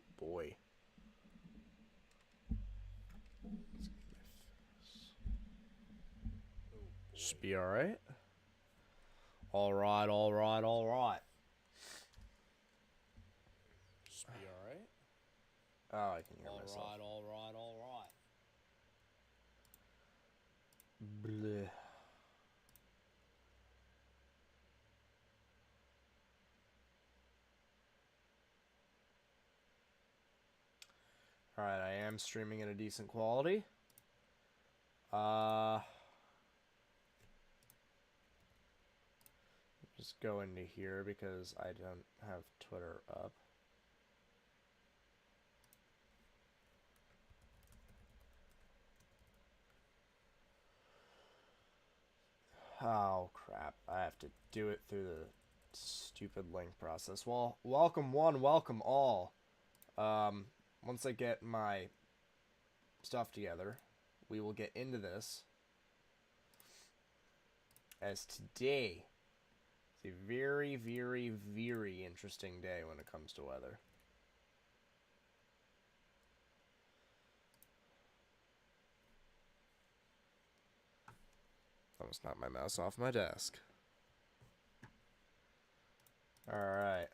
Oh boy. Should be alright. Alright, alright, alright. Should be alright. Oh, I can hear myself. Alright, alright, alright. Bleh. Alright, I am streaming at a decent quality. Just go into here because I don't have Twitter up. Oh, crap. I have to do it through the stupid link process. Well, welcome one, welcome all. Once I get my stuff together, we will get into this. As today is a very, very, very interesting day when it comes to weather. Almost knocked my mouse off my desk. Alright.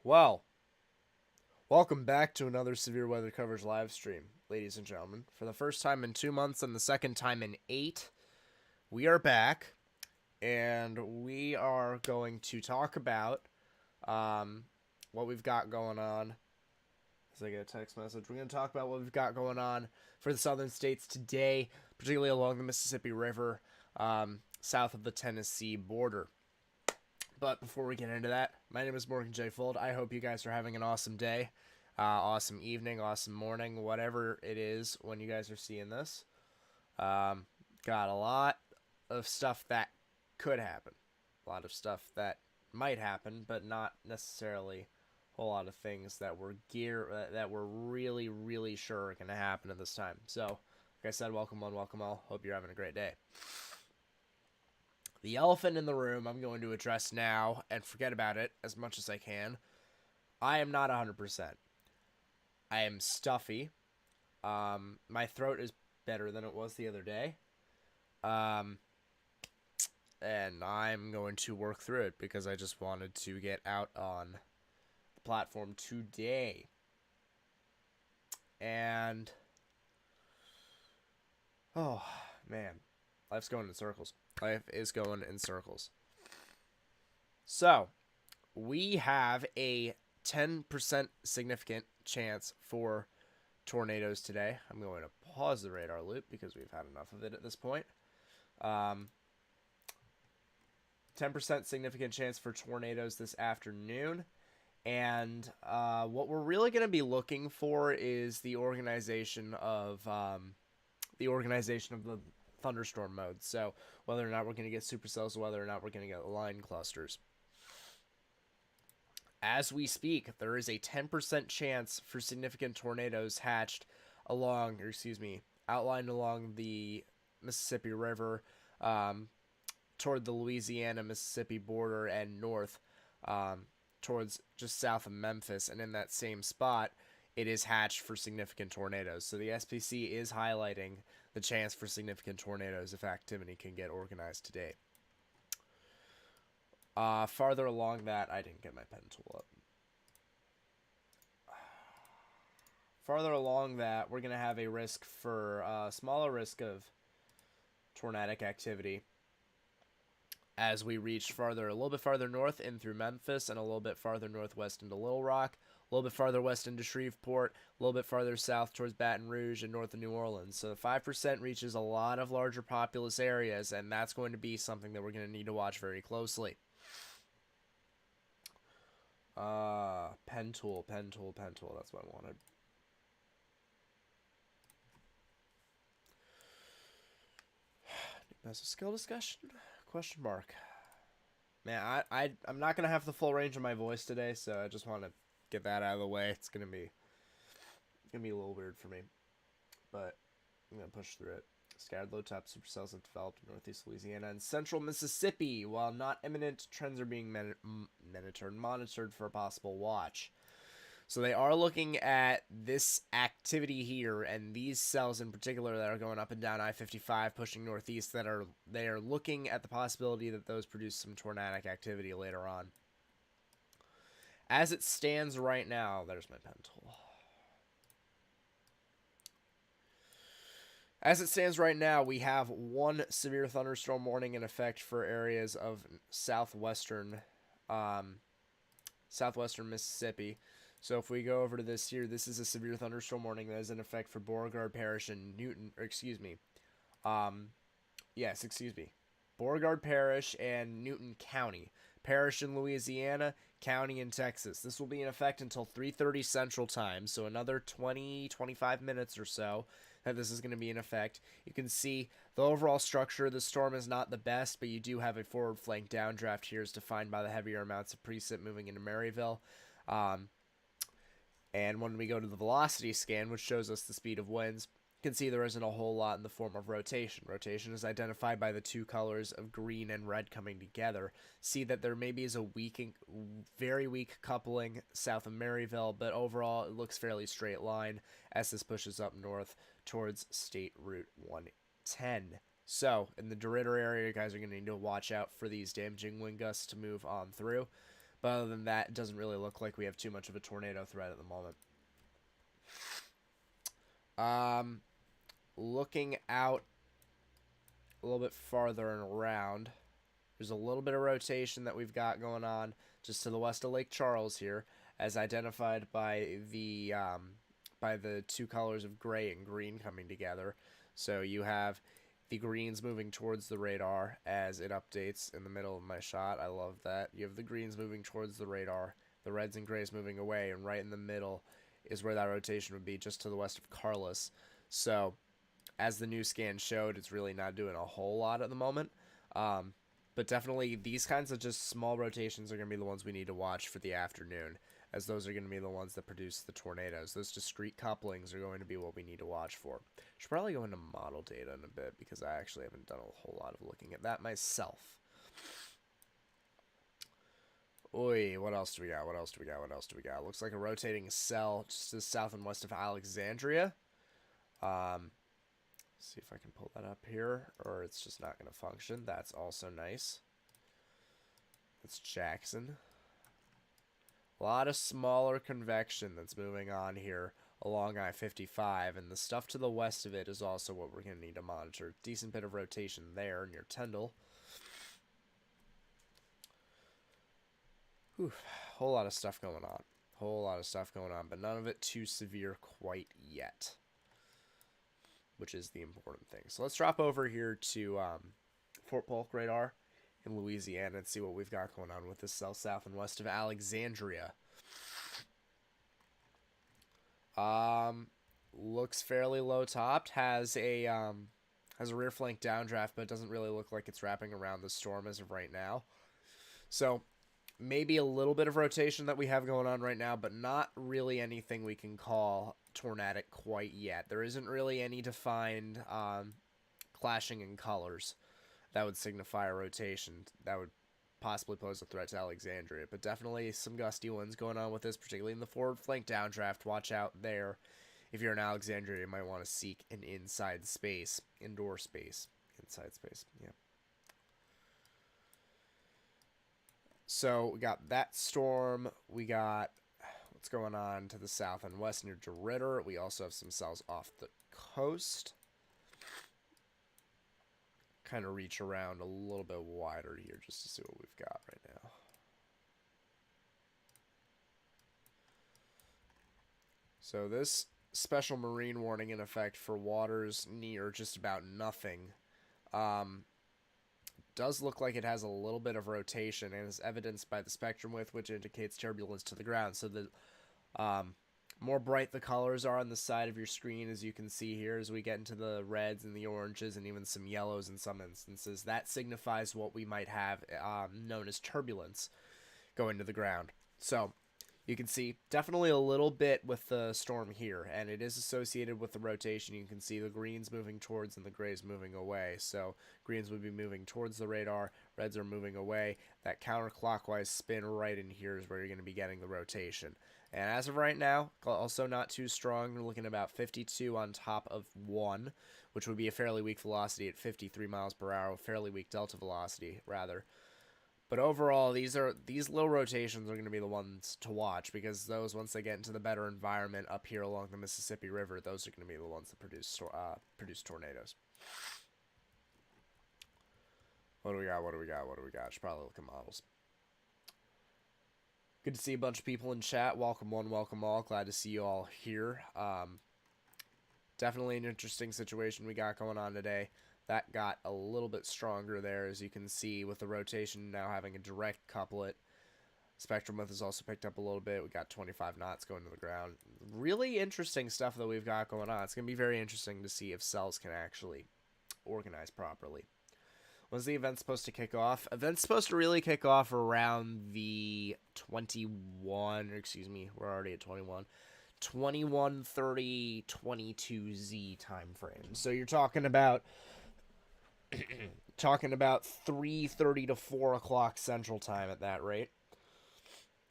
Well, welcome back to another Severe Weather Coverage live stream, ladies and gentlemen. For the first time in 2 months and the second time in 8, we are back, and we are going to talk about what we've got going on. As I get a text message, we're going to talk about what we've got going on for the southern states today, particularly along the Mississippi River, south of the Tennessee border. But before we get into that, my name is Morgan J. Fold. I hope you guys are having an awesome day, awesome evening, awesome morning, whatever it is when you guys are seeing this. Got a lot of stuff that could happen. A lot of stuff that might happen, but not necessarily a whole lot of things that we're really, really sure are going to happen at this time. So, like I said, welcome one, welcome all. Hope you're having a great day. The elephant in the room I'm going to address now and forget about it as much as I can. I am not 100%. I am stuffy. My throat is better than it was the other day. And I'm going to work through it because I just wanted to get out on the platform today. And oh, man. Life's going in circles. Life is going in circles. So, we have a 10% significant chance for tornadoes today. I'm going to pause the radar loop because we've had enough of it at this point. 10% significant chance for tornadoes this afternoon. And what we're really going to be looking for is the organization of the thunderstorm mode. So whether or not we're going to get supercells, whether or not we're going to get line clusters. As we speak, there is a 10% chance for significant tornadoes outlined along the Mississippi River, toward the Louisiana, Mississippi border and north, towards just south of Memphis. And in that same spot, it is hatched for significant tornadoes. So the SPC is highlighting the chance for significant tornadoes if activity can get organized today. Farther along that, I didn't get my pen tool up. Farther along that, we're going to have a risk for smaller risk of tornadic activity as we reach a little bit farther north in through Memphis and a little bit farther northwest into Little Rock, a little bit farther west into Shreveport, a little bit farther south towards Baton Rouge and north of New Orleans. So 5% reaches a lot of larger populous areas, and that's going to be something that we're going to need to watch very closely. Pen tool. That's what I wanted. Massive skill discussion? Question mark. Man, I'm not going to have the full range of my voice today, so I just want to get that out of the way. It's going to be a little weird for me, but I'm going to push through it. Scattered low-top supercells have developed in northeast Louisiana and central Mississippi. While not imminent, trends are being monitored for a possible watch. So they are looking at this activity here and these cells in particular that are going up and down I-55 pushing northeast they are looking at the possibility that those produce some tornadic activity later on. As it stands right now, there's my pen tool. As it stands right now, we have one severe thunderstorm warning in effect for areas of southwestern Mississippi. So if we go over to this here, this is a severe thunderstorm warning that is in effect for Beauregard Parish and Newton, or excuse me. Beauregard Parish and Newton County. Parish in Louisiana, county in Texas. This will be in effect until 3:30 Central Time, so another 20-25 minutes or so that this is going to be in effect. You can see the overall structure of the storm is not the best, but you do have a forward flank downdraft here as defined by the heavier amounts of precip moving into Maryville. And when we go to the velocity scan, which shows us the speed of winds, you can see there isn't a whole lot in the form of rotation. Rotation is identified by the two colors of green and red coming together. See that there maybe is a very weak coupling south of Maryville, but overall it looks fairly straight line as this pushes up north towards State Route 110. So, in the DeRidder area, you guys are going to need to watch out for these damaging wind gusts to move on through. But other than that, it doesn't really look like we have too much of a tornado threat at the moment. Looking out a little bit farther and around, there's a little bit of rotation that we've got going on just to the west of Lake Charles here, as identified by the two colors of gray and green coming together. So you have the greens moving towards the radar as it updates in the middle of my shot. I love that. You have the greens moving towards the radar, the reds and grays moving away, and right in the middle is where that rotation would be, just to the west of Carlos. So, as the new scan showed, it's really not doing a whole lot at the moment. But definitely these kinds of just small rotations are going to be the ones we need to watch for the afternoon, as those are going to be the ones that produce the tornadoes. Those discrete couplings are going to be what we need to watch for. Should probably go into model data in a bit, because I actually haven't done a whole lot of looking at that myself. Oi, what else do we got? Looks like a rotating cell just to the south and west of Alexandria. See if I can pull that up here, or it's just not going to function. That's also nice. That's Jackson. A lot of smaller convection that's moving on here along I-55, and the stuff to the west of it is also what we're going to need to monitor. Decent bit of rotation there near Tyndall. Whole lot of stuff going on. But none of it too severe quite yet, which is the important thing. So let's drop over here to Fort Polk radar in Louisiana and see what we've got going on with this cell south and west of Alexandria. Looks fairly low topped, has a rear flank downdraft, but it doesn't really look like it's wrapping around the storm as of right now. So maybe a little bit of rotation that we have going on right now, but not really anything we can call tornadic quite yet. There isn't really any defined clashing in colors that would signify a rotation that would possibly pose a threat to Alexandria, but definitely some gusty winds going on with this, particularly in the forward flank downdraft. Watch out there. If you're in Alexandria, you might want to seek an inside space, inside space, yeah. So we got that storm. We got what's going on to the south and west near DeRidder. We also have some cells off the coast. Kind of reach around a little bit wider here just to see what we've got right now. So this special marine warning in effect for waters near just about nothing does look like it has a little bit of rotation and is evidenced by the spectrum width, which indicates turbulence to the ground. So the more bright the colors are on the side of your screen, as you can see here, as we get into the reds and the oranges and even some yellows in some instances, that signifies what we might have known as turbulence going to the ground. So You can see definitely a little bit with the storm here, and it is associated with the rotation. You can see the greens moving towards and the grays moving away. So greens would be moving towards the radar, reds are moving away. That counterclockwise spin right in here is where you're going to be getting the rotation. And as of right now, also not too strong. We're looking at about 52 on top of 1, which would be a fairly weak velocity at 53 miles per hour, fairly weak delta velocity, rather. But overall, these little rotations are going to be the ones to watch, because those, once they get into the better environment up here along the Mississippi River, those are going to be the ones that produce tornadoes. What do we got? What do we got? What do we got? Should probably look at models. Good to see a bunch of people in chat. Welcome one, welcome all. Glad to see you all here. Definitely an interesting situation we got going on today. That got a little bit stronger there, as you can see, with the rotation now having a direct couplet. Spectrum width has also picked up a little bit. We got 25 knots going to the ground. Really interesting stuff that we've got going on. It's going to be very interesting to see if cells can actually organize properly. When's the event supposed to kick off? Event's supposed to really kick off around the 21, excuse me, we're already at 21. 21:30, 22Z time frame. So you're talking about 3:30 to 4 o'clock Central Time at that rate,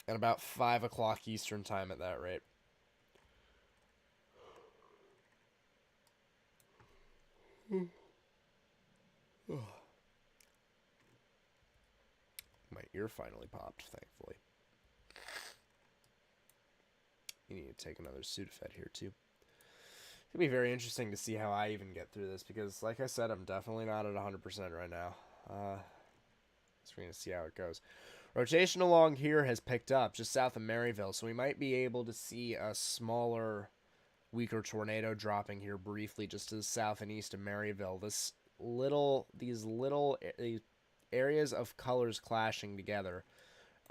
and about 5 o'clock Eastern Time at that rate. My ear finally popped, thankfully. You need to take another Sudafed here, too. It's going to be very interesting to see how I even get through this, because, like I said, I'm definitely not at 100% right now. So we're going to see how it goes. Rotation along here has picked up just south of Maryville, so we might be able to see a smaller, weaker tornado dropping here briefly just to the south and east of Maryville. These little areas of colors clashing together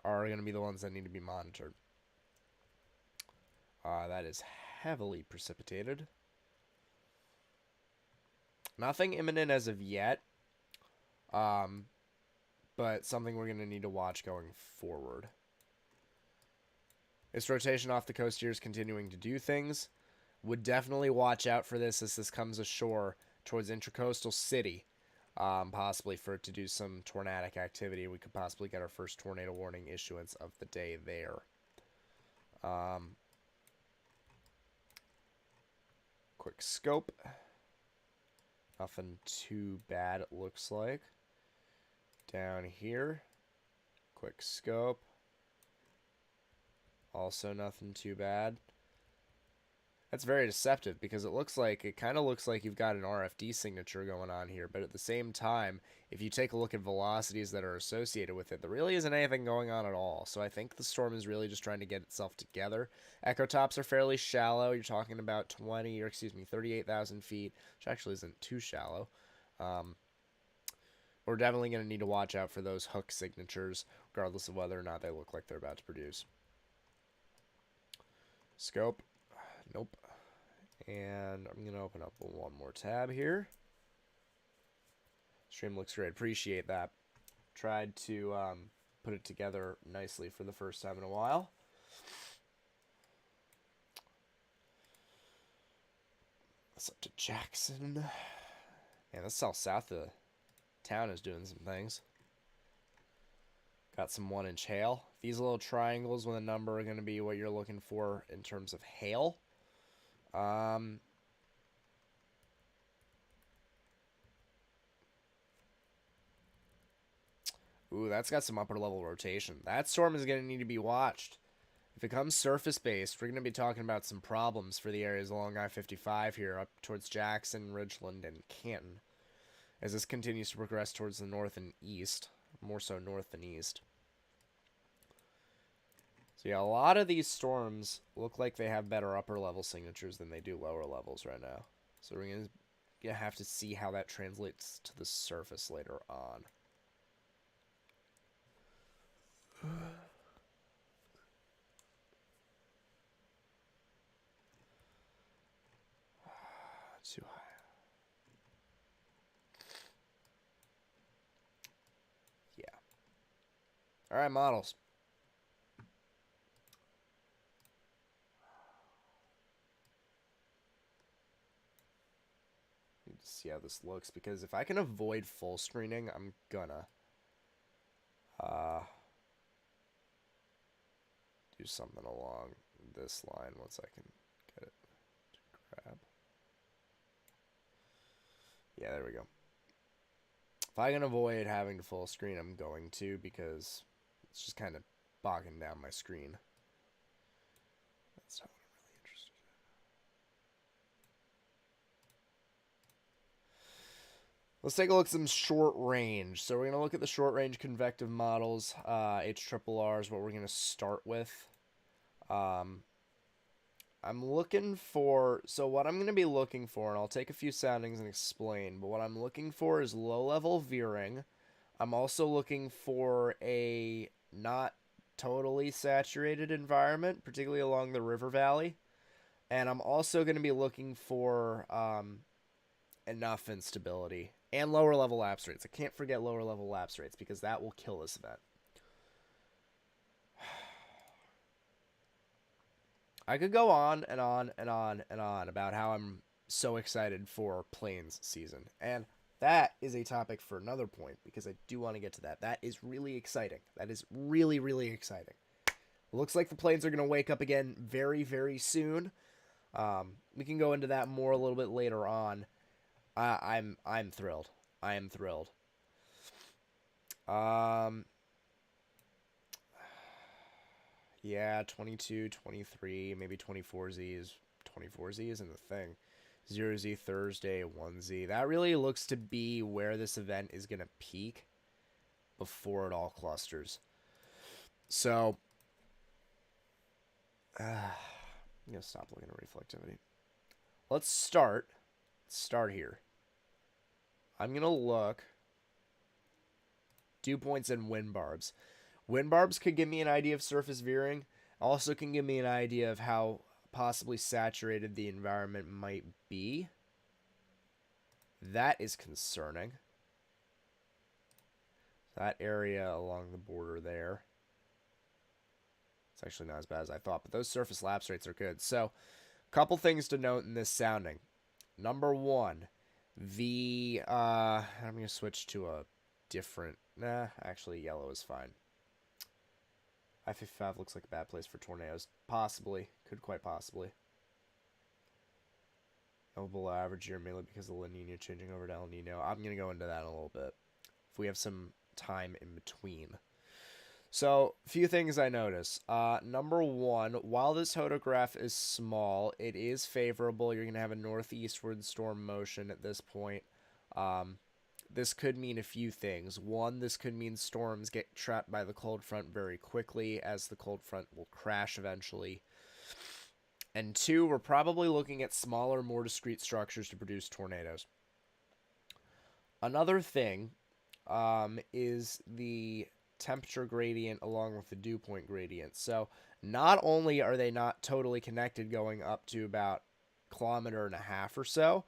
are going to be the ones that need to be monitored. That is heavily precipitated. Nothing imminent as of yet, but something we're going to need to watch going forward. This rotation off the coast here is continuing to do things. Would definitely watch out for this as this comes ashore towards Intracoastal City, possibly for it to do some tornadic activity. We could possibly get our first tornado warning issuance of the day there. Quick scope. Nothing too bad, it looks like. Down here. Quick scope. Also nothing too bad. That's very deceptive, because it kind of looks like you've got an RFD signature going on here, but at the same time, if you take a look at velocities that are associated with it, there really isn't anything going on at all. So I think the storm is really just trying to get itself together. Echo tops are fairly shallow. You're talking about 38,000 feet, which actually isn't too shallow. We're definitely going to need to watch out for those hook signatures, regardless of whether or not they look like they're about to produce. Scope. Nope. And I'm going to open up one more tab here. Stream looks great. Appreciate that. Tried to put it together nicely for the first time in a while. That's up to Jackson. And this cell south of town is doing some things. Got some 1-inch hail. These little triangles with a number are going to be what you're looking for in terms of hail. Ooh, that's got some upper level rotation. That storm is going to need to be watched. If it comes surface based, we're going to be talking about some problems for the areas along I-55 here, up towards Jackson, Ridgeland, and Canton, as this continues to progress towards the north and east, more so north than east. So yeah, a lot of these storms look like they have better upper level signatures than they do lower levels right now. So we're going to have to see how that translates to the surface later on. Too high. Yeah. All right, models. see how this looks, because if I can avoid full screening, I'm gonna do something along this line once I can get it to grab. Yeah, there we go. If I can avoid having to full screen, I'm going to, because it's just kind of bogging down my screen. That's not what I'm really interested in. Let's take a look at some short range. So we're going to look at the short range convective models. HRRR is what we're going to start with. I'm looking for, so what I'm going to be looking for, and I'll take a few soundings and explain, but what I'm looking for is low-level veering. I'm also looking for a not totally saturated environment, particularly along the river valley. And I'm also going to be looking for enough instability and lower level lapse rates. I can't forget lower level lapse rates, because that will kill this event. I could go on and on and on and on about how I'm so excited for Plains season. And that is a topic for another point, because I do want to get to that. That is really exciting. That is really, really exciting. Looks like the Plains are going to wake up again very, very soon. We can go into that more a little bit later on. I'm thrilled. I am thrilled. Yeah, 22, 23, maybe 24Zs. 24Z isn't a thing. 0Z Thursday, 1Z. That really looks to be where this event is going to peak before it all clusters. So, I'm going to stop looking at reflectivity. Let's start here. I'm going to look dew points and wind barbs. Wind barbs could give me an idea of surface veering. Also can give me an idea of how possibly saturated the environment might be. That is concerning. That area along the border there. It's actually not as bad as I thought, but those surface lapse rates are good. So, a couple things to note in this sounding. Number one, I'm going to switch to a different... Nah, actually, yellow is fine. I-55 looks like a bad place for tornadoes. Possibly. Could quite possibly. Below average year, mainly because of La Nina changing over to El Nino. I'm going to go into that in a little bit, if we have some time in between. So, a few things I notice. Number one, while this photograph is small, it is favorable. You're going to have a northeastward storm motion at this point. This could mean a few things. One, this could mean storms get trapped by the cold front very quickly, as the cold front will crash eventually. And two, we're probably looking at smaller, more discrete structures to produce tornadoes. Another thing is the temperature gradient along with the dew point gradient. So not only are they not totally connected going up to about 1.5 kilometers or so,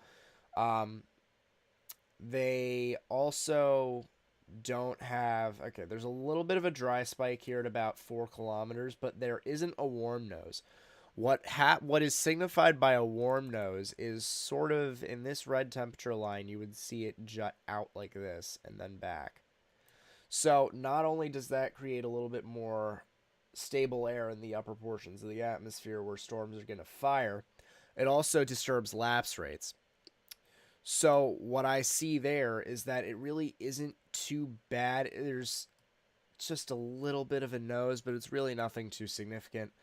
they also don't have... Okay, there's a little bit of a dry spike here at about 4 kilometers, but there isn't a warm nose. What is signified by a warm nose is sort of in this red temperature line, you would see it jut out like this and then back. So not only does that create a little bit more stable air in the upper portions of the atmosphere where storms are going to fire, it also disturbs lapse rates. So what I see there is that it really isn't too bad. There's just a little bit of a nose, but it's really nothing too significant.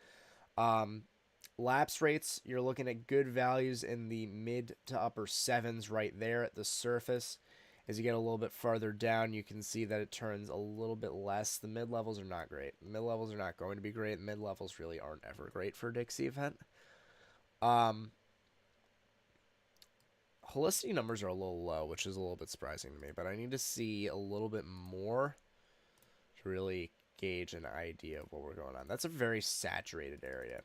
Lapse rates, you're looking at good values in the mid to upper 7s right there at the surface. As you get a little bit farther down, you can see that it turns a little bit less. The mid-levels are not great. The mid-levels are not going to be great. The mid-levels really aren't ever great for a Dixie event. Helicity numbers are a little low, which is a little bit surprising to me, but I need to see a little bit more to really gauge an idea of what we're going on. That's a very saturated area.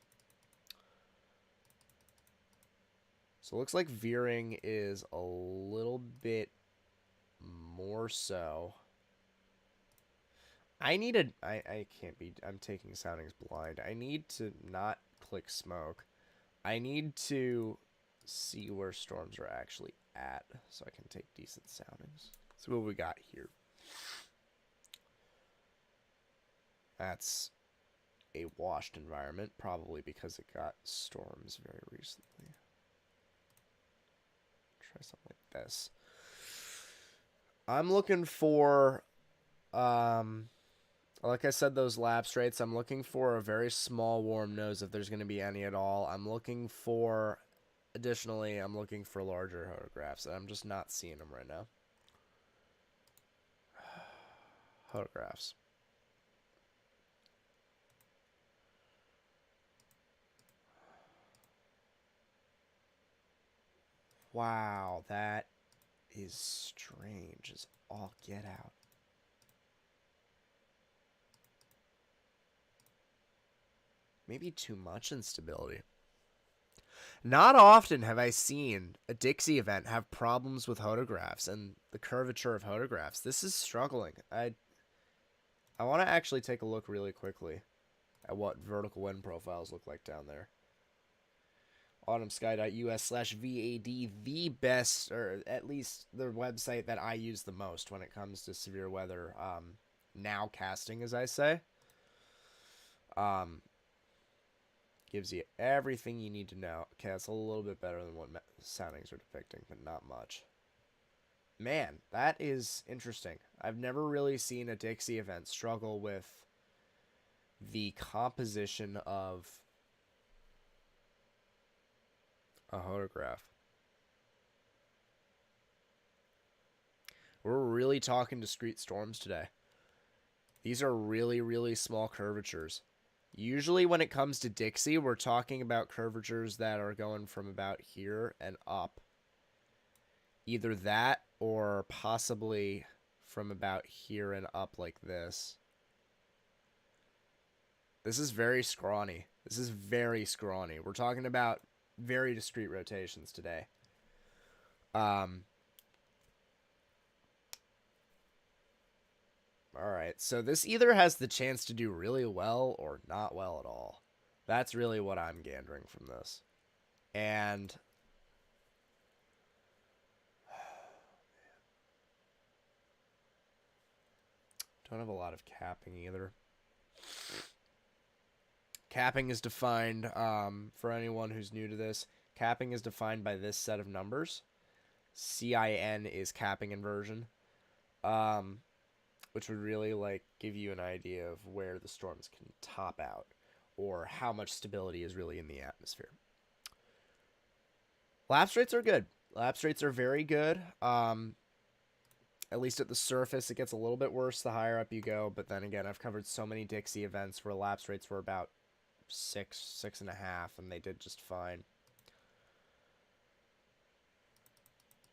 So it looks like veering is a little bit more so. I can't be, I'm taking soundings blind. I need to not click smoke. I need to see where storms are actually at so I can take decent soundings. Let's see what we got here. That's a washed environment, probably because it got storms very recently. Try something like this. I'm looking for, like I said, those lapse rates. I'm looking for a very small warm nose if there's going to be any at all. I'm looking for, additionally, I'm looking for larger photographs, and I'm just not seeing them right now. Photographs. Wow, that is strange as all get out. Maybe too much instability. Not often have I seen a Dixie event have problems with photographs and the curvature of photographs. This is struggling. I want to actually take a look really quickly at what vertical wind profiles look like down there. autumnsky.us/VAD, the best, or at least the website that I use the most when it comes to severe weather nowcasting, as I say. Gives you everything you need to know. Okay, that's a little bit better than what soundings are depicting, but not much. Man, that is interesting. I've never really seen a Dixie event struggle with the composition of a photograph. We're really talking discrete storms today. These are really, really small curvatures. Usually when it comes to Dixie, we're talking about curvatures that are going from about here and up. Either that or possibly from about here and up like this. This is very scrawny. This is very scrawny. We're talking about very discrete rotations today. Alright, so this either has the chance to do really well or not well at all. That's really what I'm gathering from this. And don't have a lot of capping either. Capping is defined, for anyone who's new to this, capping is defined by this set of numbers. CIN is capping inversion. Which would really give you an idea of where the storms can top out or how much stability is really in the atmosphere. Lapse rates are good. Lapse rates are very good. At least at the surface, it gets a little bit worse the higher up you go. But then again, I've covered so many Dixie events where lapse rates were about 6.5, and they did just fine.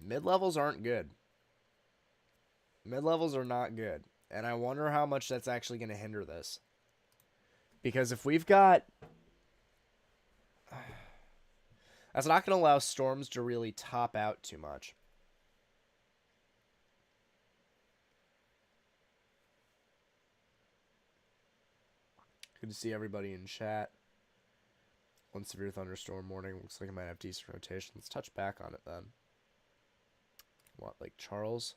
Mid-levels aren't good. Mid-levels are not good. And I wonder how much that's actually going to hinder this. Because if we've got... That's not going to allow storms to really top out too much. Good to see everybody in chat. One severe thunderstorm warning. Looks like I might have decent rotation. Let's touch back on it then. What, Lake Charles?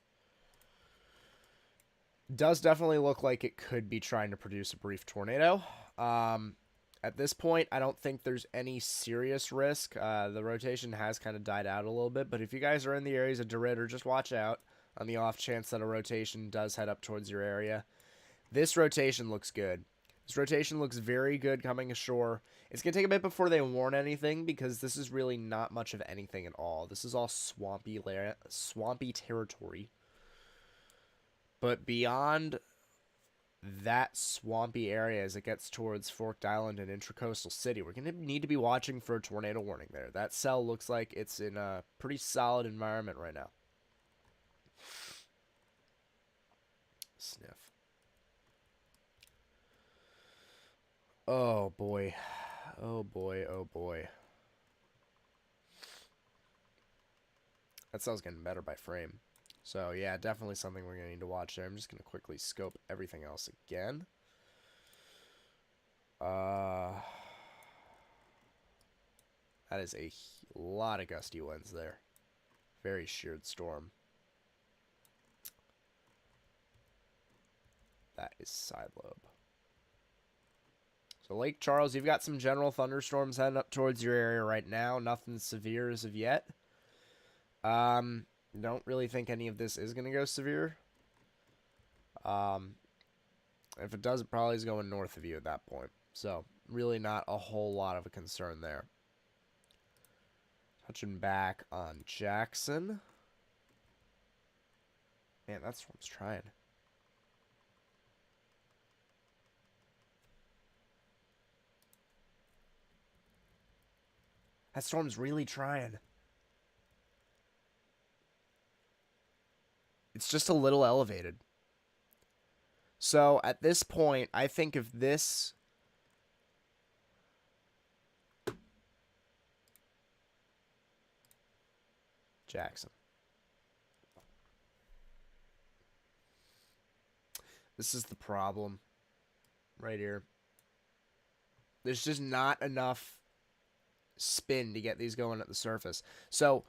Does definitely look like it could be trying to produce a brief tornado. At this point, I don't think there's any serious risk. The rotation has kind of died out a little bit, but if you guys are in the areas of DeRidder, just watch out on the off chance that a rotation does head up towards your area. This rotation looks good. This rotation looks very good coming ashore. It's going to take a bit before they warn anything because this is really not much of anything at all. This is all swampy territory. But beyond that swampy area as it gets towards Forked Island and Intracoastal City, we're going to need to be watching for a tornado warning there. That cell looks like it's in a pretty solid environment right now. Sniff. Oh, boy. Oh, boy. Oh, boy. That cell's getting better by frame. So, yeah, definitely something we're going to need to watch there. I'm just going to quickly scope everything else again. That is a lot of gusty winds there. Very sheared storm. That is side lobe. So Lake Charles, you've got some general thunderstorms heading up towards your area right now. Nothing severe as of yet. Don't really think any of this is going to go severe. If it does, it probably is going north of you at that point. So really not a whole lot of a concern there. Touching back on Jackson. Man, that storm's trying. That storm's really trying. It's just a little elevated. So at this point, I think if this... Jackson. This is the problem right here. There's just not enough spin to get these going at the surface. So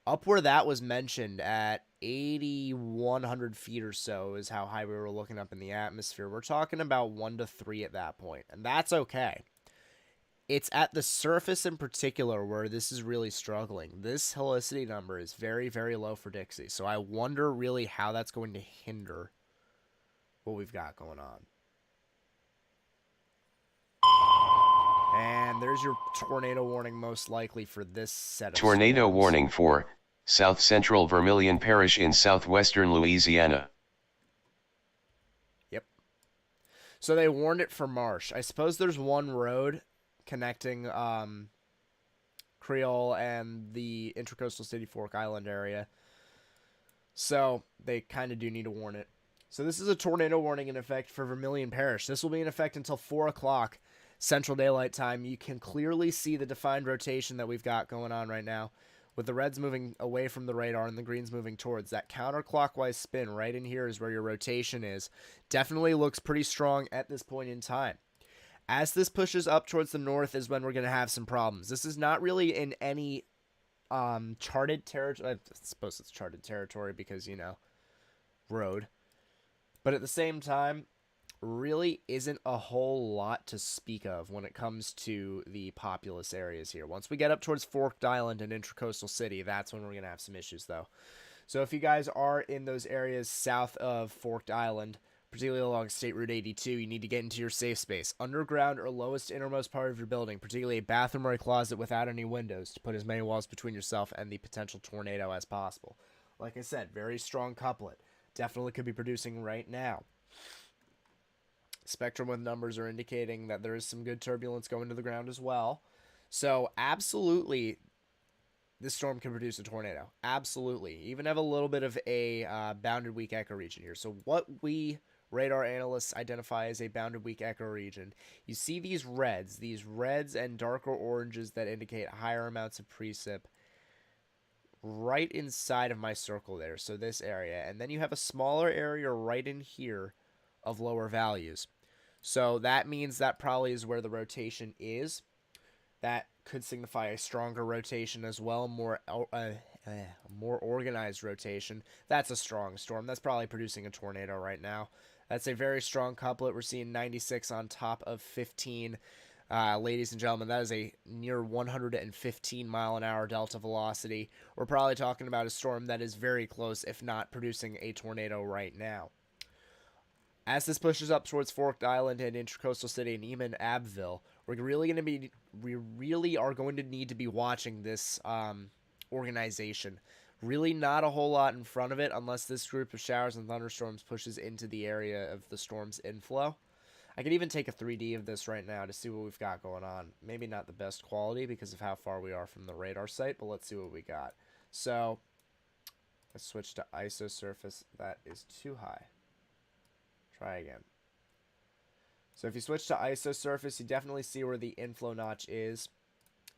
up where that was mentioned at 8,100 feet or so is how high we were looking up in the atmosphere. We're talking about 1 to 3 at that point, and that's okay. It's at the surface in particular where this is really struggling. This helicity number is very, very low for Dixie, so I wonder really how that's going to hinder what we've got going on. And there's your tornado warning most likely for this set of tornado storms. Warning for South Central Vermilion Parish in southwestern Louisiana. Yep. So they warned it for Marsh. I suppose there's one road connecting Creole and the Intracoastal City Fork Island area. So they kind of do need to warn it. So this is a tornado warning in effect for Vermilion Parish. This will be in effect until 4 o'clock Central Daylight Time. You can clearly see the defined rotation that we've got going on right now, with the reds moving away from the radar and the greens moving towards. That counterclockwise spin right in here is where your rotation is. Definitely looks pretty strong at this point in time. As this pushes up towards the north is when we're going to have some problems. This is not really in any charted territory. I suppose it's charted territory because, you know, road. But at the same time, really isn't a whole lot to speak of when it comes to the populous areas here. Once we get up towards Forked Island and Intracoastal City, that's when we're going to have some issues, though. So if you guys are in those areas south of Forked Island, particularly along State Route 82, you need to get into your safe space. Underground or lowest innermost part of your building, particularly a bathroom or a closet without any windows, to put as many walls between yourself and the potential tornado as possible. Like I said, very strong couplet. Definitely could be producing right now. Spectrum with numbers are indicating that there is some good turbulence going to the ground as well. So absolutely, this storm can produce a tornado. Absolutely. Even have a little bit of a bounded weak echo region here. So what we radar analysts identify as a bounded weak echo region, you see these reds and darker oranges that indicate higher amounts of precip right inside of my circle there. So this area. And then you have a smaller area right in here of lower values. So that means that probably is where the rotation is. That could signify a stronger rotation as well, more organized rotation. That's a strong storm. That's probably producing a tornado right now. That's a very strong couplet. We're seeing 96 on top of 15. Ladies and gentlemen, that is a near 115 mile an hour delta velocity. We're probably talking about a storm that is very close, if not producing a tornado right now. As this pushes up towards Forked Island and Intracoastal City and even Abbeville, we really are going to need to be watching this organization. Really not a whole lot in front of it unless this group of showers and thunderstorms pushes into the area of the storm's inflow. I could even take a 3D of this right now to see what we've got going on. Maybe not the best quality because of how far we are from the radar site, but let's see what we got. So let's switch to ISO surface. That is too high. Try again. So if you switch to ISO surface, you definitely see where the inflow notch is.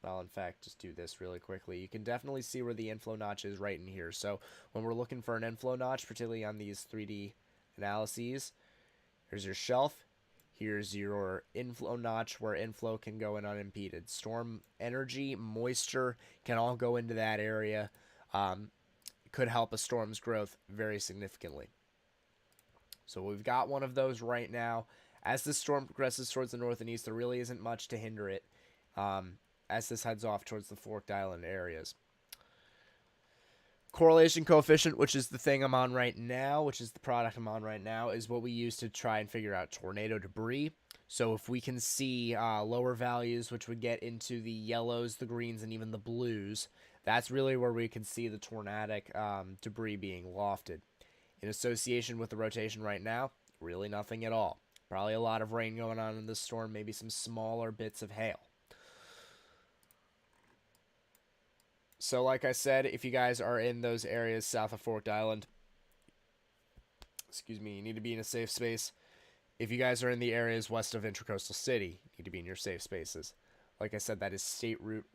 I'll in fact just do this really quickly. You can definitely see where the inflow notch is right in here. So when we're looking for an inflow notch, particularly on these 3D analyses, here's your shelf. Here's your inflow notch where inflow can go in unimpeded. Storm energy, moisture can all go into that area. could help a storm's growth very significantly. So we've got one of those right now. As this storm progresses towards the north and east, there really isn't much to hinder it as this heads off towards the Forked Island areas. Correlation coefficient, which is the thing I'm on right now, which is the product I'm on right now, is what we use to try and figure out tornado debris. So if we can see lower values, which would get into the yellows, the greens, and even the blues, that's really where we can see the tornadic debris being lofted. In association with the rotation right now, really nothing at all. Probably a lot of rain going on in this storm, maybe some smaller bits of hail. So like I said, if you guys are in those areas south of Forked Island, you need to be in a safe space. If you guys are in the areas west of Intracoastal City, you need to be in your safe spaces. Like I said, that is State Route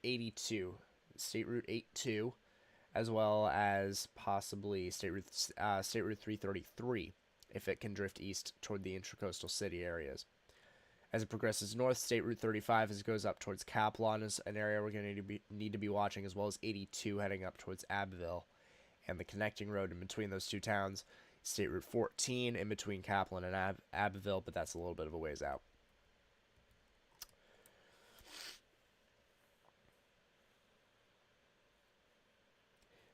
82, State Route 82, as well as possibly State Route 333, if it can drift east toward the Intracoastal City areas. As it progresses north, State Route 35 as it goes up towards Kaplan is an area we're going to need to be watching, as well as 82 heading up towards Abbeville. And the connecting road in between those two towns, State Route 14 in between Kaplan and Abbeville, but that's a little bit of a ways out.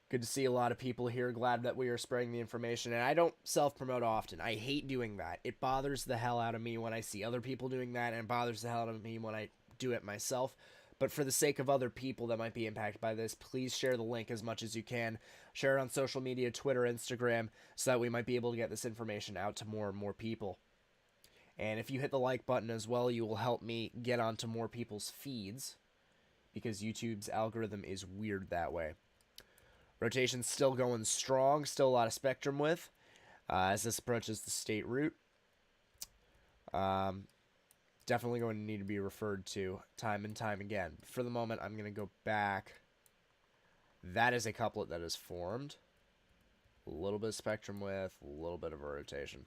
Good to see a lot of people here. Glad that we are spreading the information. And I don't self-promote often. I hate doing that. It bothers the hell out of me when I see other people doing that, and it bothers the hell out of me when I do it myself. But for the sake of other people that might be impacted by this, please share the link as much as you can. Share it on social media, Twitter, Instagram, so that we might be able to get this information out to more and more people. And if you hit the like button as well, you will help me get onto more people's feeds, because YouTube's algorithm is weird that way. Rotation's still going strong, still a lot of spectrum width as this approaches the state route. Definitely going to need to be referred to time and time again. For the moment, I'm going to go back. That is a couplet that is formed. A little bit of spectrum width, a little bit of a rotation.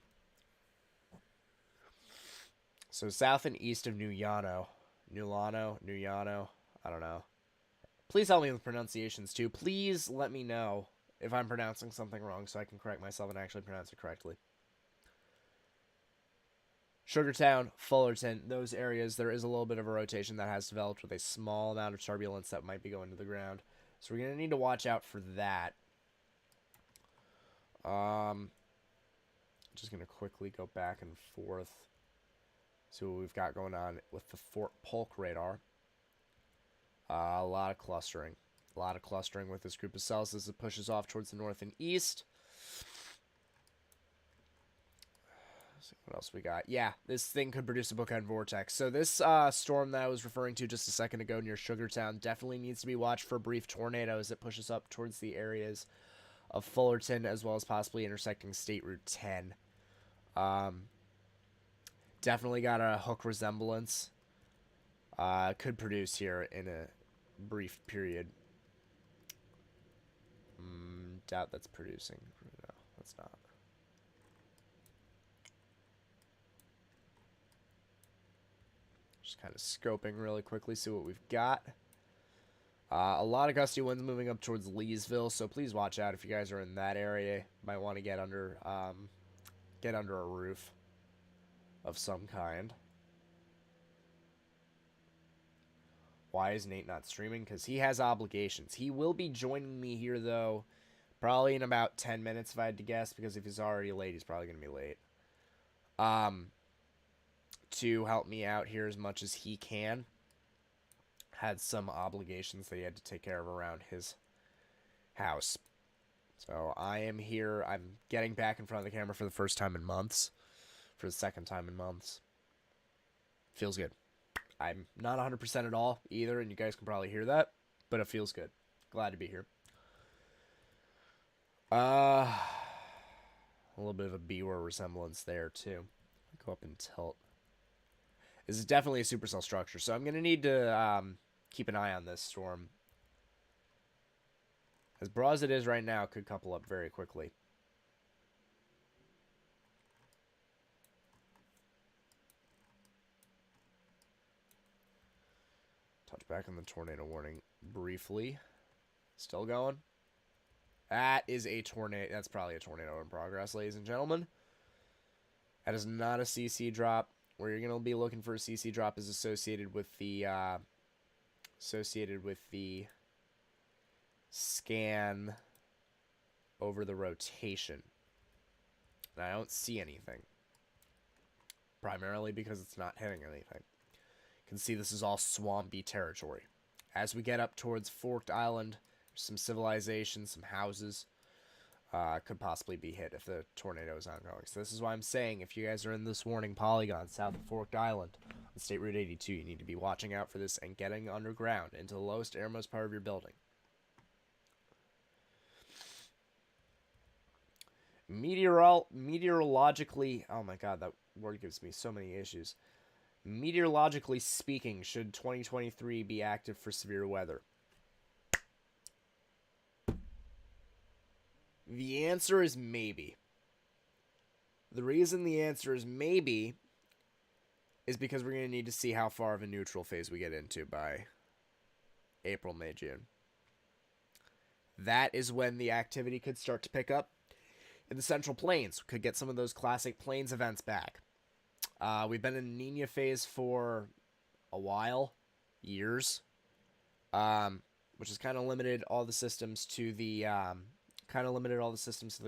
So south and east of Nuyano, I don't know. Please help me with pronunciations, too. Please let me know if I'm pronouncing something wrong so I can correct myself and actually pronounce it correctly. Sugartown, Fullerton, those areas, there is a little bit of a rotation that has developed with a small amount of turbulence that might be going to the ground. So we're going to need to watch out for that. Just going to quickly go back and forth. See what we've got going on with the Fort Polk radar. A lot of clustering. A lot of clustering with this group of cells as it pushes off towards the north and east. Let's see what else we got. Yeah, this thing could produce a bookend vortex. So this storm that I was referring to just a second ago near Sugartown definitely needs to be watched for a brief tornado as it pushes up towards the areas of Fullerton, as well as possibly intersecting State Route 10. Definitely got a hook resemblance. Could produce here in a brief period. Doubt that's producing. No, that's not. Just kind of scoping really quickly, see what we've got. A lot of gusty winds moving up towards Leesville, so please watch out if you guys are in that area. Might want to get under a roof of some kind. Why is Nate not streaming? Because he has obligations. He will be joining me here, though, probably in about 10 minutes, if I had to guess, because if he's already late, he's probably going to be late. To help me out here as much as he can. Had some obligations that he had to take care of around his house. So I am here. I'm getting back in front of the camera for the first time in months. For the second time in months. Feels good. I'm not 100% at all either, and you guys can probably hear that, but it feels good. Glad to be here. A little bit of a B-word resemblance there, too. Go up and tilt. This is definitely a supercell structure, so I'm going to need to keep an eye on this storm. As broad as it is right now, it could couple up very quickly. Touch back on the tornado warning briefly. Still going. That is a tornado. That's probably a tornado in progress, ladies and gentlemen. That is not a CC drop. Where you're going to be looking for a CC drop is associated with the scan over the rotation. And I don't see anything. Primarily because it's not hitting anything. You can see this is all swampy territory. As we get up towards Forked Island, some civilization, some houses could possibly be hit if the tornado is ongoing. So this is why I'm saying if you guys are in this warning polygon south of Forked Island on State Route 82, you need to be watching out for this and getting underground into the lowest airmost part of your building. Meteorologically, oh my god, that word gives me so many issues. Meteorologically speaking, should 2023 be active for severe weather? The answer is maybe. The reason the answer is maybe is because we're going to need to see how far of a neutral phase we get into by April, May, June. That is when the activity could start to pick up in the Central Plains. We could get some of those classic Plains events back. We've been in Nina phase for a while, years, which has kind of limited all the systems to the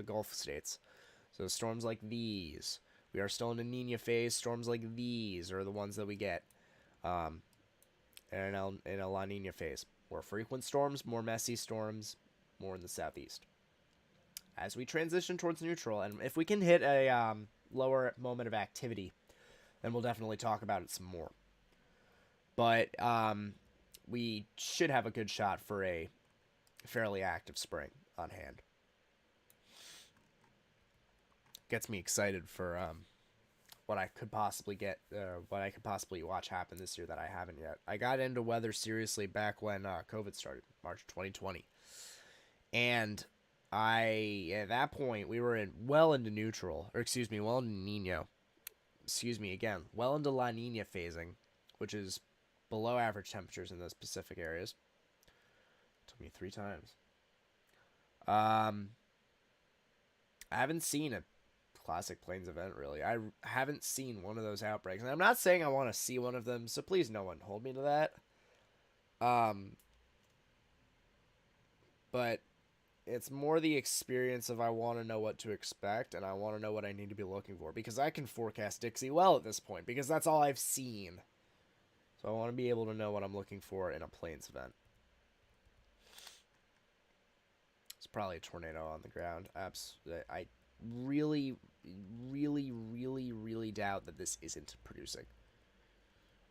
Gulf states. So storms like these, we are still in a Nina phase. Storms like these are the ones that we get, in a La Nina phase. More frequent storms, more messy storms, more in the southeast. As we transition towards neutral, and if we can hit a lower moment of activity, then we'll definitely talk about it some more. But we should have a good shot for a fairly active spring on hand. Gets me excited for what I could possibly watch happen this year that I haven't yet. I got into weather seriously back when COVID started, March 2020. And at that point, we were well into neutral, well into Nino. Well into La Nina phasing, which is below average temperatures in those Pacific areas. It took me 3 times. I haven't seen a classic Plains event, really. I haven't seen one of those outbreaks. And I'm not saying I want to see one of them, so please no one hold me to that. But it's more the experience of I want to know what to expect, and I want to know what I need to be looking for. Because I can forecast Dixie well at this point, because that's all I've seen. So I want to be able to know what I'm looking for in a Plains event. It's probably a tornado on the ground. I really, really, really, really doubt that this isn't producing.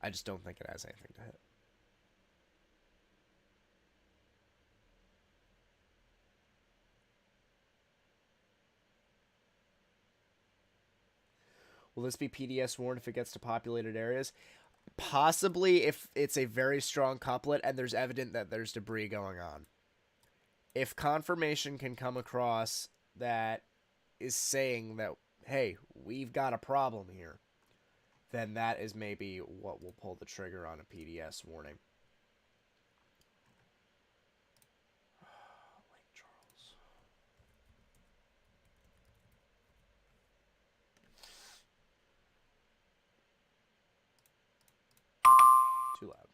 I just don't think it has anything to hit. Will this be PDS warned if it gets to populated areas? Possibly if it's a very strong couplet and there's evident that there's debris going on. If confirmation can come across that is saying that, hey, we've got a problem here, then that is maybe what will pull the trigger on a PDS warning. Lake Charles. Too loud.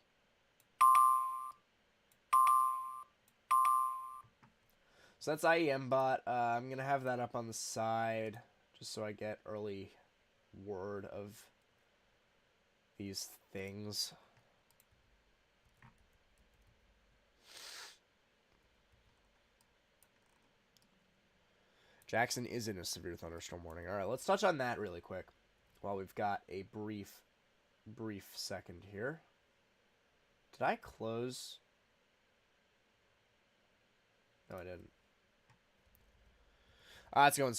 So that's IEM bot. I'm going to have that up on the side just so I get early word of these things. Jackson is in a severe thunderstorm warning. All right, let's touch on that really quick while we've got a brief second here. Did I close? No, I didn't. It's going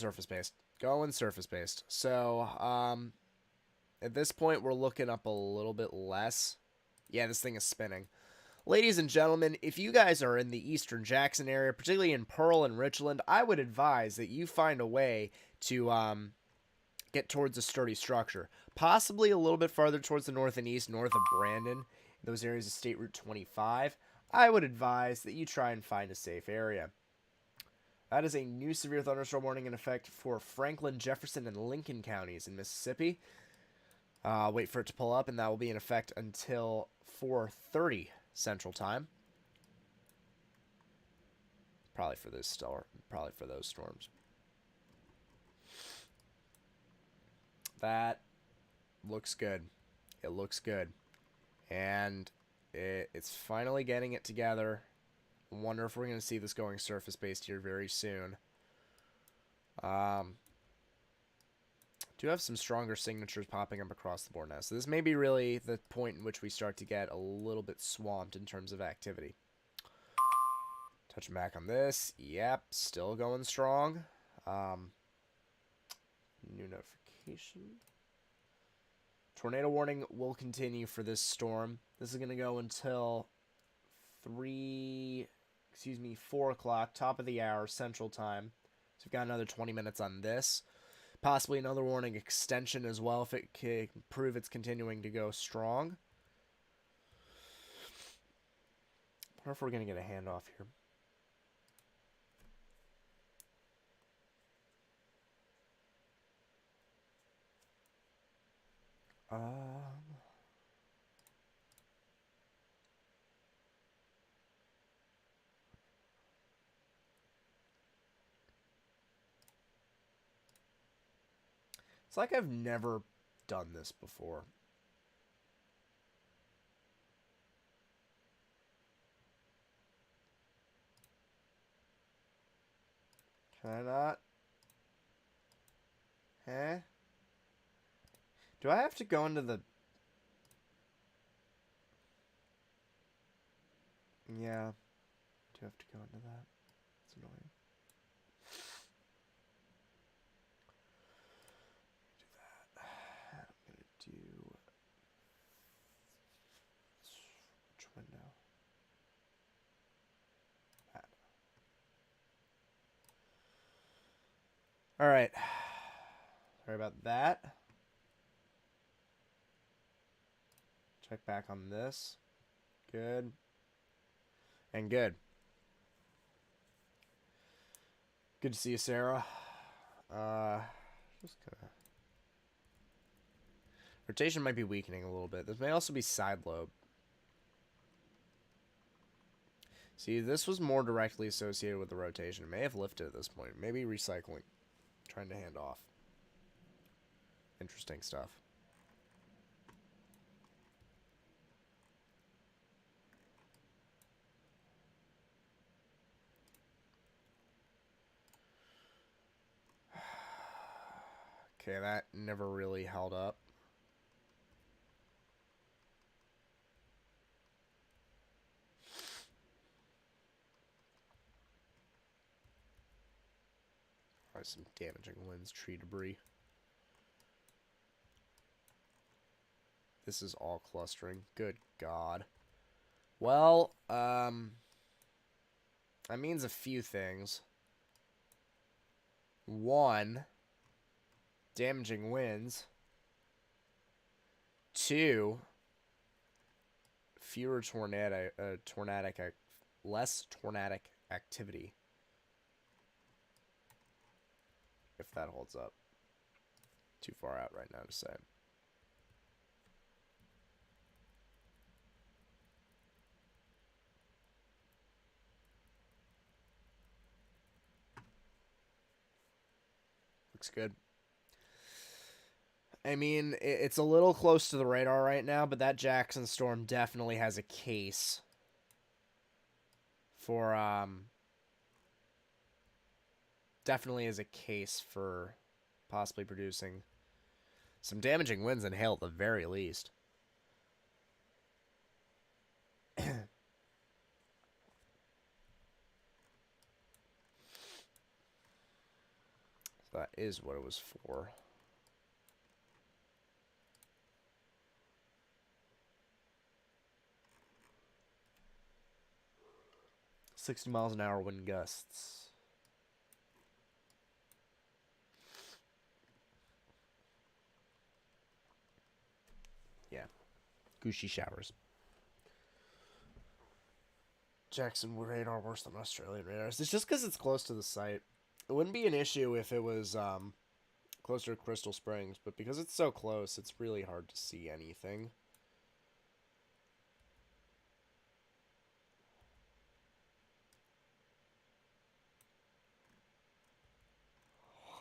surface-based. So, at this point, we're looking up a little bit less. Yeah, this thing is spinning. Ladies and gentlemen, if you guys are in the eastern Jackson area, particularly in Pearl and Richland, I would advise that you find a way to get towards a sturdy structure. Possibly a little bit farther towards the north and east, north of Brandon, those areas of State Route 25, I would advise that you try and find a safe area. That is a new severe thunderstorm warning in effect for Franklin, Jefferson, and Lincoln counties in Mississippi. Wait for it to pull up, and that will be in effect until 4:30 Central Time. Probably for those storms. That looks good. It looks good. And it's finally getting it together. I wonder if we're going to see this going surface-based here very soon. Do have some stronger signatures popping up across the board now. So this may be really the point in which we start to get a little bit swamped in terms of activity. Touching back on this. Yep, still going strong. New notification. Tornado warning will continue for this storm. This is going to go until 4 o'clock, top of the hour, Central Time. So we've got another 20 minutes on this. Possibly another warning extension as well if it can prove it's continuing to go strong. I wonder if we're going to get a handoff here. It's like I've never done this before. Can I not? Huh? Do I have to go into the... Yeah. I do have to go into that. It's annoying. Do that. I'm going to do... Which window? That. Alright. Sorry about that. Check back on this. Good. And good. Good to see you, Sarah. Just gonna... Rotation might be weakening a little bit. This may also be side lobe. See, this was more directly associated with the rotation. It may have lifted at this point. Maybe recycling. Trying to hand off. Interesting stuff. Okay, that never really held up. Probably some damaging winds, tree debris. This is all clustering. Good God. Well, that means a few things. One, damaging winds. Two, less tornadic activity. If that holds up. Too far out right now to say. Looks good. I mean, it's a little close to the radar right now, but that Jackson storm definitely has a case for, definitely is a case for possibly producing some damaging winds and hail at the very least. So that is what it was for. $60 miles an hour wind gusts. Yeah. Gushy showers. Jackson radar worse than Australian radars. It's just because it's close to the site. It wouldn't be an issue if it was closer to Crystal Springs, but because it's so close, it's really hard to see anything.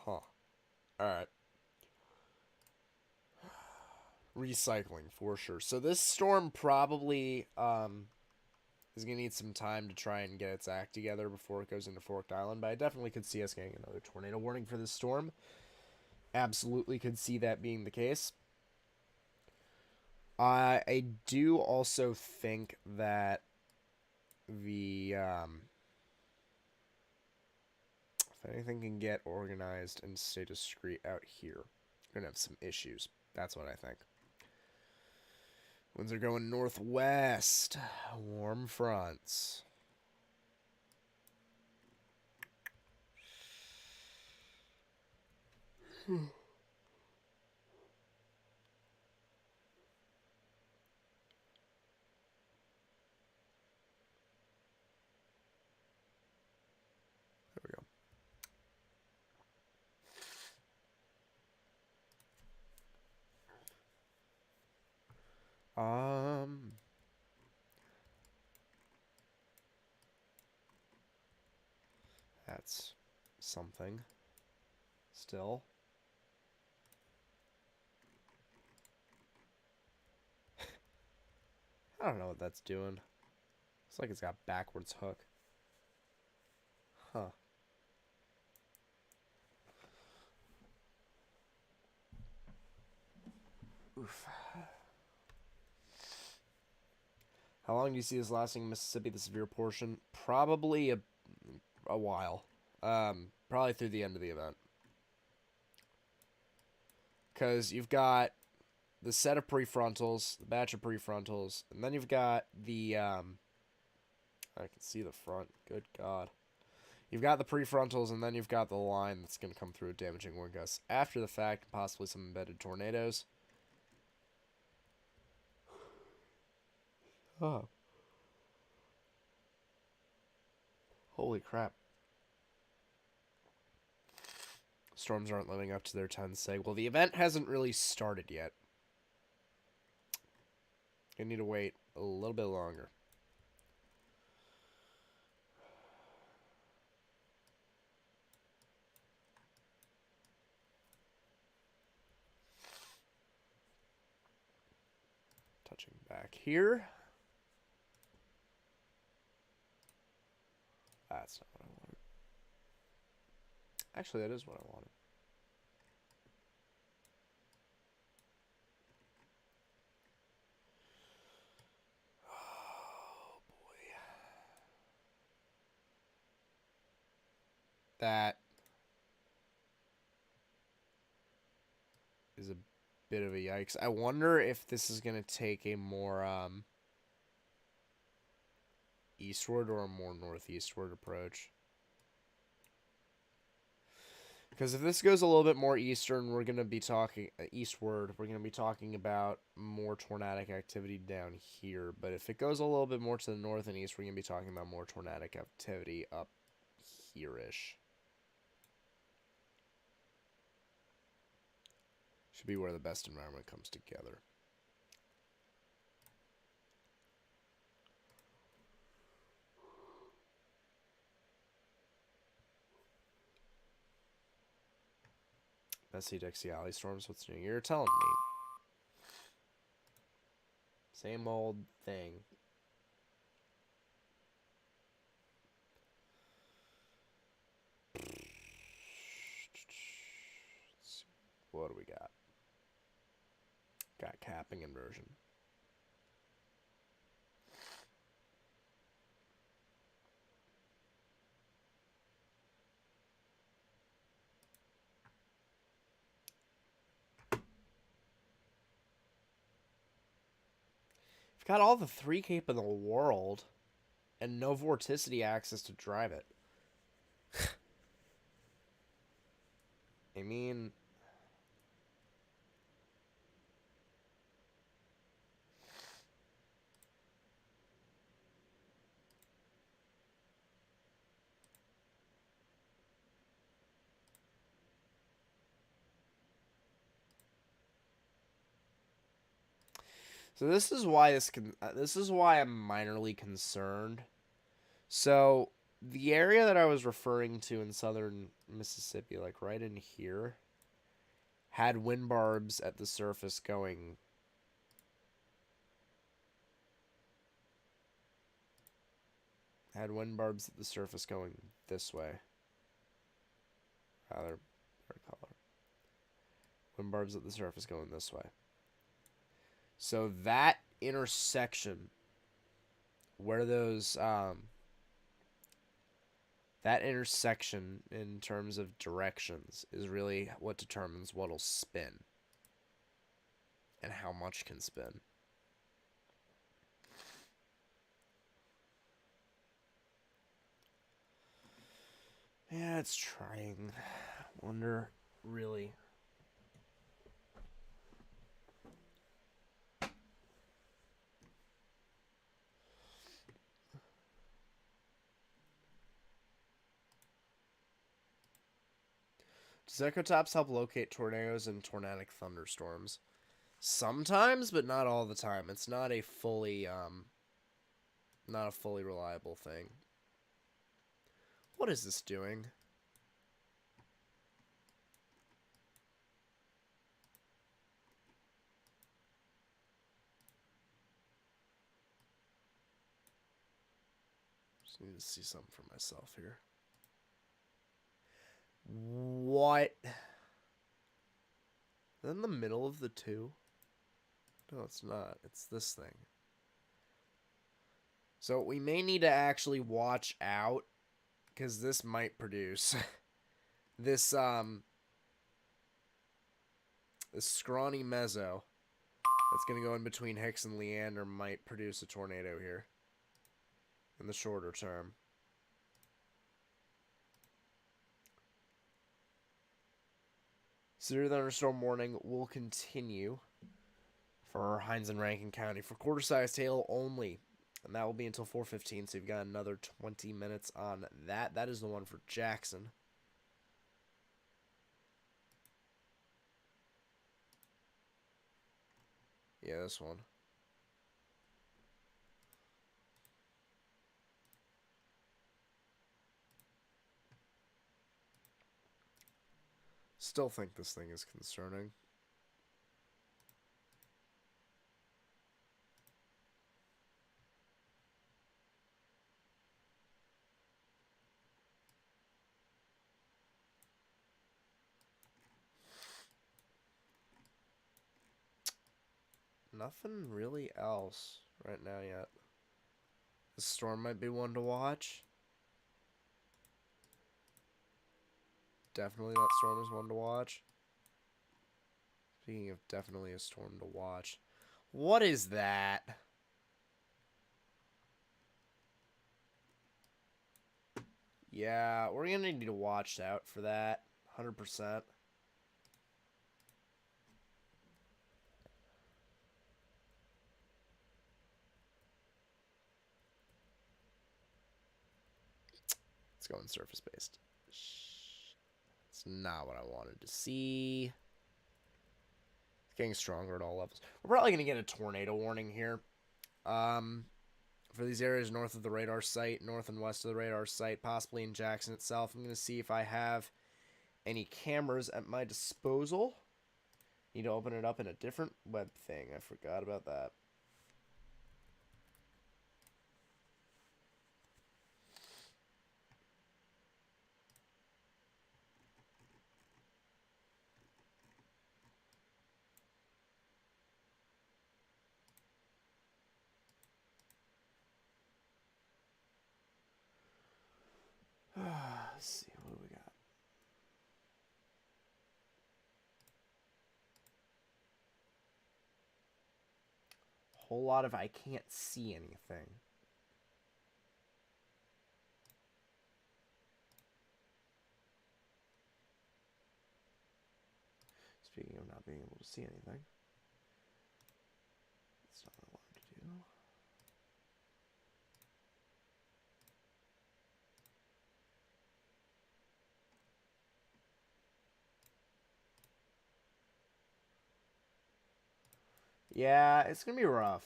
Huh. Alright. Recycling, for sure. So this storm probably is going to need some time to try and get its act together before it goes into Forked Island, but I definitely could see us getting another tornado warning for this storm. Absolutely could see that being the case. I do also think that the if anything can get organized and stay discreet out here, we're gonna have some issues. That's what I think. Winds are going northwest. Warm fronts. There we go. That's something. Still. I don't know what that's doing. Looks like it's got backwards hook. Huh. Oof. How long do you see this lasting in Mississippi, the severe portion? Probably a while. Probably through the end of the event. Because you've got the set of prefrontals, the batch of prefrontals, and then you've got the, I can see the front. Good God. You've got the prefrontals, and then you've got the line that's going to come through with damaging wind gusts after the fact, possibly some embedded tornadoes. Oh. Holy crap. Storms aren't living up to their 10 seg. Well, the event hasn't really started yet. I need to wait a little bit longer. Touching back here. That's not what I wanted. Actually, that is what I wanted. Oh, boy. That is a bit of a yikes. I wonder if this is going to take a more eastward or a more northeastward approach. Because if this goes a little bit more eastern, we're going to be talking eastward. We're going to be talking about more tornadic activity down here. But if it goes a little bit more to the north and east, we're going to be talking about more tornadic activity up here-ish. Should be where the best environment comes together. Bessie Dixie Alley storms. What's new? You're telling me. Same old thing. What do we got? Got capping inversion. We've got all the 3 cape in the world and no vorticity access to drive it. I mean, So this is why this is why I'm minorly concerned. So the area that I was referring to in southern Mississippi, like right in here, had wind barbs at the surface going. Had wind barbs at the surface going this way. Rather, color. Wind barbs at the surface going this way. So that intersection, where those that intersection in terms of directions is really what determines what'll spin and how much can spin. Yeah, it's trying. Wonder, really. Does Echotops help locate tornadoes and tornadic thunderstorms? Sometimes, but not all the time. It's not a fully reliable thing. What is this doing? Just need to see something for myself here. What? In the middle of the two? No, it's not. It's this thing. So we may need to actually watch out, because this might produce this this scrawny mezzo that's gonna go in between Hicks and Leander might produce a tornado here in the shorter term. Severe thunderstorm warning will continue for Hines and Rankin County for quarter-sized hail only, and that will be until 4:15. So you've got another 20 minutes on that. That is the one for Jackson. Yeah, this one. Still think this thing is concerning. Nothing really else right now yet. This storm might be one to watch. Definitely that storm is one to watch. Speaking of definitely a storm to watch. What is that? Yeah, we're going to need to watch out for that. 100%. Let's go in surface-based. It's not what I wanted to see. It's getting stronger at all levels. We're probably going to get a tornado warning here. For these areas north of the radar site, north and west of the radar site, possibly in Jackson itself. I'm going to see if I have any cameras at my disposal. Need to open it up in a different web thing. I forgot about that. Let's see, what do we got? Whole lot of I can't see anything. Speaking of not being able to see anything. That's not what I wanted to do. Yeah, it's gonna be rough.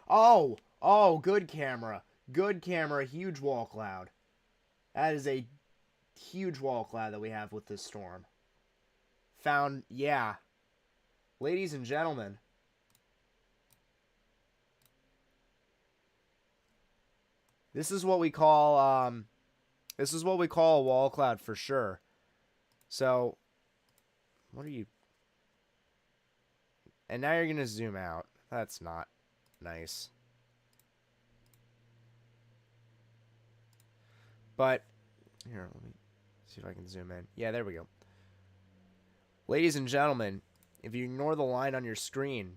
Oh, oh, good camera. Good camera, huge wall cloud. That is a huge wall cloud that we have with this storm. Found, yeah. Ladies and gentlemen, this is what we call, this is what we call a wall cloud for sure. So, what are you... And now you're gonna zoom out. That's not nice. But, here, let me see if I can zoom in. Yeah, there we go. Ladies and gentlemen, if you ignore the line on your screen,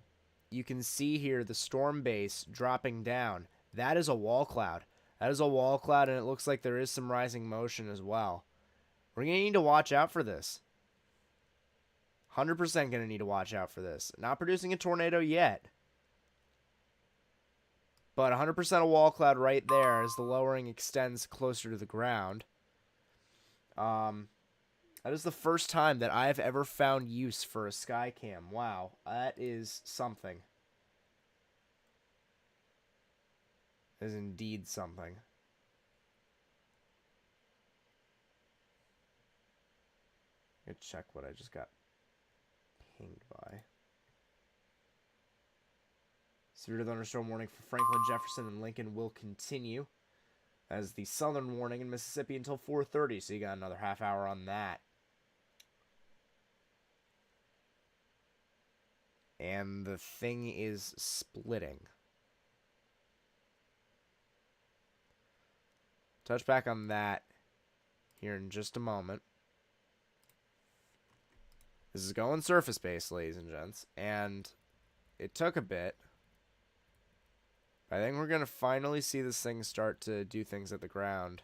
you can see here the storm base dropping down. That is a wall cloud. That is a wall cloud, and it looks like there is some rising motion as well. We're going to need to watch out for this. 100% going to need to watch out for this. Not producing a tornado yet, but 100% a wall cloud right there as the lowering extends closer to the ground. That is the first time that I've ever found use for a sky cam. Wow, that is something. That is indeed something. Let's check what I just got pinged by. Severe thunderstorm warning for Franklin, Jefferson, and Lincoln will continue as the southern warning in Mississippi until 4:30. So you got another half hour on that. And the thing is splitting. Touch back on that here in just a moment. This is going surface based, ladies and gents, and it took a bit. I think we're going to finally see this thing start to do things at the ground.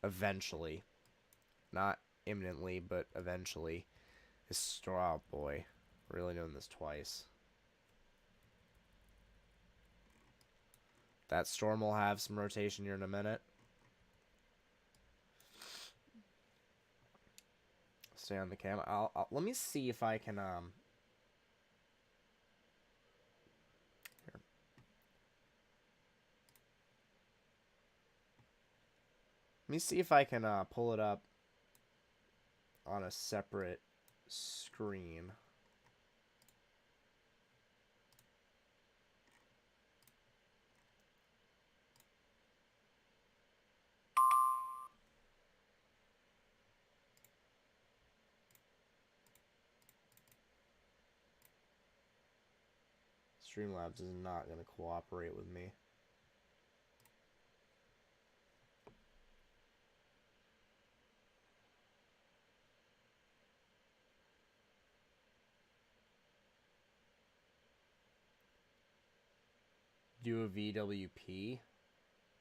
Eventually. Not imminently, but eventually. Oh boy. Really doing this twice. That storm will have some rotation here in a minute. Stay on the camera. Let me see if I can here. Let me see if I can pull it up on a separate screen. Streamlabs is not going to cooperate with me. Do a VWP.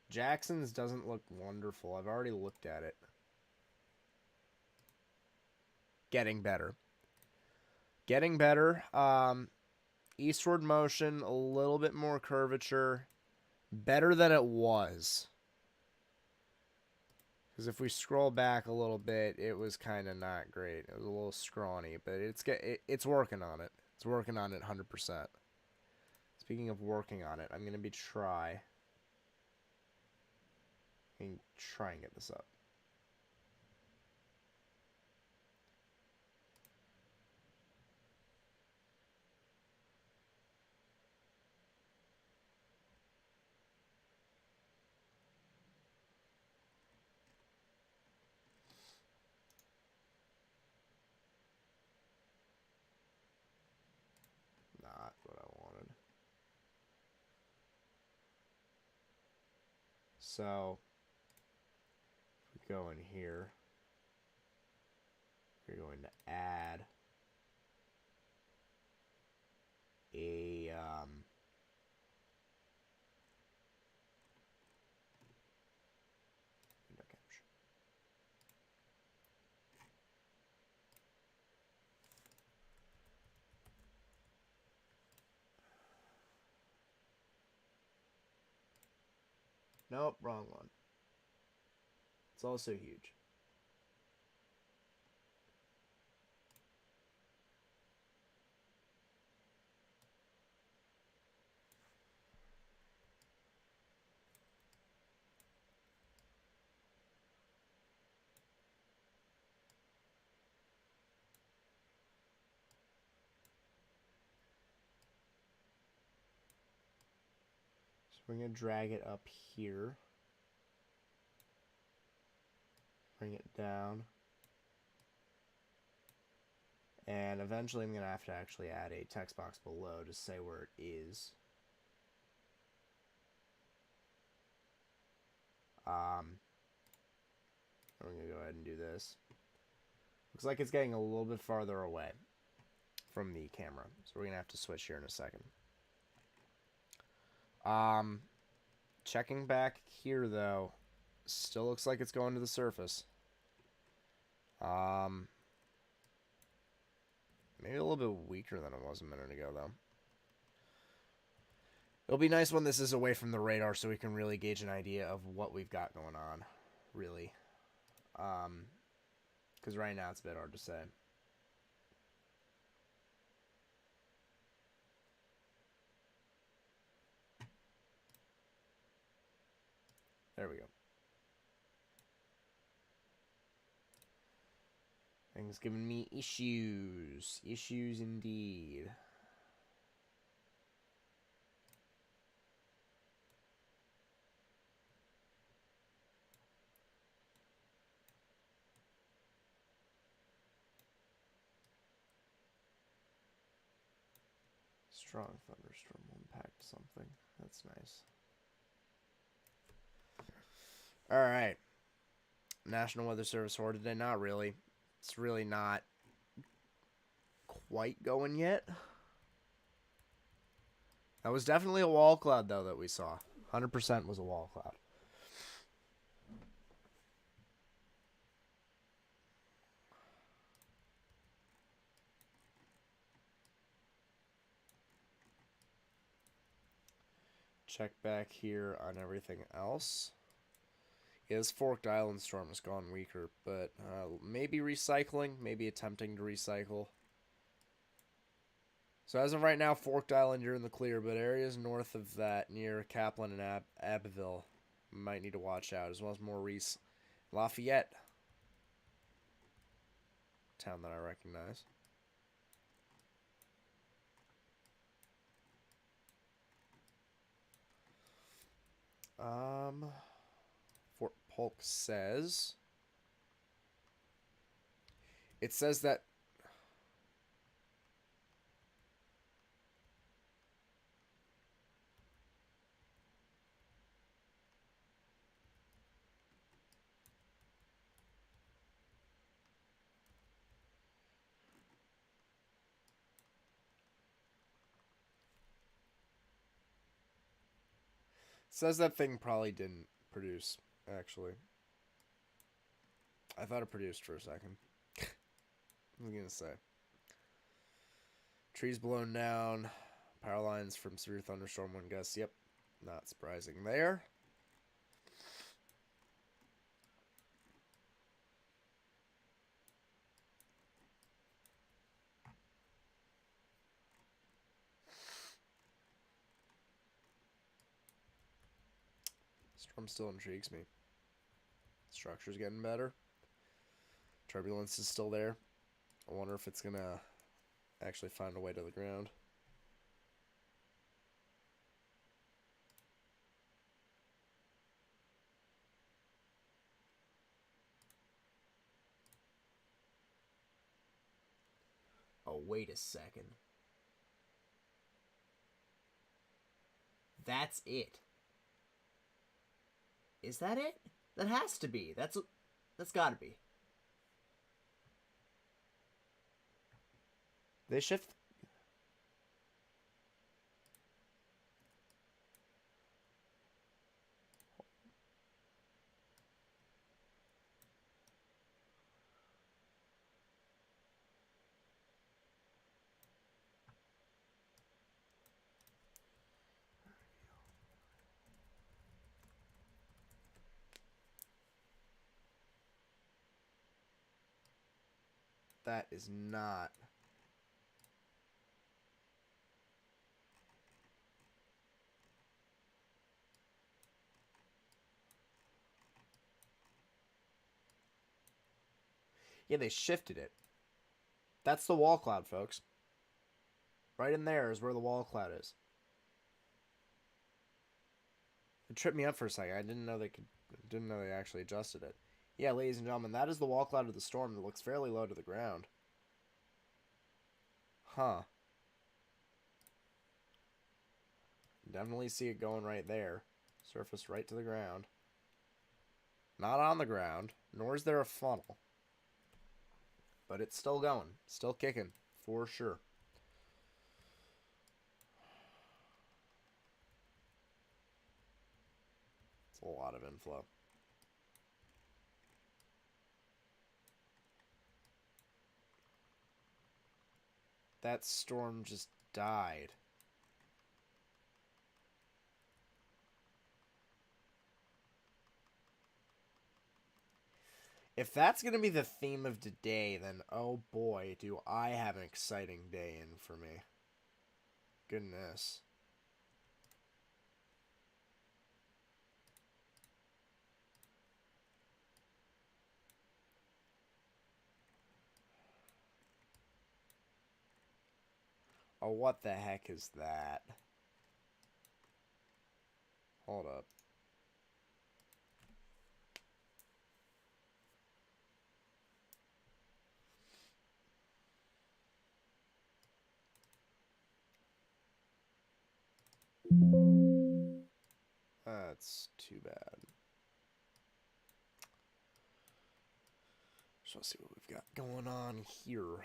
Jackson's doesn't look wonderful. I've already looked at it. Getting better. Getting better. Eastward motion, a little bit more curvature. Better than it was. Because if we scroll back a little bit, it was kind of not great. It was a little scrawny, but it's working on it. It's working on it 100%. Speaking of working on it, I'm going to try and get this up. Not what I wanted. So, if we go in here, we're going to add a window capture. Nope, wrong one. It's also huge. We're going to drag it up here. Bring it down. And eventually I'm going to have to actually add a text box below to say where it is. I'm going to go ahead and do this. Looks like it's getting a little bit farther away from the camera. So we're going to have to switch here in a second. Checking back here, though, still looks like it's going to the surface. Maybe a little bit weaker than it was a minute ago, though. It'll be nice when this is away from the radar so we can really gauge an idea of what we've got going on, really. Because right now it's a bit hard to say. There we go. Things giving me issues. Issues indeed. Strong thunderstorm will impact something. That's nice. Alright. National Weather Service for today. Not really. It's really not quite going yet. That was definitely a wall cloud, though, that we saw. 100% was a wall cloud. Check back here on everything else. Yeah, this Forked Island storm has gone weaker, but maybe recycling, maybe attempting to recycle. So as of right now, Forked Island, you're in the clear, but areas north of that, near Kaplan and Abbeville, might need to watch out, as well as Maurice. Lafayette, town that I recognize. Fort Polk says... It says that... Says that thing probably didn't produce, actually. I thought it produced for a second. I was gonna say. Trees blown down. Power lines from severe thunderstorm wind gusts. Yep. Not surprising there. Storm still intrigues me. Structure's getting better. Turbulence is still there. I wonder if it's gonna actually find a way to the ground. Oh, wait a second. That's it. Is that it? That has to be. That's gotta be. They shift. That is not. Yeah, they shifted it. That's the wall cloud, folks. Right in there is where the wall cloud is. It tripped me up for a second. I didn't know they actually adjusted it. Yeah, ladies and gentlemen, that is the wall cloud of the storm that looks fairly low to the ground. Huh. Definitely see it going right there. Surface right to the ground. Not on the ground, nor is there a funnel. But it's still going. Still kicking, for sure. It's a lot of inflow. That storm just died. If that's going to be the theme of today, then oh boy, do I have an exciting day in for me. Goodness. Oh, what the heck is that? Hold up. That's too bad. So let's see what we've got going on here.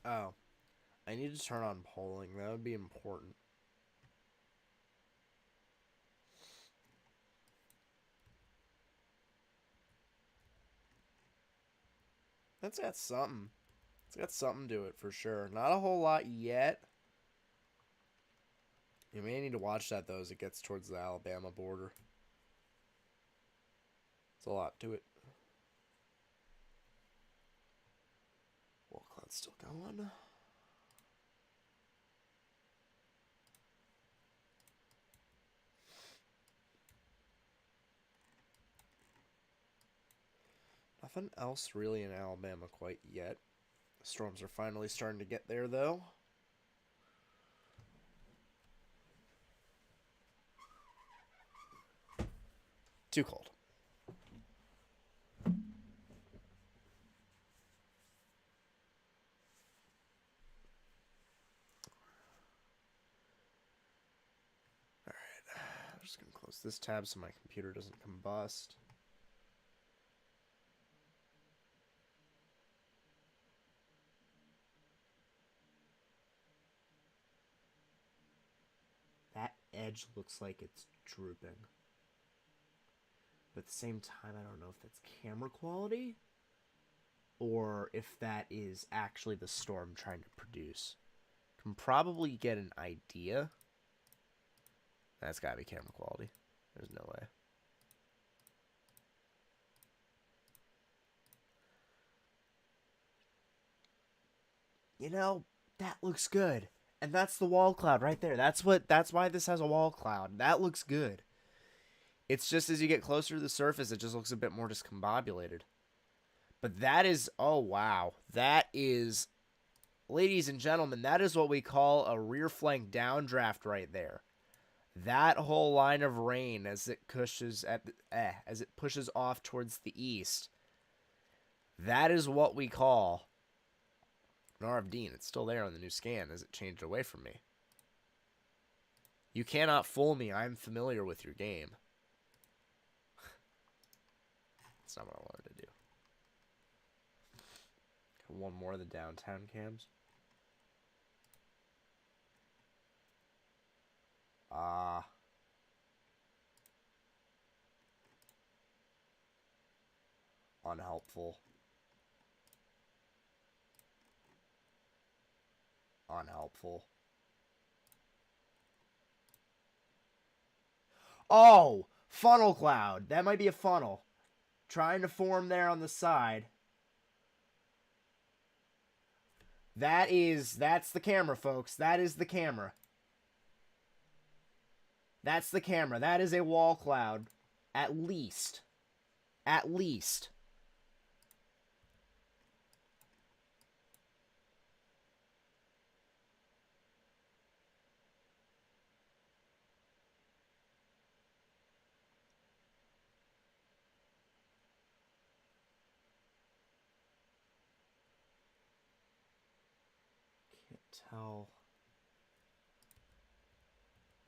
Oh, I need to turn on polling. That would be important. That's got something. It's got something to it for sure. Not a whole lot yet. You may need to watch that though as it gets towards the Alabama border. It's a lot to it. Wall cloud's still going. Nothing else really in Alabama quite yet. The storms are finally starting to get there though. Too cold. Alright, I'm just going to close this tab so my computer doesn't combust. That edge looks like it's drooping. But at the same time, I don't know if that's camera quality or if that is actually the storm trying to produce. Can probably get an idea. That's gotta be camera quality. There's no way. You know, that looks good. And that's the wall cloud right there. That's why this has a wall cloud. That looks good. It's just as you get closer to the surface, it just looks a bit more discombobulated. But that is, oh wow. That is, ladies and gentlemen, that is what we call a rear flank downdraft right there. That whole line of rain as it pushes off towards the east. That is what we call an RFD, and it's still there on the new scan as it changed away from me. You cannot fool me. I'm familiar with your game. That's not what I wanted to do. One more of the downtown cams. Unhelpful. Unhelpful. Oh! Funnel cloud. That might be a funnel. Trying to form there on the side. That's the camera, folks. That is the camera. That's the camera. That is a wall cloud. At least. At least. tell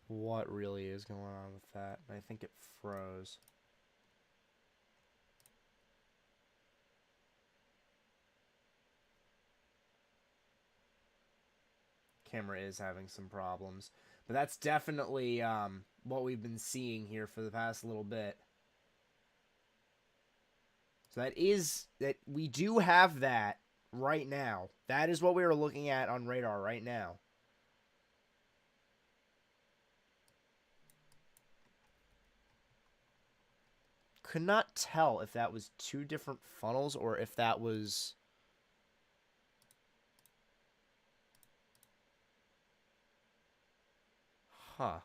what really is going on with that. I think it froze. Camera is having some problems. But that's definitely what we've been seeing here for the past little bit. So that we do have that right now. That is what we are looking at on radar right now. Could not tell if that was two different funnels or if that was... Huh.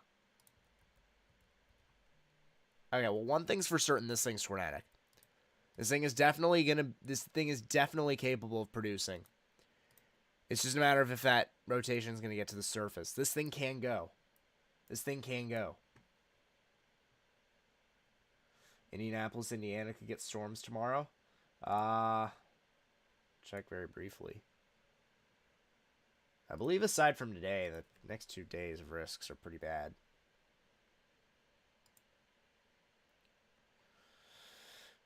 Okay, well, one thing's for certain, this thing's tornadic. This thing is definitely capable of producing. It's just a matter of if that rotation is gonna get to the surface. This thing can go. This thing can go. Indianapolis, Indiana could get storms tomorrow. Check very briefly. I believe aside from today, the next 2 days of risks are pretty bad.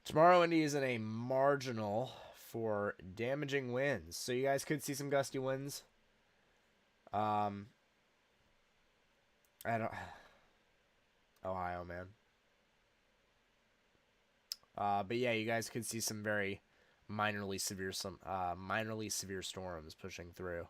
Tomorrow, Indy is in a marginal for damaging winds. So you guys could see some gusty winds. I don't... Ohio, man. But yeah, you guys could see some very minorly severe storms pushing through.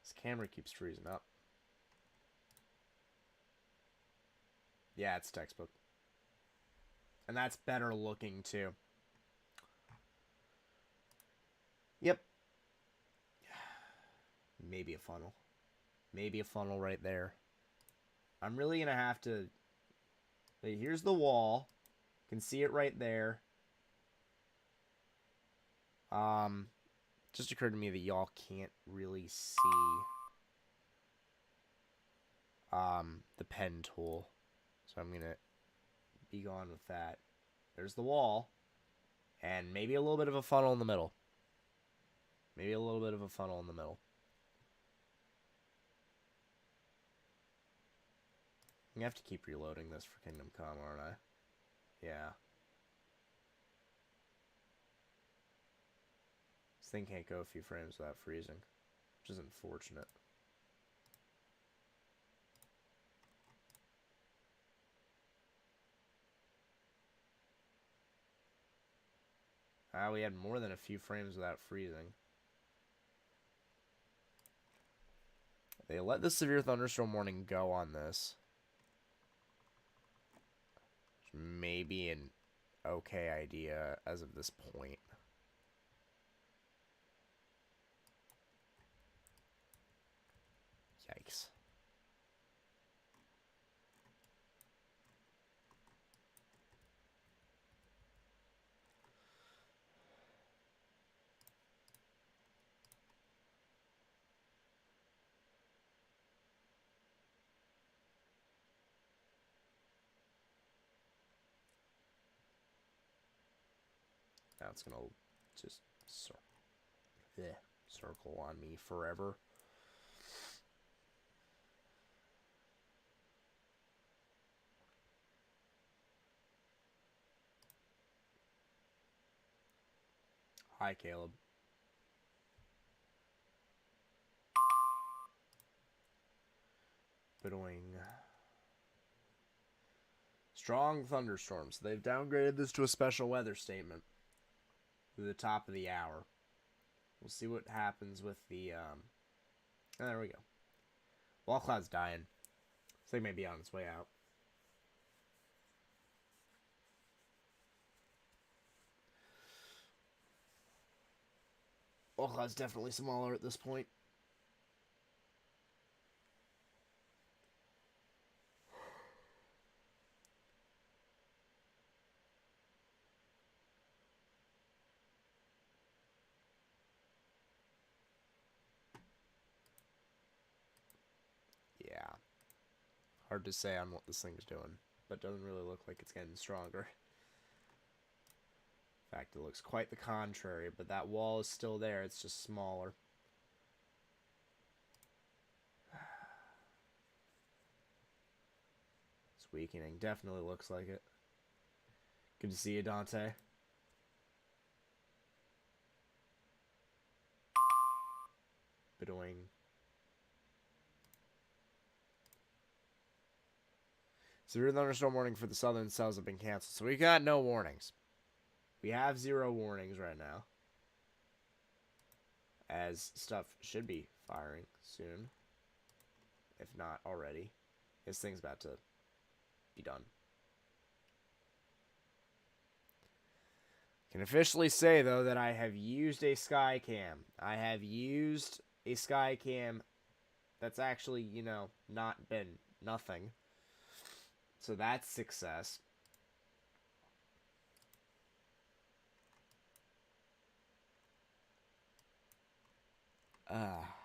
This camera keeps freezing up. Yeah, it's textbook. And that's better looking, too. Yep. Maybe a funnel. Maybe a funnel right there. I'm really going to have to... Wait, here's the wall. You can see it right there. Just occurred to me that y'all can't really see the pen tool. So I'm going to be gone with that. There's the wall. And maybe a little bit of a funnel in the middle. Maybe a little bit of a funnel in the middle. I'm going to have to keep reloading this for Kingdom Come, aren't I? Yeah. This thing can't go a few frames without freezing, which is unfortunate. We had more than a few frames without freezing. They let the severe thunderstorm warning go on this. Which may be an okay idea as of this point. Yikes. Now it's gonna just circle on me forever. Hi, Caleb. Bidoing. Strong thunderstorms. They've downgraded this to a special weather statement through the top of the hour. We'll see what happens with the... there we go. Wall cloud's dying. This thing may be on its way out. Wall cloud's definitely smaller at this point. Hard to say on what this thing's doing, but doesn't really look like it's getting stronger. In fact, it looks quite the contrary, but that wall is still there. It's just smaller. It's weakening. Definitely looks like it. Good to see you, Dante. Bidoing. Severe thunderstorm warning for the southern cells have been canceled. So we got no warnings. We have 0 warnings right now. As stuff should be firing soon. If not already. This thing's about to be done. Can officially say, though, that I have used a sky cam. I have used a sky cam that's actually, you know, not been nothing. So that's success. Ah.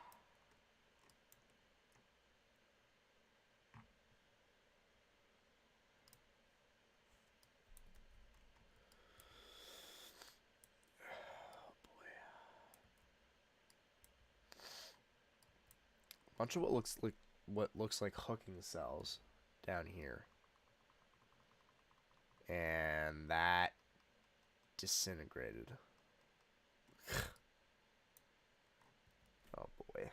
Bunch of what looks like hooking cells down here. And that disintegrated. Oh boy.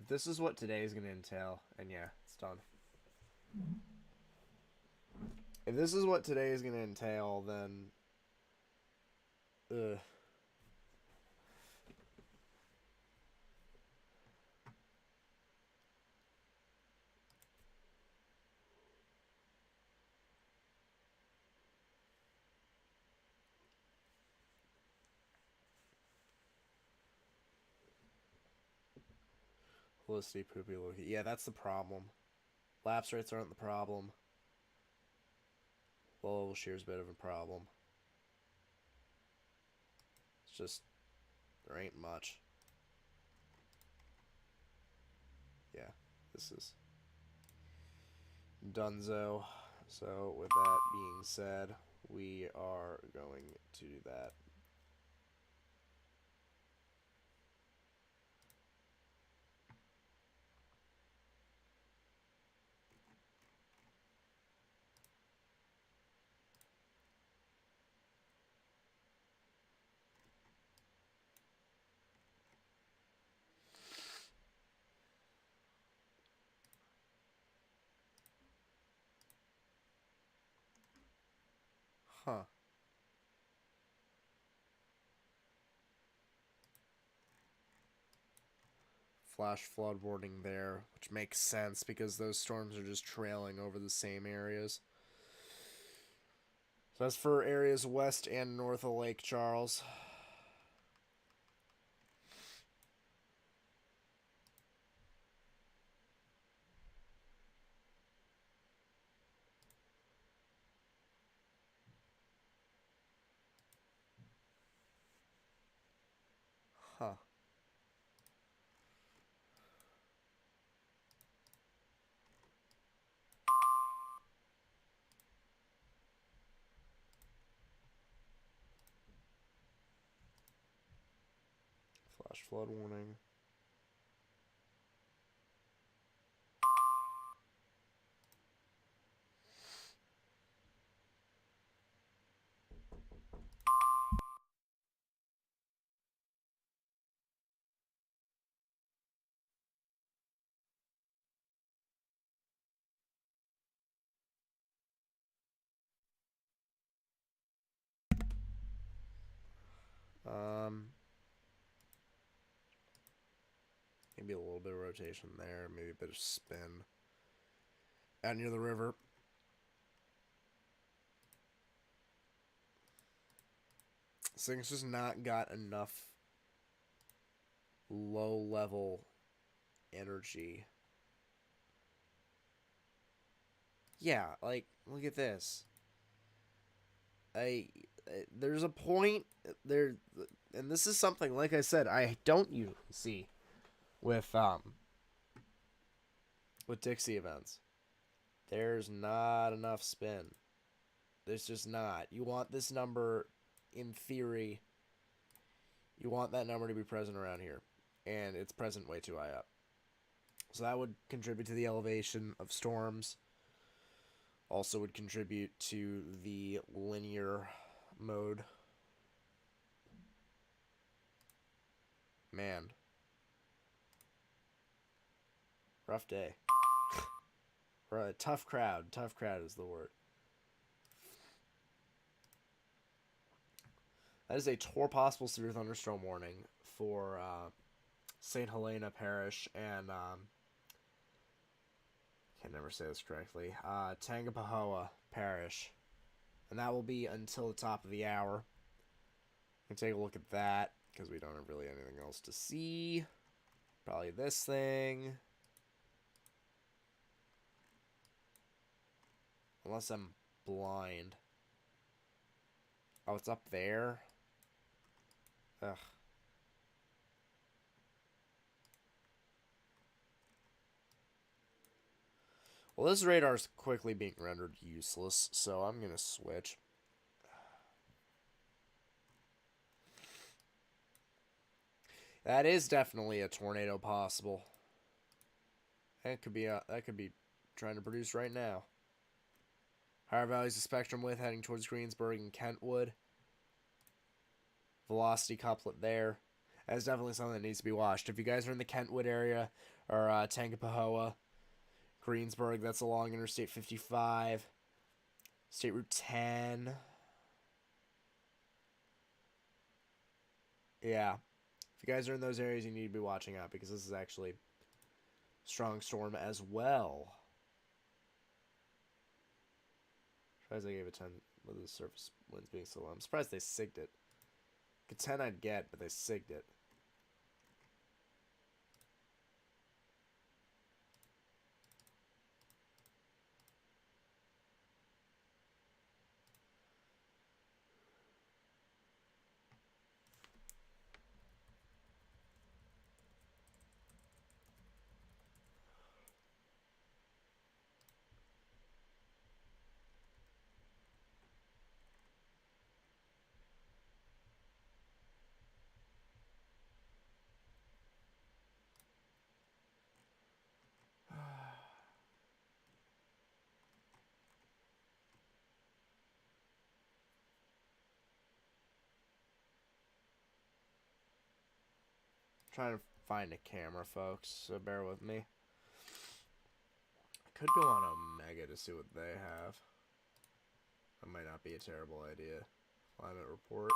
If this is what today is going to entail, and yeah, it's done. If this is what today is going to entail, then ugh. Felicity, Poopy, Loki. Yeah, that's the problem. Lapse rates aren't the problem. Low level shear is a bit of a problem. It's just, there ain't much. Yeah, this is Dunzo. So, with that being said, we are going to do that. Huh. Flash flood warning there, which makes sense because those storms are just trailing over the same areas. So that's for areas west and north of Lake Charles. Huh. Flash flood warning. Maybe a little bit of rotation there, maybe a bit of spin. Out near the river. This thing's just not got enough low level energy. Yeah, like, look at this. There's a point there. And this is something, like I said, I don't usually see with Dixie events. There's not enough spin. There's just not. You want this number, in theory, you want that number to be present around here. And it's present way too high up. So that would contribute to the elevation of storms. Also would contribute to the linear mode. Man. Rough day. Tough crowd. Tough crowd is the word. That is a possible severe thunderstorm warning for St. Helena Parish and can never say this correctly. Tangipahoa Parish, and that will be until the top of the hour. We can take a look at that because we don't have really anything else to see. Probably this thing, unless I'm blind. Oh, it's up there. Ugh. Well, this radar is quickly being rendered useless, so I'm going to switch. That is definitely a tornado possible. That could be trying to produce right now. Higher values of spectrum width heading towards Greensburg and Kentwood. Velocity couplet there. That's definitely something that needs to be watched. If you guys are in the Kentwood area or Tangipahoa, Greensburg, that's along Interstate 55, State Route 10. Yeah. If you guys are in those areas, you need to be watching out because this is actually a strong storm as well. Surprised I gave it 10 with the surface winds being so low. I'm surprised they sigged it. 10 I'd get, but they sigged it. Trying to find a camera, folks, so bear with me. I could go on Omega to see what they have. That might not be a terrible idea. Climate report.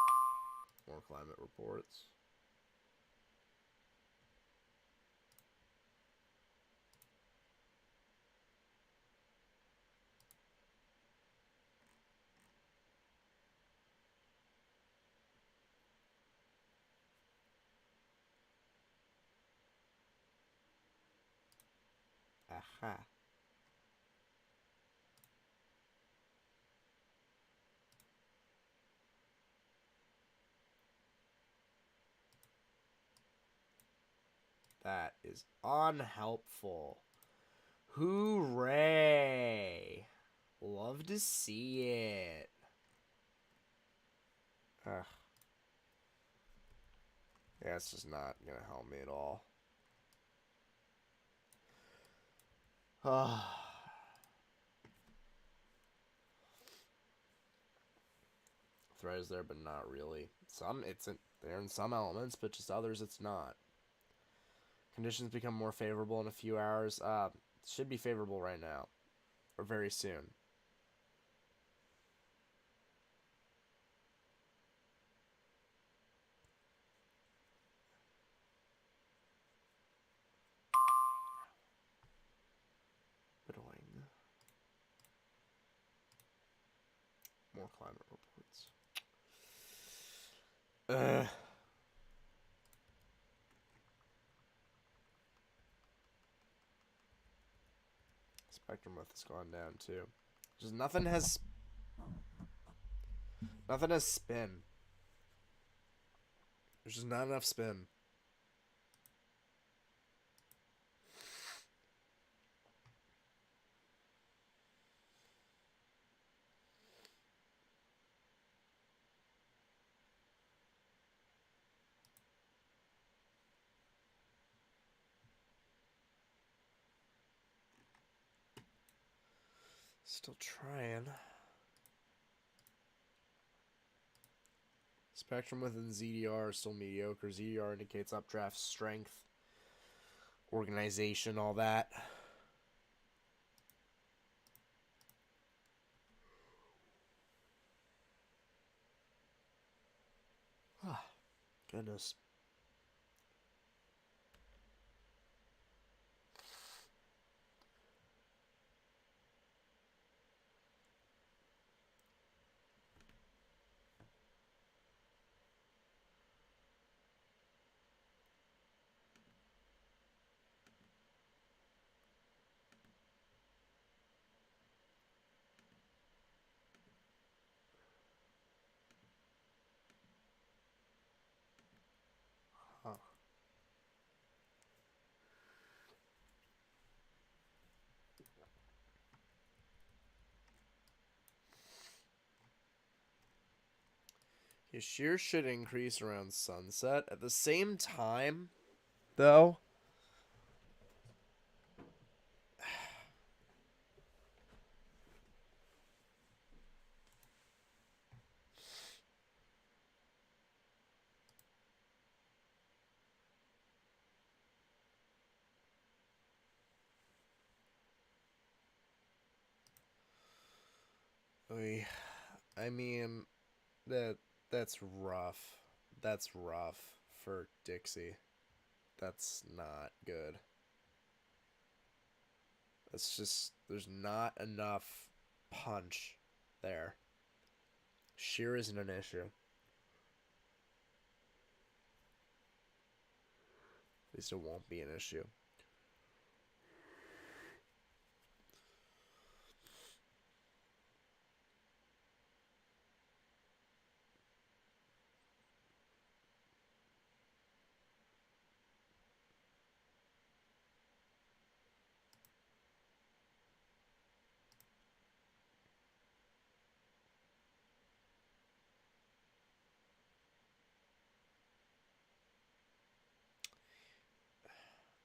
More climate reports. Aha. That is unhelpful. Hooray! Love to see it. Ugh. Yeah, it's just not gonna help me at all. Threat is there, but not really. There in some elements, but just others it's not. Conditions become more favorable in a few hours. Should be favorable right now, or very soon. Annoying. More climate reports. Spectrum width has gone down too. Just nothing has spin. There's just not enough spin. Still trying. Spectrum within ZDR is still mediocre. ZDR indicates updraft strength, organization, all that. Ah, goodness. Huh. His shear should increase around sunset. At the same time, though, I mean that's rough. That's rough for Dixie. That's not good. That's just there's not enough punch there. Sheer isn't an issue. At least it won't be an issue.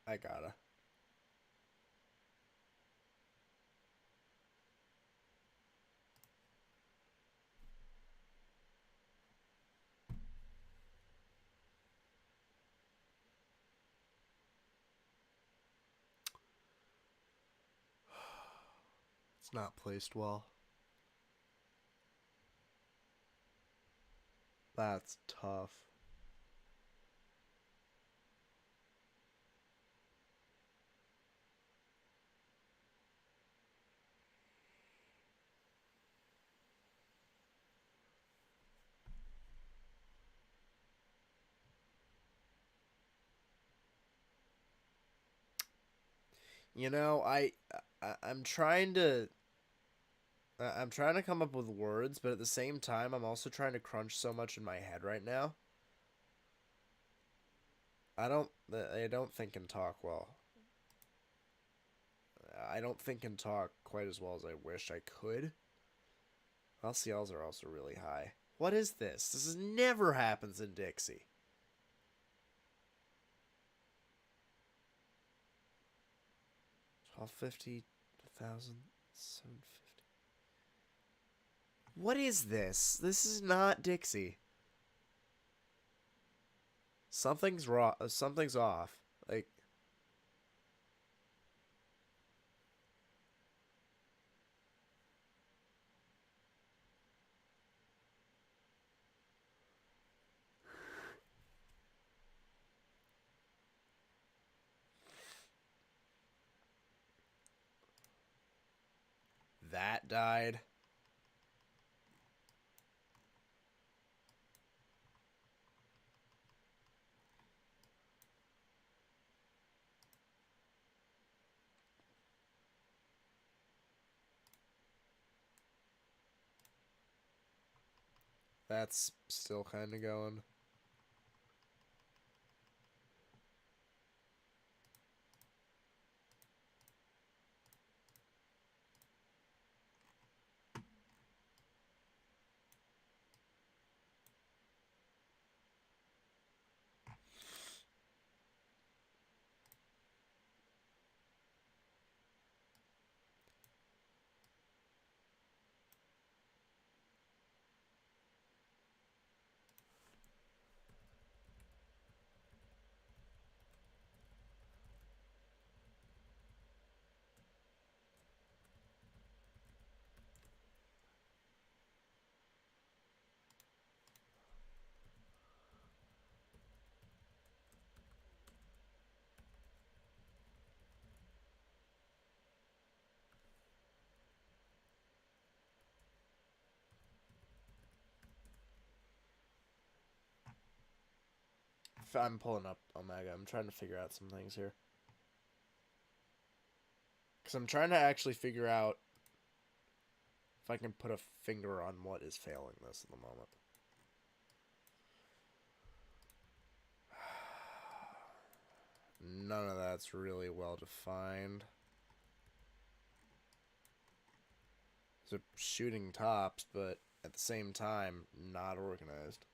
I gotta. It's not placed well. That's tough. You know, I'm trying to I'm trying to come up with words, but at the same time, I'm also trying to crunch so much in my head right now. I don't think and talk well. I don't think and talk quite as well as I wish I could. LCLs are also really high. What is this? This never happens in Dixie. 1250, 1,750. What is this? This is not Dixie. Something's wrong. Something's off. Like that died. That's still kind of going. I'm pulling up Omega. I'm trying to figure out some things here. Because I'm trying to actually figure out if I can put a finger on what is failing this at the moment. None of that's really well defined. So shooting tops, but at the same time, not organized.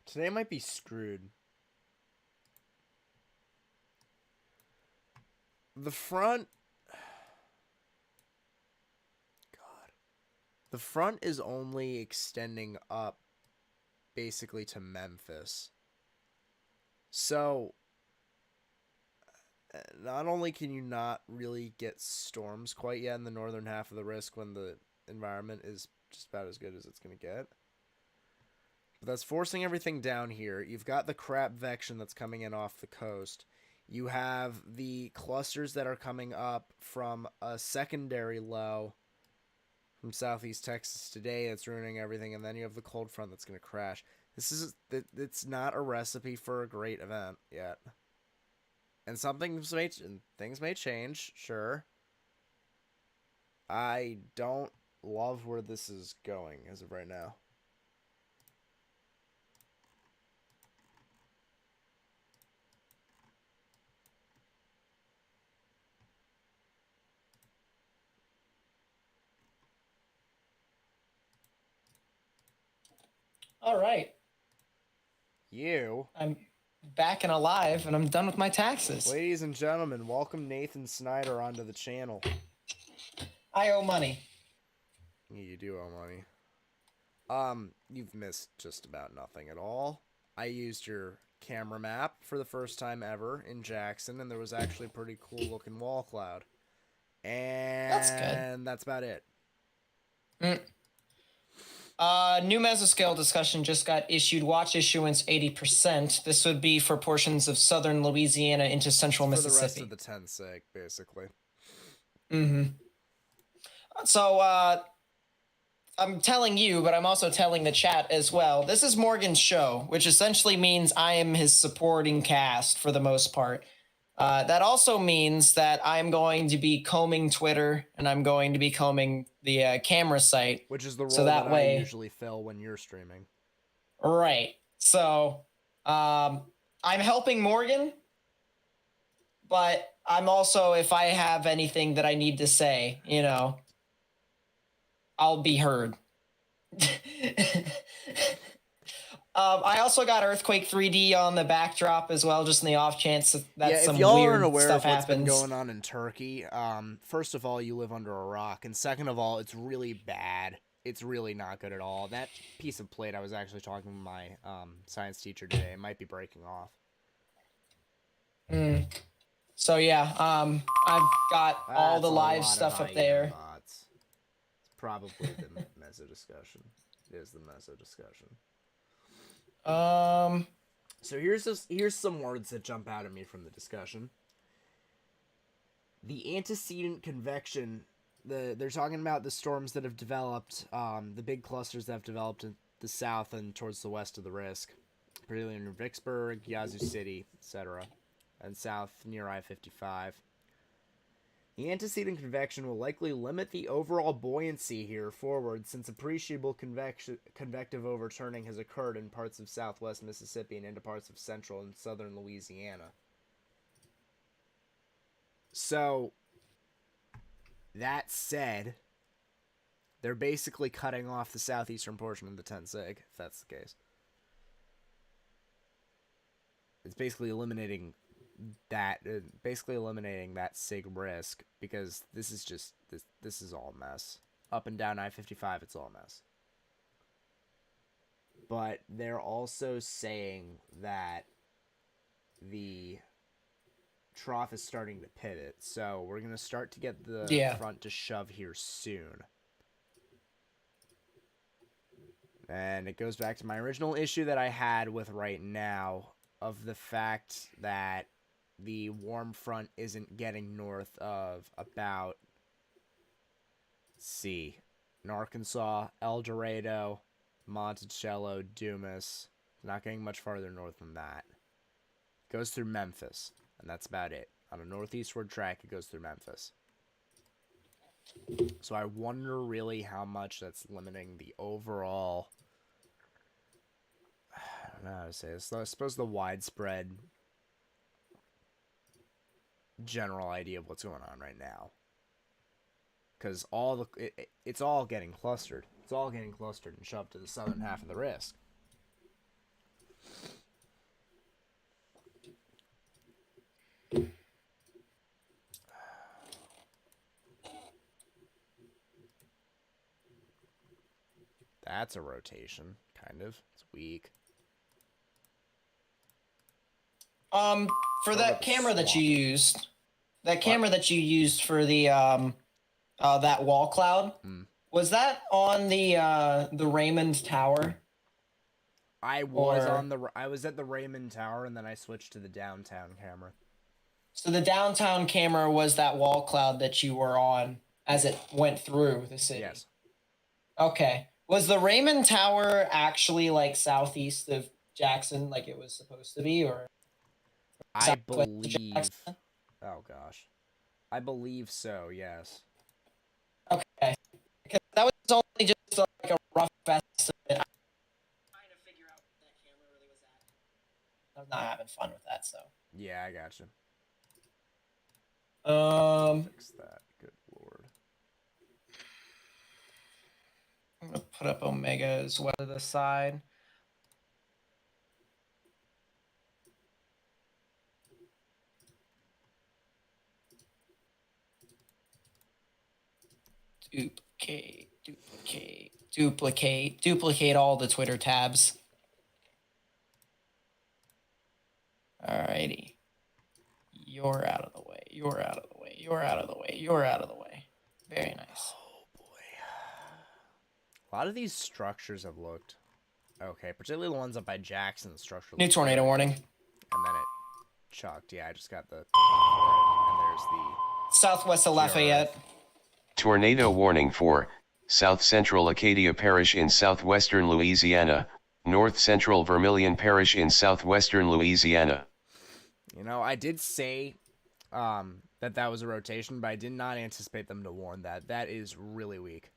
Today might be screwed. The front... God. The front is only extending up basically to Memphis. So, not only can you not really get storms quite yet in the northern half of the risk when the environment is just about as good as it's going to get, but that's forcing everything down here. You've got the crap vection that's coming in off the coast. You have the clusters that are coming up from a secondary low from southeast Texas today that's ruining everything, and then you have the cold front that's going to crash. It's not a recipe for a great event yet. And things may change, sure. I don't love where this is going as of right now. All right. I'm back and alive, and I'm done with my taxes. Ladies and gentlemen, welcome Nathan Snyder onto the channel. I owe money. You do owe money. You've missed just about nothing at all. I used your camera map for the first time ever in Jackson, and there was actually a pretty cool looking wall cloud. And that's good. That's about it. New mesoscale discussion just got issued. Watch issuance 80%. This would be for portions of southern Louisiana into central Mississippi. For the rest of the 10 sig, basically. So, I'm telling you, but I'm also telling the chat as well. This is Morgan's show, which essentially means I am his supporting cast for the most part. That also means that I'm going to be combing Twitter, and I'm going to be combing the camera site. Which is the role so that way, I usually fill when you're streaming. Right. So, I'm helping Morgan, but I'm also, if I have anything that I need to say, I'll be heard. I also got Earthquake 3D on the backdrop as well, just in the off chance that some weird stuff happens. If y'all aren't aware of what's been going on in Turkey, first of all, you live under a rock, and second of all, it's really bad. It's really not good at all. That piece of plate, I was actually talking to my science teacher today. It might be breaking off. So yeah, I've got all the live stuff up there. Bots. It's probably the meso discussion. It is the meso discussion. So here's some words that jump out at me from the discussion. The antecedent convection. They're talking about the storms that have developed, the big clusters that have developed in the south and towards the west of the risk, particularly in Vicksburg, Yazoo City, etc., and south near I-55. The antecedent convection will likely limit the overall buoyancy here forward, since appreciable convective overturning has occurred in parts of southwest Mississippi and into parts of central and southern Louisiana. So, that said, they're basically cutting off the southeastern portion of the 10 sig, if that's the case. It's basically eliminating that sig risk, because this is just this is all a mess. Up and down I-55, it's all a mess. But they're also saying that the trough is starting to pivot, so we're gonna start to get the front to shove here soon. And it goes back to my original issue that I had with right now. of the fact that the warm front isn't getting north of about, let's see, in Arkansas, El Dorado, Monticello, Dumas. Not getting much farther north than that. Goes through Memphis, and that's about it. On a northeastward track, it goes through Memphis. So I wonder really how much that's limiting the overall, I don't know how to say this. I suppose the widespread general idea of what's going on right now. Because it's all getting clustered. It's all getting clustered and shoved to the southern half of the risk. That's a rotation, kind of. It's weak. For that camera that you used, for the that wall cloud, was that on the Raymond Tower? I was at the Raymond Tower, and then I switched to the downtown camera. So the downtown camera was that wall cloud that you were on as it went through the city. Yes. Okay. Was the Raymond Tower actually like southeast of Jackson, like it was supposed to be, or? I believe. Oh gosh, I believe so. Yes. Okay. Because that was only just like a rough estimate. I'm trying to figure out what that camera really was at. I'm not having fun with that, so. Yeah, I gotcha. Fix that. Good lord. I'm gonna put up Omega as well to the side. Duplicate all the Twitter tabs. Alrighty. You're out of the way. You're out of the way. You're out of the way. You're out of the way. Very nice. Oh boy. A lot of these structures have looked okay, particularly the ones up by Jackson. The structure. New tornado warning. And then it chucked. Yeah, I just got the. And there's the southwest of Lafayette. Tornado warning for South Central Acadia Parish in southwestern Louisiana, North Central Vermilion Parish in southwestern Louisiana. You know, I did say that was a rotation, but I did not anticipate them to warn that. That is really weak.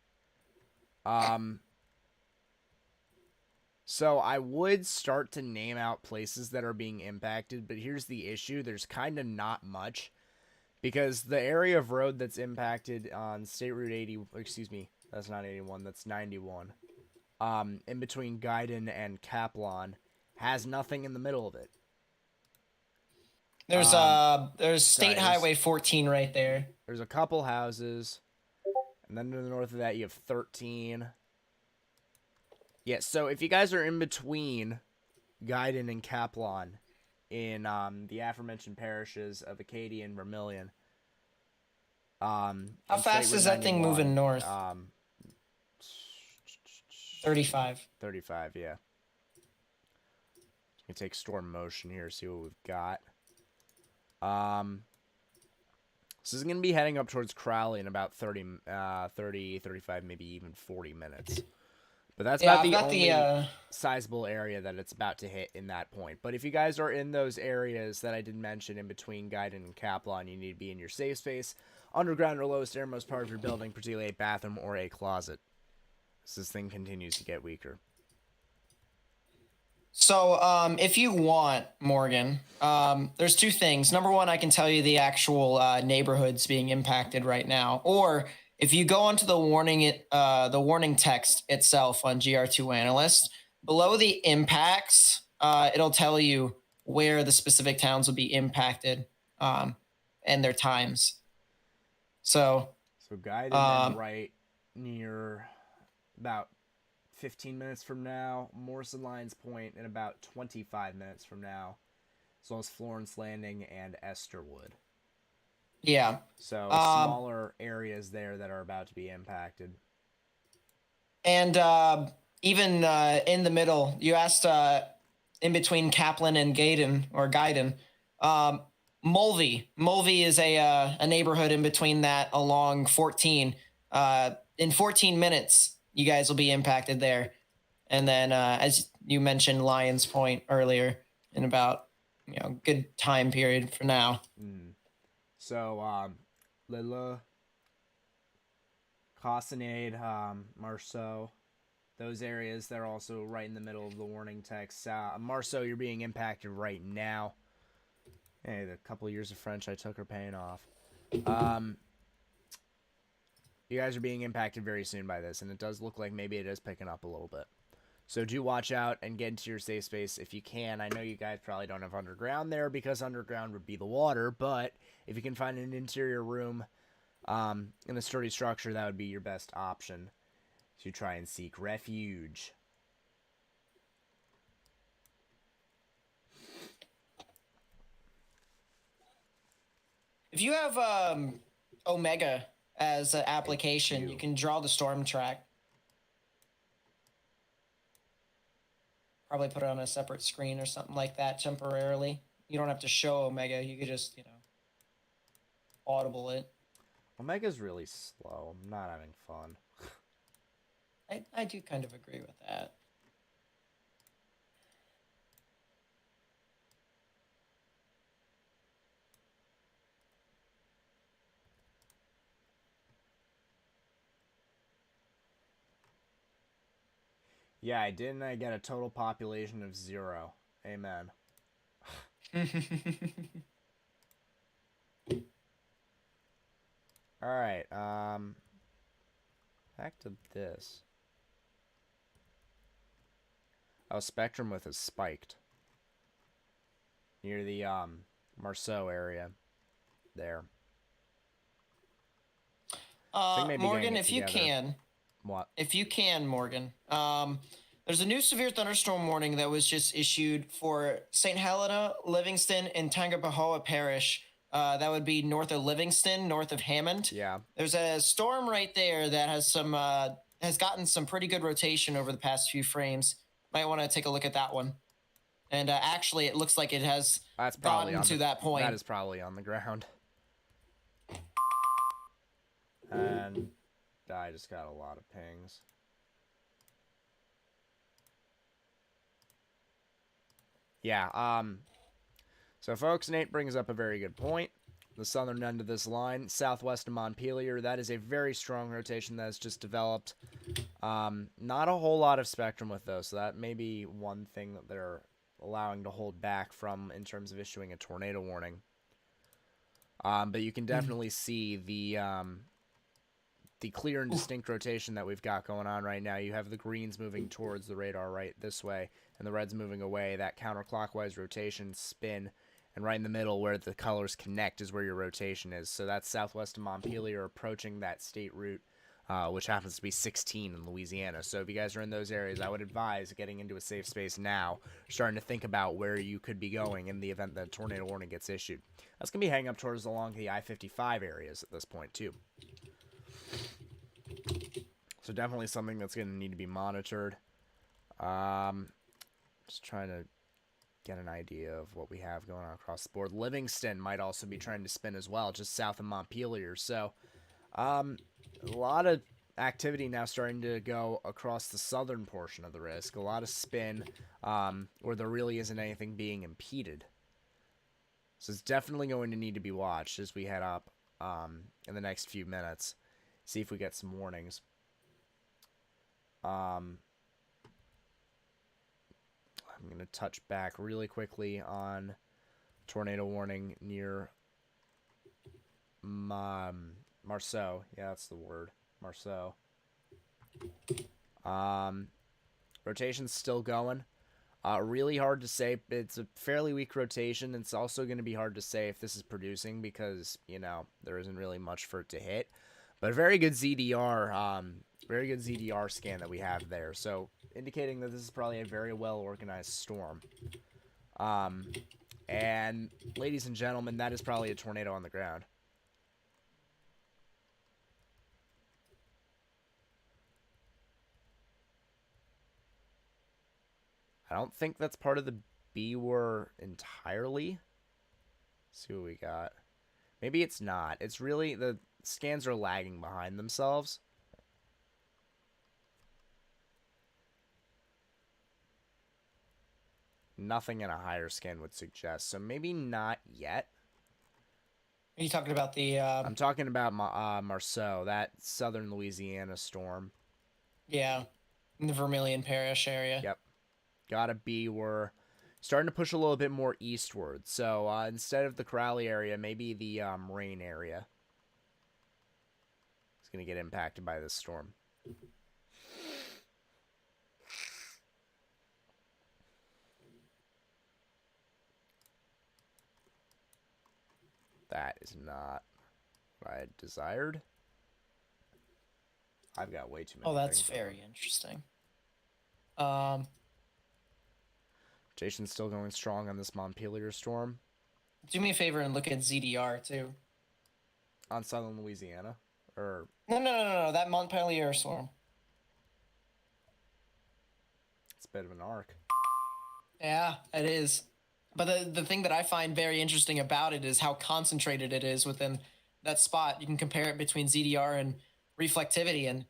So I would start to name out places that are being impacted, but here's the issue. There's kind of not much. Because the area of road that's impacted on State Route 80, excuse me, that's not 81, that's 91, in between Gaiden and Kaplan, has nothing in the middle of it. There's State Highway 14 right there. There's a couple houses, and then to the north of that you have 13. Yeah, so if you guys are in between Gaiden and Kaplan, in the aforementioned parishes of Acadia and Vermilion. How fast is that thing moving north? 35. 35, yeah. You take storm motion here, see what we've got. This is going to be heading up towards Crowley in about 30, 35, maybe even 40 minutes. But that's about the only sizable area that it's about to hit in that point. But if you guys are in those areas that I did mention in between Gaiden and Kaplan, you need to be in your safe space, underground or lowest airmost part of your building, particularly a bathroom or a closet. As this thing continues to get weaker. So, if you want, Morgan, there's two things. Number one, I can tell you the actual neighborhoods being impacted right now, or if you go onto the warning text itself on GR2 Analyst, below the impacts, it'll tell you where the specific towns will be impacted and their times. So Gaiden right near about 15 minutes from now, Morrison Lyons Point in about 25 minutes from now, as well as Florence Landing and Esterwood. Yeah. So smaller areas there that are about to be impacted. And even in the middle, you asked in between Kaplan and Gaydon. Um, Mulvey is a neighborhood in between that along 14. In 14 minutes, you guys will be impacted there. And then, as you mentioned, Lions Point earlier, in about good time period for now. So, Lilla, Caussinade, Marceau, those areas, they're also right in the middle of the warning text. Marceau, you're being impacted right now. Hey, the couple of years of French I took are paying off. You guys are being impacted very soon by this, and it does look like maybe it is picking up a little bit. So do watch out and get into your safe space if you can. I know you guys probably don't have underground there because underground would be the water, but if you can find an interior room in a sturdy structure, that would be your best option to try and seek refuge. If you have Omega as an application, you can draw the storm track. Probably put it on a separate screen or something like that temporarily. You don't have to show Omega. You could just, audible it. Omega's really slow. I'm not having fun. I do kind of agree with that. Yeah, I get a total population of 0. Amen. Alright, back to this. Oh, spectrum width is spiked. Near the, Marceau area. There. Morgan, if you can. What? If you can, Morgan. There's a new severe thunderstorm warning that was just issued for St. Helena, Livingston, and Tangapahoa Parish. That would be north of Livingston, north of Hammond. Yeah. There's a storm right there that has gotten some pretty good rotation over the past few frames. Might want to take a look at that one. And actually, it looks like it has gotten to that point. That is probably on the ground. And I just got a lot of pings. Yeah, so folks, Nate brings up a very good point. The southern end of this line, southwest of Montpelier, that is a very strong rotation that has just developed. Not a whole lot of spectrum with those, so that may be one thing that they're allowing to hold back from in terms of issuing a tornado warning. But you can definitely see the clear and distinct rotation that we've got going on right now. You have the greens moving towards the radar right this way, and the reds moving away. That counterclockwise rotation spin, and right in the middle where the colors connect is where your rotation is. So that's southwest of Montpelier, approaching that state route, which happens to be 16 in Louisiana. So if you guys are in those areas, I would advise getting into a safe space now, starting to think about where you could be going in the event that a tornado warning gets issued. That's going to be hanging up towards along the I-55 areas at this point, too. So definitely something that's going to need to be monitored. Just trying to get an idea of what we have going on across the board. Livingston might also be trying to spin as well, just south of Montpelier. So a lot of activity now starting to go across the southern portion of the risk. A lot of spin where there really isn't anything being impeded. So it's definitely going to need to be watched as we head up in the next few minutes. See if we get some warnings. I'm going to touch back really quickly on tornado warning near Marceau. Yeah, that's the word. Marceau. Rotation's still going. Really hard to say. It's a fairly weak rotation. It's also going to be hard to say if this is producing because, there isn't really much for it to hit. But a very good ZDR scan that we have there. So indicating that this is probably a very well organized storm. And ladies and gentlemen, that is probably a tornado on the ground. I don't think that's part of the BWER entirely. Let's see what we got. Maybe it's not. It's really the scans are lagging behind themselves. Nothing in a higher scan would suggest. So maybe not yet. Are you talking about the? I'm talking about Marceau, that southern Louisiana storm. Yeah, in the Vermilion Parish area. Yep. Gotta be. We're starting to push a little bit more eastward. So instead of the Crowley area, maybe the Rain area is going to get impacted by this storm. That is not what I desired. I've got way too many. Oh, that's things very interesting. Jason's still going strong on this Montpelier storm. Do me a favor and look at ZDR too. On southern Louisiana? Or No. That Montpelier storm. it's a bit of an arc. Yeah, it is. But the thing that I find very interesting about it is how concentrated it is within that spot. You can compare it between ZDR and reflectivity, and You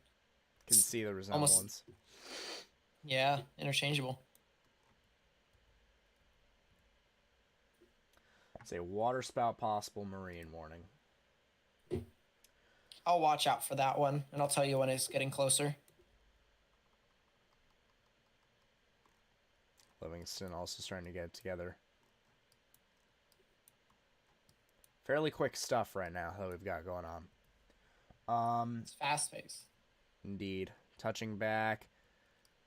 can see the resemblance. yeah, interchangeable. It's a waterspout possible marine warning. I'll watch out for that one, and I'll tell you when it's getting closer. Livingston also starting to get it together. Fairly quick stuff right now that we've got going on. It's fast paced. Indeed. Touching back.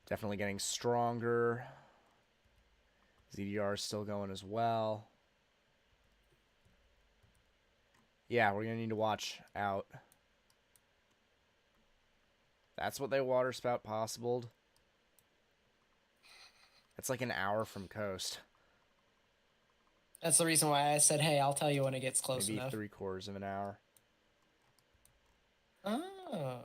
Definitely getting stronger. ZDR is still going as well. Yeah, we're going to need to watch out. That's what they waterspout possibled. It's like an hour from coast. That's the reason why I said, hey, I'll tell you when it gets close Maybe enough. 3/4 of an hour. Oh.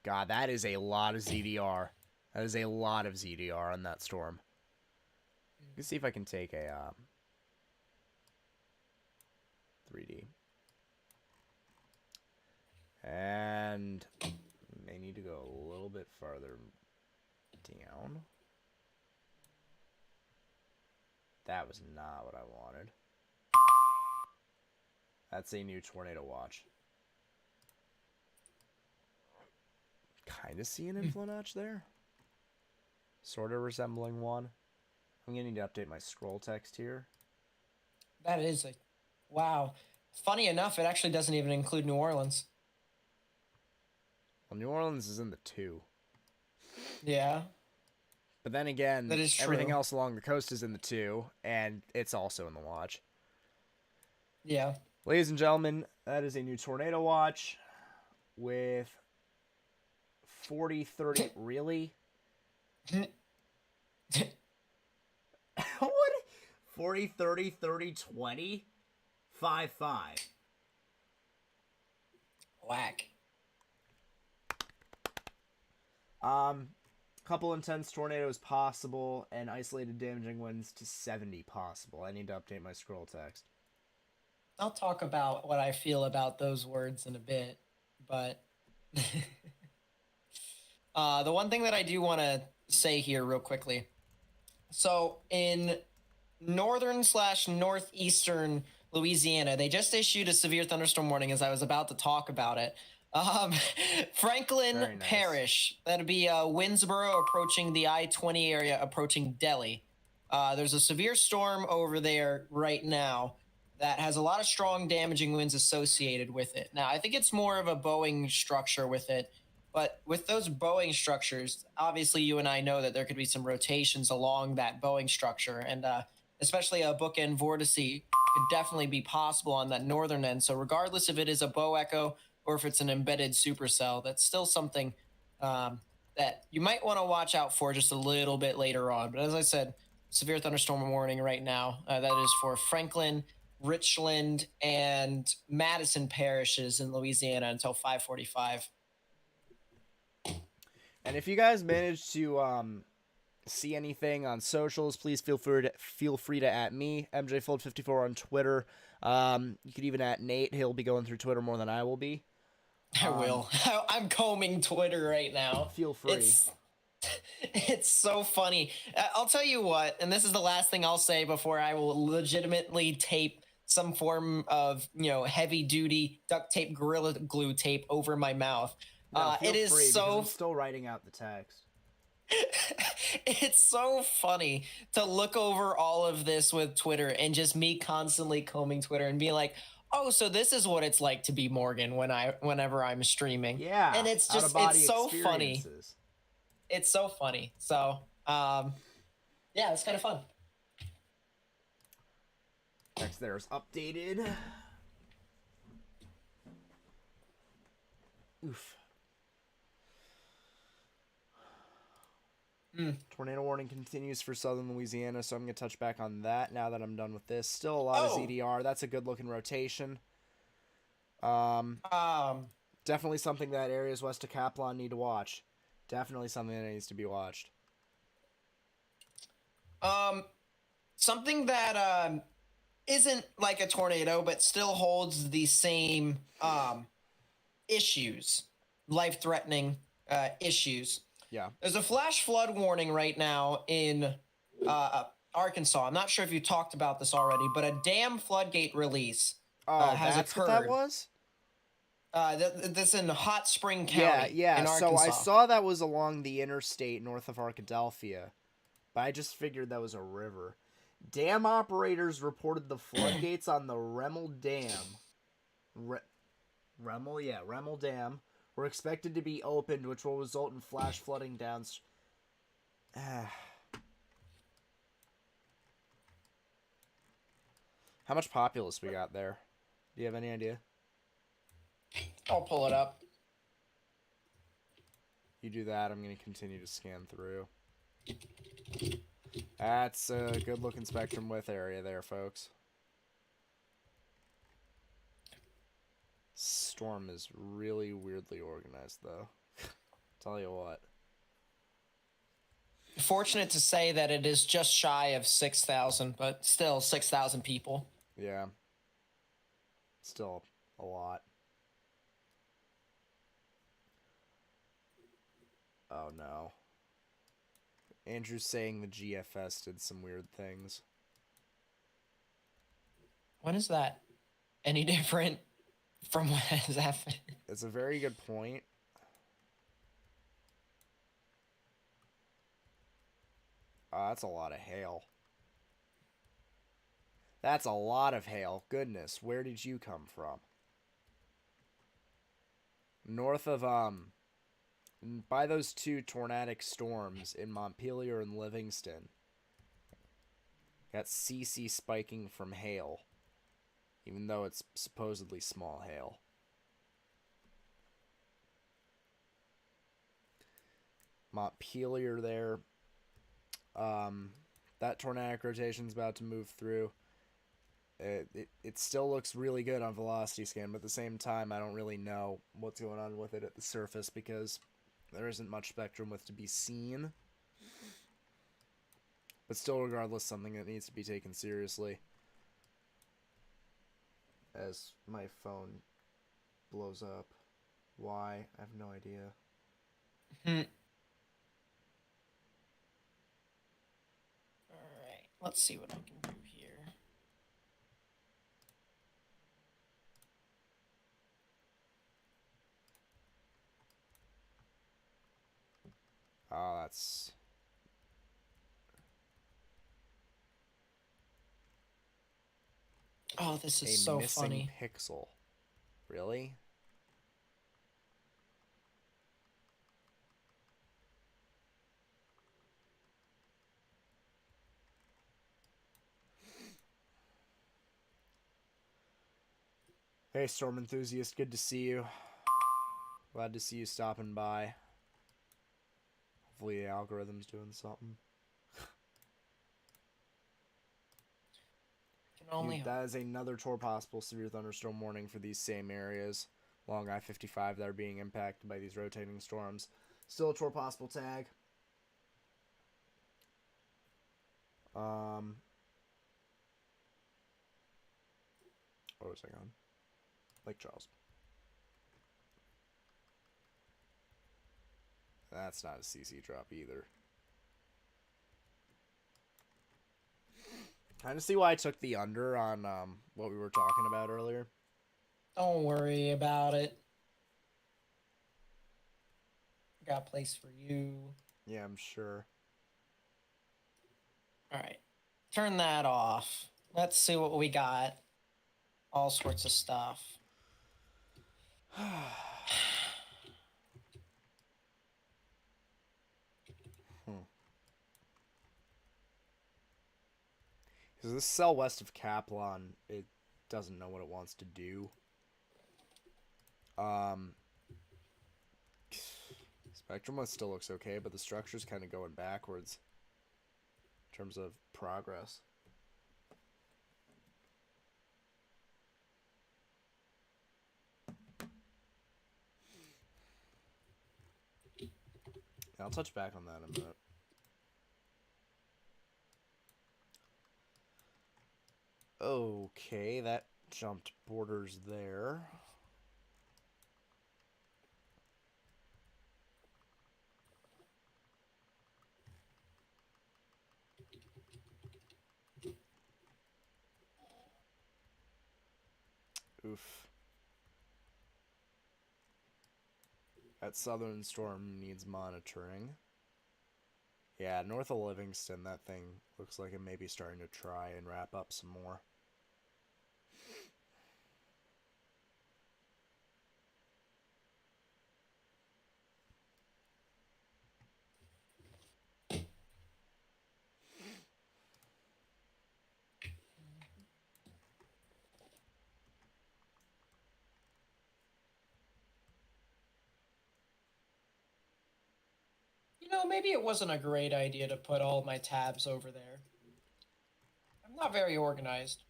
God, that is a lot of ZDR. That is a lot of ZDR on that storm. Let's see if I can take a 3D. And may need to go a little bit farther down. That was not what I wanted. That's a new tornado watch. Kind of see an inflow notch there. Sort of resembling one. I'm going to need to update my scroll text here. That is a... Wow. Funny enough, it actually doesn't even include New Orleans. Well, New Orleans is in the 2. Yeah. But then again, That is everything true. else along the coast is in the 2, and it's also in the watch. Yeah. Ladies and gentlemen, that is a new tornado watch with 40, 30... Really? What? 40, 30, 30, 20? 5, 5. Whack. Couple intense tornadoes possible, and isolated damaging winds to 70 possible. I need to update my scroll text. I'll talk about what I feel about those words in a bit, but the one thing that I do want to say here real quickly. So in northern/northeastern Louisiana, they just issued a severe thunderstorm warning as I was about to talk about it. Franklin Very nice. Parish, that'd be Winnsboro approaching the I-20 area, approaching Delhi. There's a severe storm over there right now that has a lot of strong damaging winds associated with it. Now, I think it's more of a bowing structure with it, but with those bowing structures, obviously you and I know that there could be some rotations along that bowing structure, and especially a bookend vorticity could definitely be possible on that northern end. So regardless if it is a bow echo or if it's an embedded supercell, that's still something that you might want to watch out for just a little bit later on. But as I said, severe thunderstorm warning right now. That is for Franklin, Richland, and Madison parishes in Louisiana until 5:45. And if you guys manage to see anything on socials, please feel free to at me, MJFold54 on Twitter. You could even at Nate. He'll be going through Twitter more than I will be. I will. I'm combing Twitter right now. Feel free. It's so funny. I'll tell you what, and this is the last thing I'll say before I will legitimately tape some form of, heavy duty duct tape, Gorilla Glue tape over my mouth. No, feel it is free, so. I'm still writing out the text. It's so funny to look over all of this with Twitter and just me constantly combing Twitter and being like, oh, so this is what it's like to be Morgan whenever I'm streaming. Yeah. And it's just, it's so funny. experiences. It's so funny. So, yeah, it's kind of fun. Text there is updated. Oof. Tornado warning continues for southern Louisiana, so I'm going to touch back on that now that I'm done with this. Still a lot of ZDR. That's a good-looking rotation. Definitely something that areas west of Kaplan need to watch. Definitely something that needs to be watched. Something that isn't like a tornado, but still holds the same issues, life-threatening issues. Yeah. There's a flash flood warning right now in Arkansas. I'm not sure if you talked about this already, but a dam floodgate release has that's occurred. What that was? That's in Hot Spring County. Yeah. In So Arkansas. I saw that was along the interstate north of Arkadelphia, but I just figured that was a river. Dam operators reported the floodgates on the Remmel Dam. Remmel Dam were expected to be opened, which will result in flash flooding downstream. How much populace we got there? Do you have any idea? I'll pull it up. You do that, I'm going to continue to scan through. That's a good-looking spectrum width area there, folks. Storm is really weirdly organized, though. Tell you what. Fortunate to say that it is just shy of 6,000, but still 6,000 people. Yeah. Still a lot. Oh, no. Andrew's saying the GFS did some weird things. When is that any different from what has happened? It's a very good point. That's a lot of hail. That's a lot of hail. Goodness, where did you come from? North of, by those two tornadic storms in Montpelier and Livingston. Got CC spiking from hail. Even though it's supposedly small hail. Montpelier there. That tornadic rotation's about to move through. It still looks really good on velocity scan, but at the same time, I don't really know what's going on with it at the surface because there isn't much spectrum width to be seen. But still, regardless, something that needs to be taken seriously. As my phone blows up. Why? I have no idea. Alright, let's see what I can do here. Oh, that's... Oh, this is so funny. Pixel. Really? Hey, Storm Enthusiast, good to see you. Glad to see you stopping by. Hopefully the algorithm's doing something. That is another possible severe thunderstorm warning for these same areas along I-55 that are being impacted by these rotating storms. Still a tour possible tag. What was I on? Lake Charles. That's not a CC drop either. Kind of see why I took the under on what we were talking about earlier. Don't worry about it. Got a place for you. Yeah, I'm sure. All right. Turn that off. Let's see what we got. All sorts of stuff. Because this cell west of Kaplan, it doesn't know what it wants to do. Spectrum one still looks okay, but the structure's kind of going backwards in terms of progress. I'll touch back on that in a minute. Okay, that jumped borders there. Oof. That southern storm needs monitoring. Yeah, north of Livingston, that thing looks like it may be starting to try and wrap up some more. You know, maybe it wasn't a great idea to put all my tabs over there. I'm not very organized.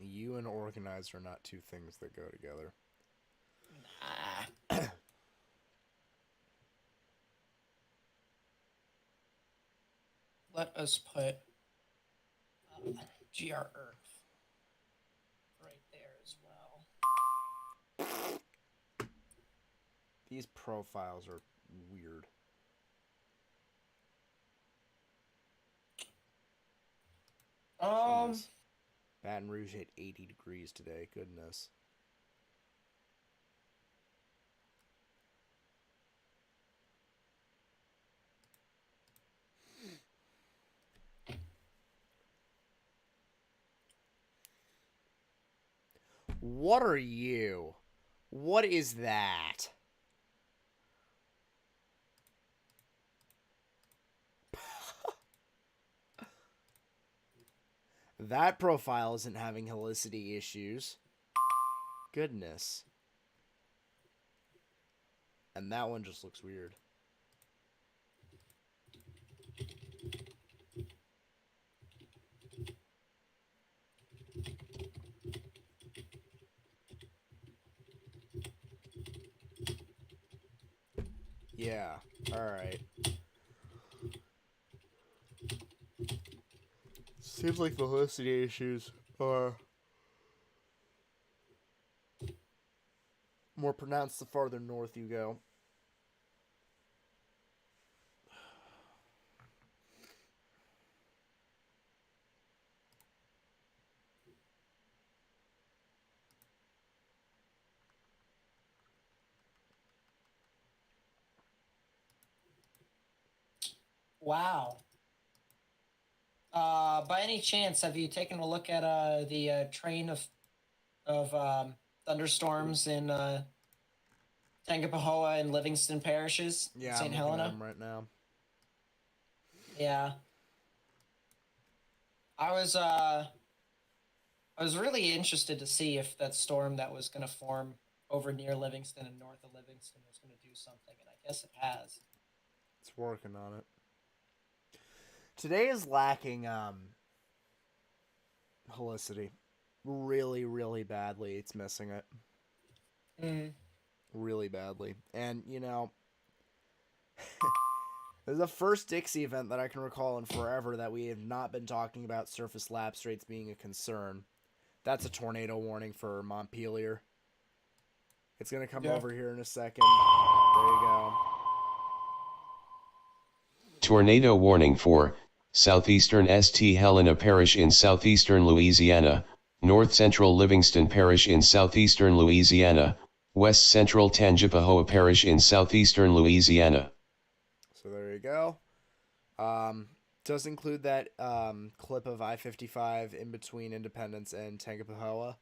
You and organized are not two things that go together. Nah. Let us put GR Earth right there as well. These profiles are weird. Goodness. Baton Rouge hit 80 degrees today. Goodness. What are you? What is that? That profile isn't having helicity issues. Goodness. And that one just looks weird. Yeah, alright. Seems like the helicity issues are more pronounced the farther north you go. Wow. By any chance, have you taken a look at the train of thunderstorms in Tangipahoa and Livingston parishes? Yeah, St. I'm looking Helena. at them right now. Yeah. I was really interested to see if that storm that was going to form over near Livingston and north of Livingston was going to do something, and I guess it has. It's working on it. Today is lacking helicity. Really, really badly. It's missing it. Mm. really badly. And, this is the first Dixie event that I can recall in forever that we have not been talking about surface lapse rates being a concern. That's a tornado warning for Montpelier. It's going to come Yeah. over here in a second. There you go. Tornado warning for southeastern St. Helena Parish in southeastern Louisiana, north central Livingston Parish in southeastern Louisiana, west central Tangipahoa Parish in southeastern Louisiana. So there you go. Does include that clip of I-55 in between Independence and Tangipahoa.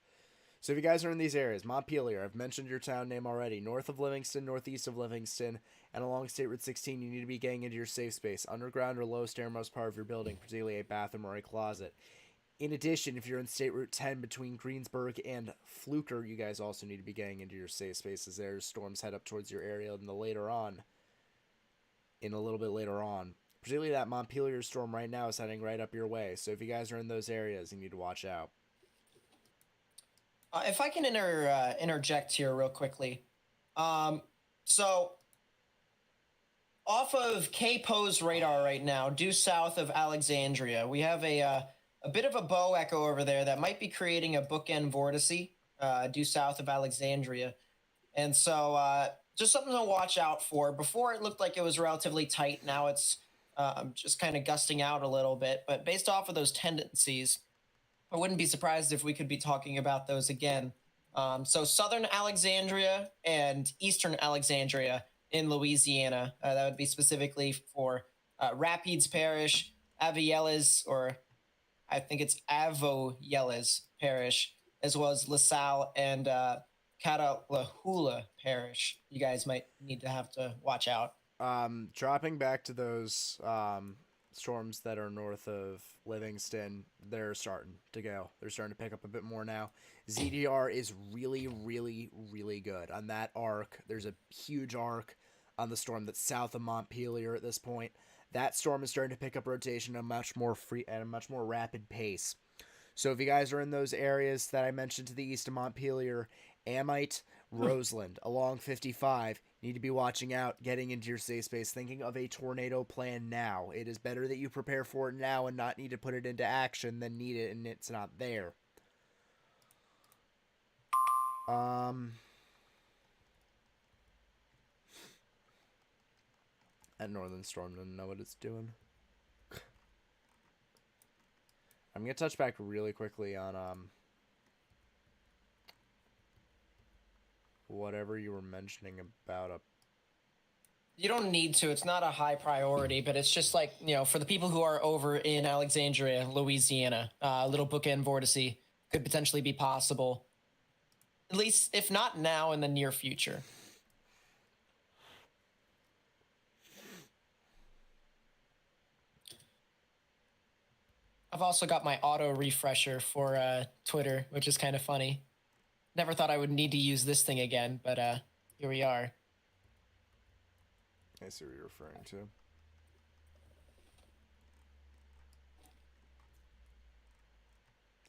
So if you guys are in these areas, Montpelier, I've mentioned your town name already. North of Livingston, northeast of Livingston, and along State Route 16, you need to be getting into your safe space, underground or lowest airmost part of your building, particularly a bathroom or a closet. In addition, if you're in State Route 10 between Greensburg and Fluker, you guys also need to be getting into your safe spaces. There's storms head up towards your area in a little bit later on. Particularly that Montpelier storm right now is heading right up your way. So if you guys are in those areas, you need to watch out. If I can interject here real quickly. So off of K-Po's radar right now, due south of Alexandria, we have a bit of a bow echo over there that might be creating a bookend vorticity due south of Alexandria. And so just something to watch out for. Before it looked like it was relatively tight. Now it's just kind of gusting out a little bit. But based off of those tendencies, I wouldn't be surprised if we could be talking about those again. So southern Alexandria and eastern Alexandria in Louisiana. That would be specifically for Rapides Parish, Avieles, or I think it's Avoyelles Parish, as well as LaSalle and Catalahula Parish. You guys might need to have to watch out. Dropping back to those storms that are north of Livingston, they're starting to go. They're starting to pick up a bit more now. ZDR is really, really, really good on that arc. There's a huge arc on the storm that's south of Montpelier at this point. That storm is starting to pick up rotation at a much more rapid pace. So if you guys are in those areas that I mentioned to the east of Montpelier, Amite, Roseland, along 55, you need to be watching out, getting into your safe space, thinking of a tornado plan now. It is better that you prepare for it now and not need to put it into action than need it and it's not there. That northern storm doesn't know what it's doing. I'm going to touch back really quickly on whatever you were mentioning about a... You don't need to. It's not a high priority, but it's just like, for the people who are over in Alexandria, Louisiana, a little bookend vorticity could potentially be possible. At least, if not now, in the near future. I've also got my auto refresher for Twitter, which is kind of funny. Never thought I would need to use this thing again, but here we are. I see what you're referring to.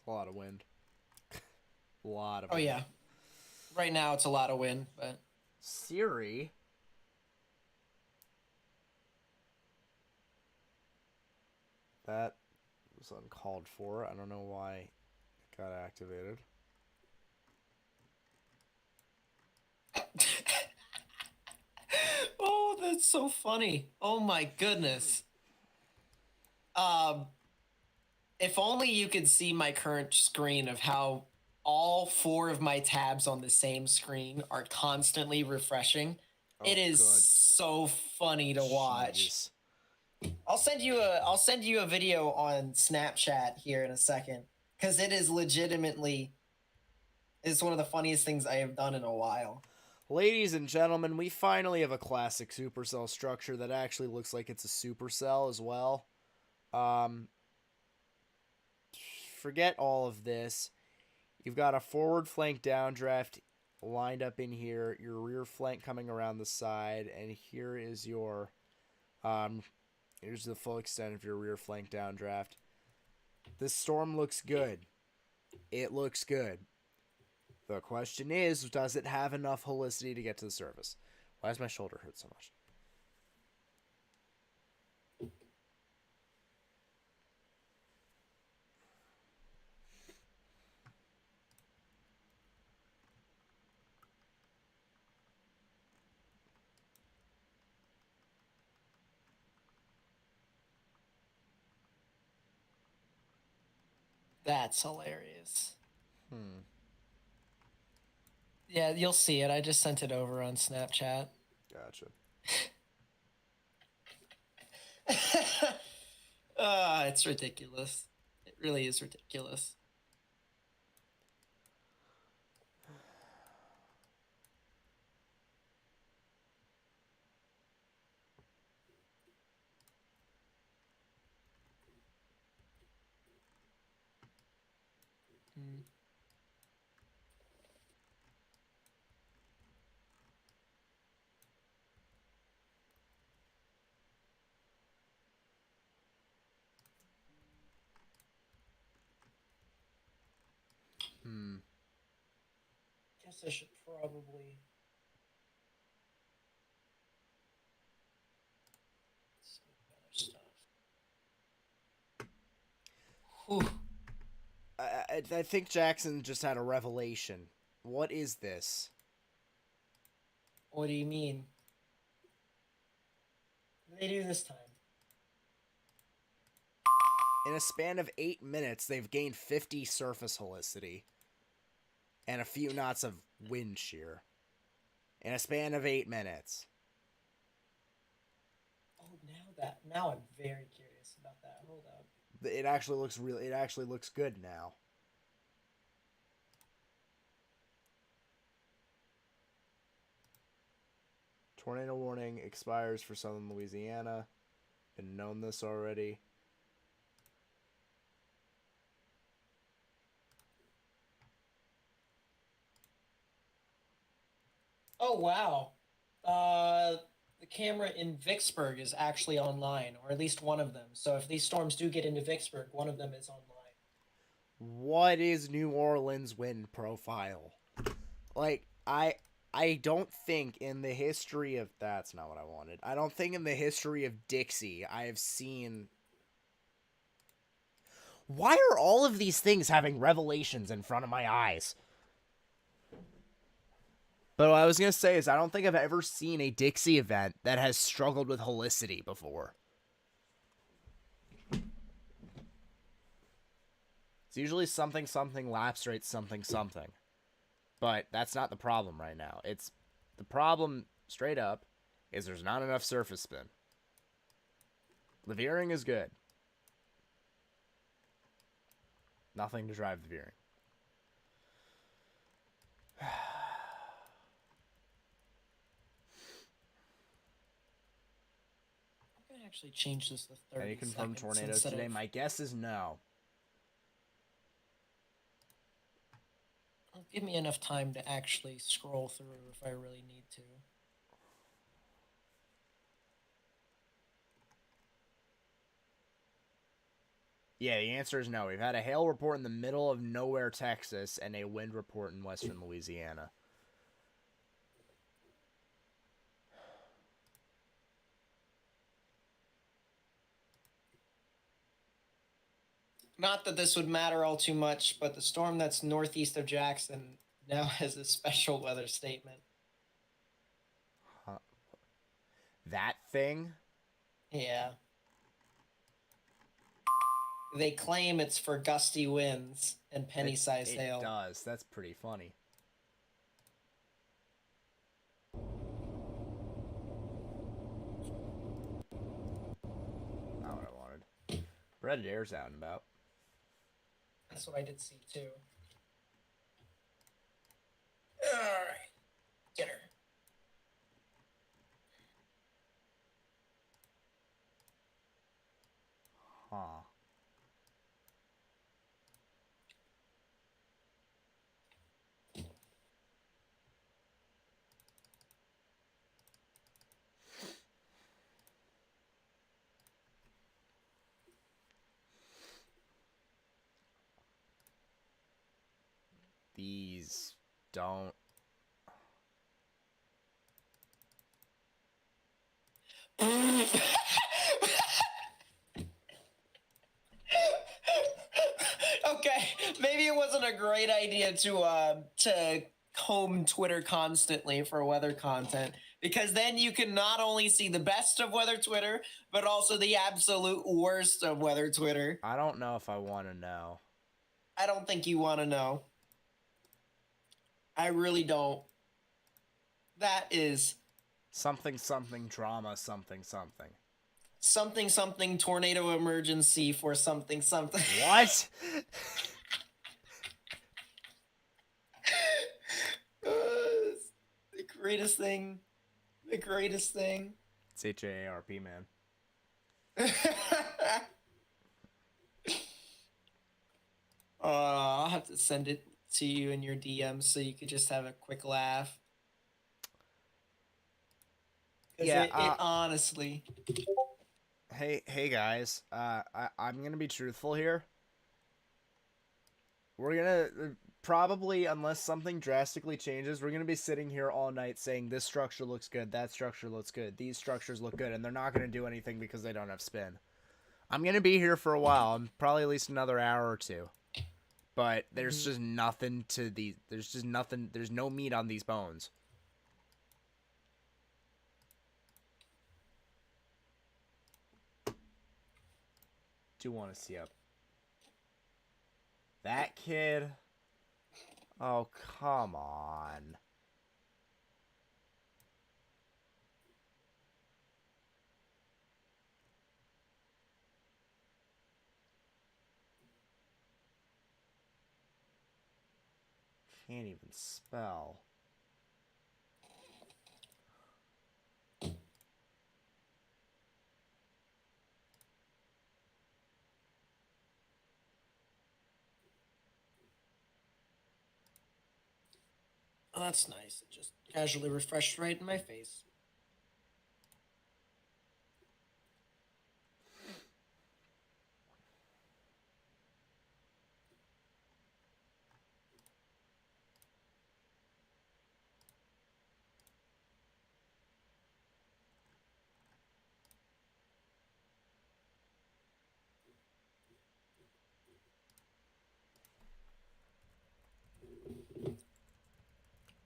A lot of wind. A lot of wind. Oh, yeah. Right now, it's a lot of wind, but... Siri? That was uncalled for. I don't know why it got activated. Oh, that's so funny. Oh my goodness. If only you could see my current screen of how all 4 of my tabs on the same screen are constantly refreshing. Oh, it is good. so funny to watch. Jeez. I'll send you a video on Snapchat here in a second, because it is legitimately, it's one of the funniest things I have done in a while. Ladies and gentlemen, we finally have a classic supercell structure that actually looks like it's a supercell as well. Forget all of this. You've got a forward flank downdraft lined up in here, your rear flank coming around the side, and here is your here's the full extent of your rear flank downdraft. This storm looks good. It looks good. The question is, does it have enough helicity to get to the surface? Why does my shoulder hurt so much? That's hilarious. Hmm. Yeah, you'll see it. I just sent it over on Snapchat. Gotcha. It's ridiculous. It really is ridiculous. Mm. Hmm. Guess I should probably. Some other stuff. Whew. I think Jackson just had a revelation. What is this? What do you mean? What do they do this time? In a span of 8 minutes, they've gained 50 surface helicity and a few knots of wind shear. In a span of 8 minutes. Oh, now I'm very curious about that. Hold up. It actually looks good now. Tornado warning expires for southern Louisiana. Been known this already. Oh wow. The camera in Vicksburg is actually online, or at least one of them. So if these storms do get into Vicksburg, one of them is online. What is New Orleans wind profile? Like, I don't think in the history of that's not what I wanted. I don't think in the history of Dixie I have seen. Why are all of these things having revelations in front of my eyes? But what I was gonna say is I don't think I've ever seen a Dixie event that has struggled with helicity before. It's usually something something lapse rate something something. But that's not the problem right now. It's the problem straight up is there's not enough surface spin. The veering is good. Nothing to drive the veering. I'm gonna actually change this to 30 Any confirmed seconds tornadoes instead today? of. My guess is no. Give me enough time to actually scroll through if I really need to. Yeah, the answer is no. We've had a hail report in the middle of nowhere, Texas, and a wind report in western Louisiana. Not that this would matter all too much, but the storm that's northeast of Jackson now has a special weather statement. Huh. That thing? Yeah. They claim it's for gusty winds and penny-sized hail. It does. That's pretty funny. Not what I wanted. Breaded air's out and about. That's what I did see too. Alright. Get her. Huh. These don't. Okay, maybe it wasn't a great idea to comb Twitter constantly for weather content, because then you can not only see the best of weather Twitter, but also the absolute worst of weather Twitter. I don't know if I want to know. I don't think you want to know. I really don't. That is Something something drama something something. something something tornado emergency for something something. What? The greatest thing. The greatest thing. It's HAARP, man. I'll have to send it to you in your DMs so you could just have a quick laugh. Yeah, it honestly. Hey guys. I'm gonna be truthful here. We're gonna probably, unless something drastically changes, we're gonna be sitting here all night saying this structure looks good, that structure looks good, these structures look good, and they're not gonna do anything because they don't have spin. I'm gonna be here for a while. I'm probably at least another hour or two. But there's just nothing to these. There's just nothing. There's no meat on these bones. Do want to see up that kid? Oh, come on. Can't even spell. Oh, that's nice. It just casually refreshed right in my face.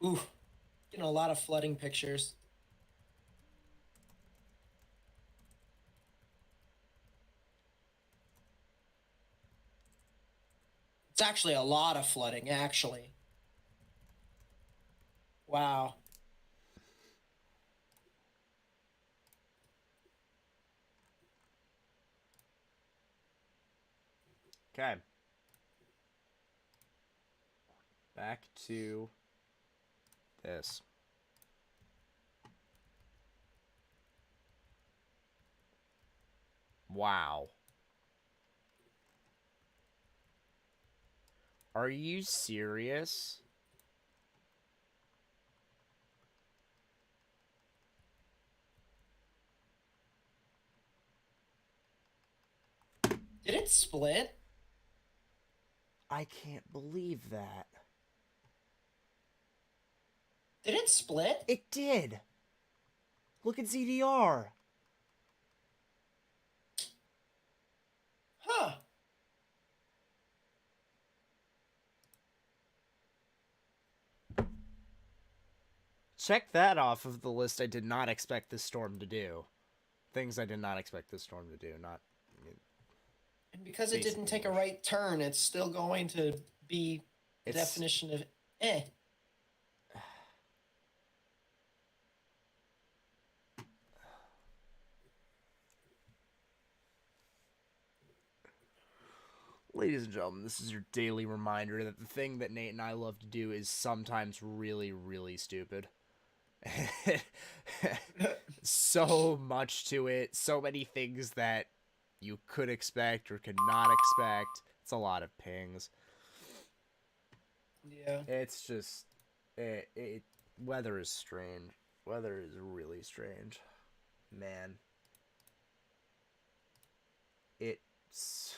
Ooh, getting a lot of flooding pictures. It's actually a lot of flooding, actually. Wow. Okay. Back to this. Wow. Are you serious? Did it split? I can't believe that. Did it split? It did. Look at ZDR. Huh. Check that off of the list I did not expect this storm to do. Things I did not expect this storm to do. Not. And because it didn't take a right turn, it's still going to be the definition of eh. Ladies and gentlemen, this is your daily reminder that the thing that Nate and I love to do is sometimes really, really stupid. So much to it, so many things that you could expect or could not expect. It's a lot of pings. Yeah. It's just, weather is strange. Weather is really strange. Man. It's...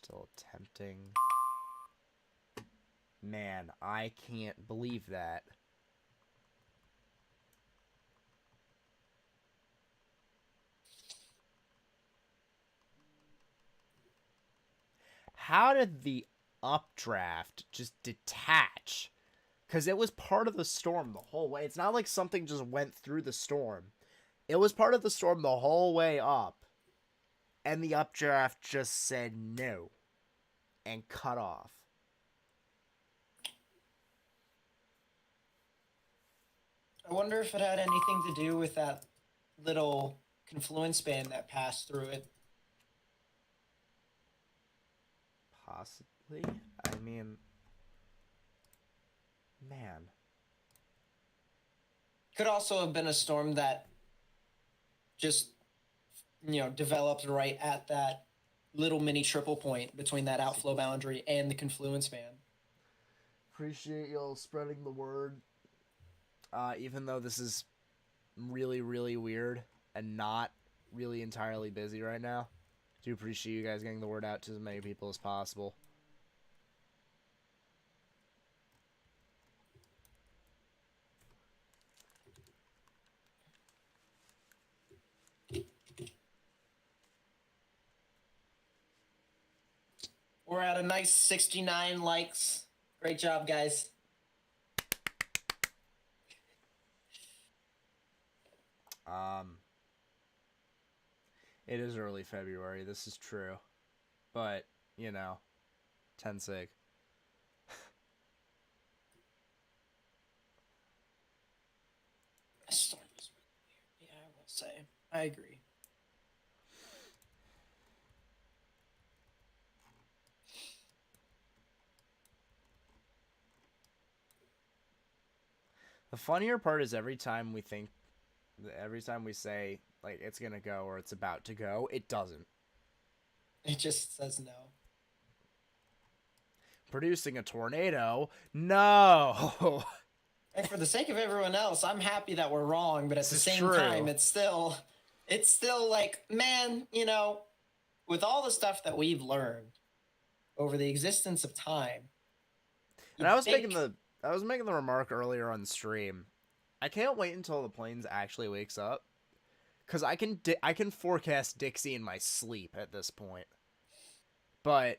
Still attempting. Man, I can't believe that. How did the updraft just detach? Because it was part of the storm the whole way. It's not like something just went through the storm. It was part of the storm the whole way up. And the updraft just said no. And cut off. I wonder if it had anything to do with that little confluence band that passed through it. Possibly? I mean... Man. Could also have been a storm that just, developed right at that little mini triple point between that outflow boundary and the confluence band. Appreciate y'all spreading the word. Even though this is really, really weird and not really entirely busy right now. Do appreciate you guys getting the word out to as many people as possible. We're at a nice 69 likes. Great job, guys. It is early February. This is true. But, 10 sig. Storm is really weird. Yeah, I will say. I agree. The funnier part is every time we say, like, it's gonna go or it's about to go, it doesn't. It just says no. Producing a tornado? No! And for the sake of everyone else, I'm happy that we're wrong, but at the same time, it's still like, man, with all the stuff that we've learned over the existence of time. And I was making the remark earlier on stream. I can't wait until the plains actually wakes up, because I can forecast Dixie in my sleep at this point. But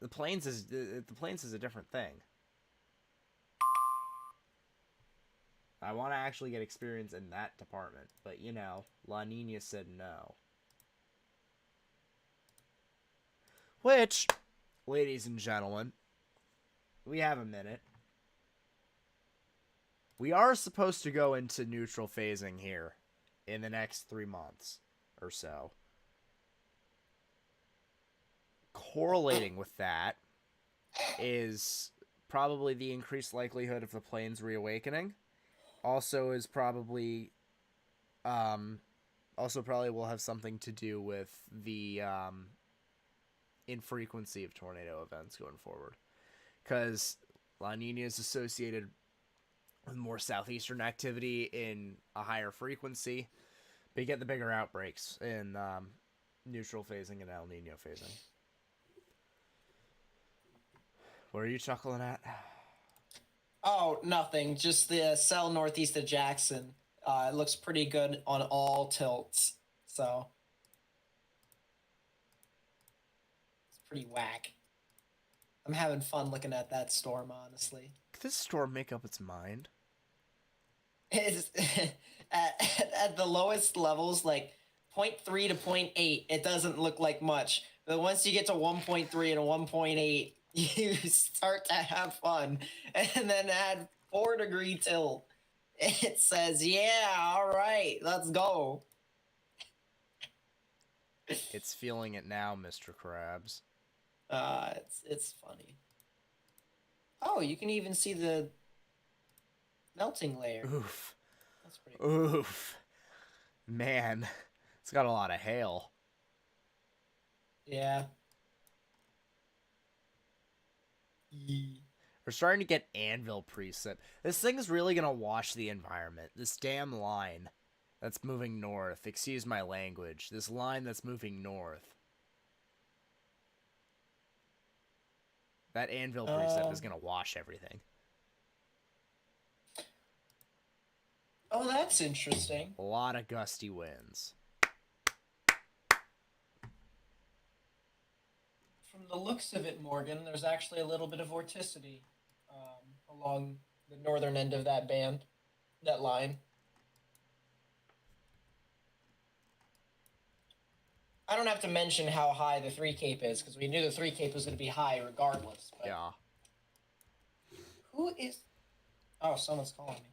the plains is a different thing. I want to actually get experience in that department, but La Nina said no. Which, ladies and gentlemen, we have a minute. We are supposed to go into neutral phasing here in the next 3 months or so. Correlating with that is probably the increased likelihood of the plains reawakening. Also probably will have something to do with the infrequency of tornado events going forward. Because La Nina is associated with more southeastern activity in a higher frequency, but you get the bigger outbreaks in neutral phasing and El Nino phasing. What are you chuckling at? Oh, nothing. Just the cell northeast of Jackson. It looks pretty good on all tilts. So it's pretty whack. I'm having fun looking at that storm, honestly. Could this storm make up its mind? It's at the lowest levels, like 0.3 to 0.8, it doesn't look like much. But once you get to 1.3 and 1.8, you start to have fun. And then add 4-degree tilt. It says, yeah, all right, let's go. It's feeling it now, Mr. Krabs. It's funny. Oh, you can even see the melting layer. Oof. That's pretty cool. Oof. Man, it's got a lot of hail. Yeah. We're starting to get anvil precip. This thing is really gonna wash the environment. This damn line that's moving north. Excuse my language. This line that's moving north. That anvil precip is going to wash everything. Oh, that's interesting. A lot of gusty winds. From the looks of it, Morgan, there's actually a little bit of vorticity along the northern end of that line. I don't have to mention how high the 3 Cape is, because we knew the 3 Cape was going to be high regardless. But Yeah. who is... Oh, someone's calling me.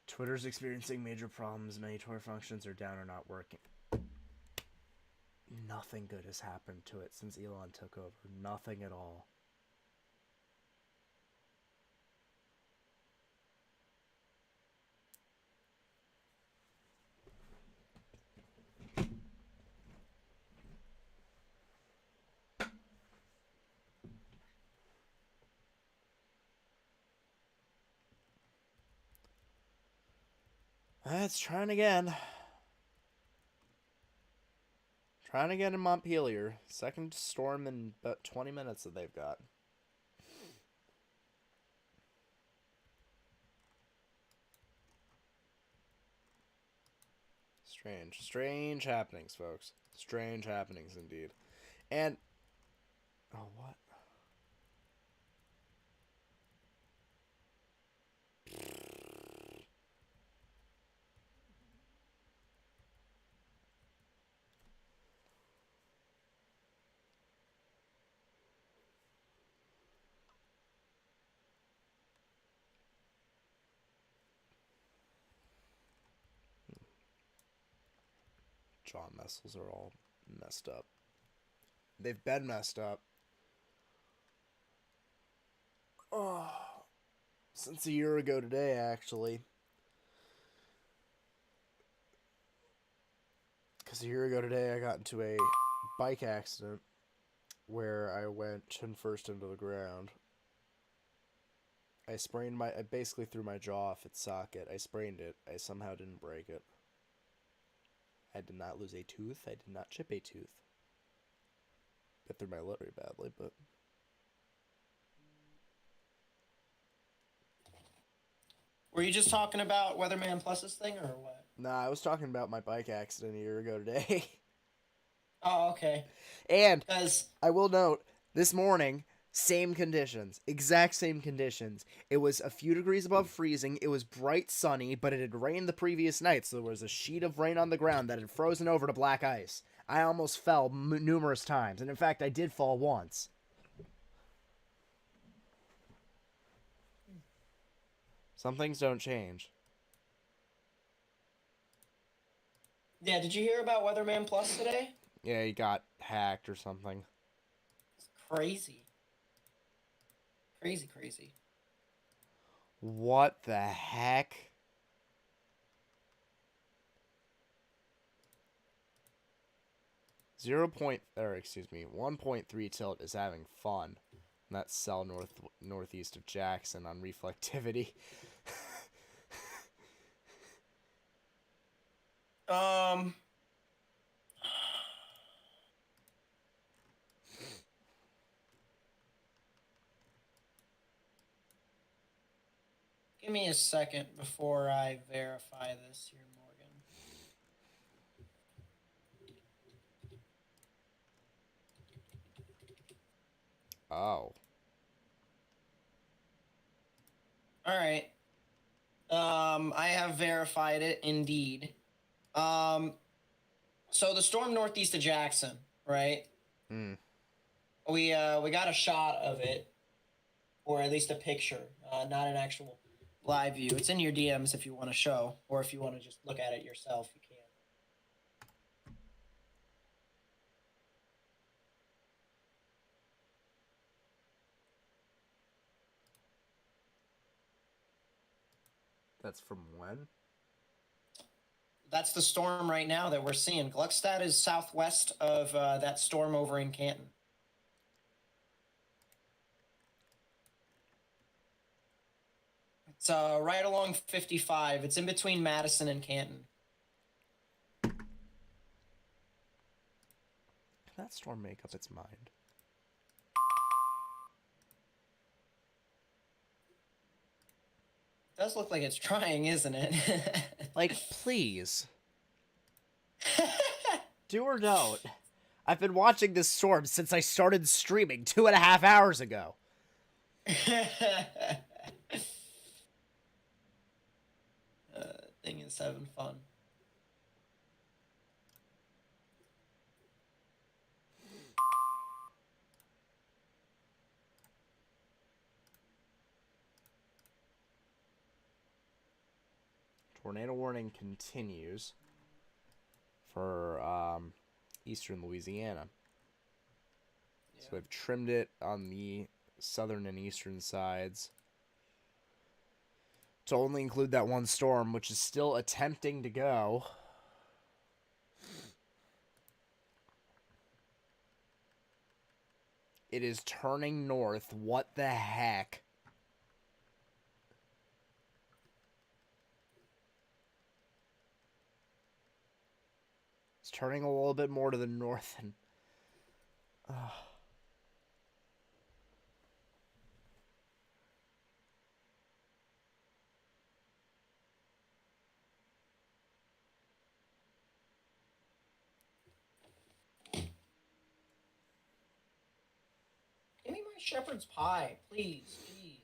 Twitter's experiencing major problems. Many Twitter functions are down or not working. Nothing good has happened to it since Elon took over. Nothing at all. Let's trying again. Trying again in Montpelier. Second storm in about 20 minutes that they've got. Strange. Strange happenings, folks. Strange happenings indeed. And... Oh, what? Jaw muscles are all messed up. They've been messed up. Oh, since a year ago today, actually. Because a year ago today, I got into a bike accident where I went chin first into the ground. I basically threw my jaw off its socket. I sprained it. I somehow didn't break it. I did not lose a tooth. I did not chip a tooth. Bit through my lip very badly, but... Were you just talking about Weatherman Plus's thing, or what? Nah, I was talking about my bike accident a year ago today. Oh, okay. And Because I will note, this morning, same conditions. Exact same conditions. It was a few degrees above freezing. It was bright sunny, but it had rained the previous night, so there was a sheet of rain on the ground that had frozen over to black ice. I almost fell numerous times, and in fact, I did fall once. Some things don't change. yeah, did you hear about Weatherman Plus today? Yeah, he got hacked or something. It's crazy. Crazy. What the heck? Excuse me, 1.3 tilt is having fun. And that's cell northeast of Jackson on reflectivity. Give me a second before I verify this here, Morgan. Oh. All right. I have verified it indeed. So the storm northeast of Jackson, right? Hmm. We got a shot of it, or at least a picture, not an actual live view. It's in your DMs if you want to show, or if you want to just look at it yourself, you can. That's from when? That's the storm right now that we're seeing. Gluckstadt is southwest of that storm over in Canton. It's right along 55. It's in between Madison and Canton. Can that storm make up its mind? It does look like it's trying, isn't it? Like, please. Do or don't. I've been watching this storm since I started streaming 2.5 hours ago. Thing is having fun. Tornado warning continues for eastern Louisiana. Yeah. So they've trimmed it on the southern and eastern sides to only include that one storm, which is still attempting to go. It is turning north. What the heck? It's turning a little bit more to the north and... Give me my shepherd's pie, please, please.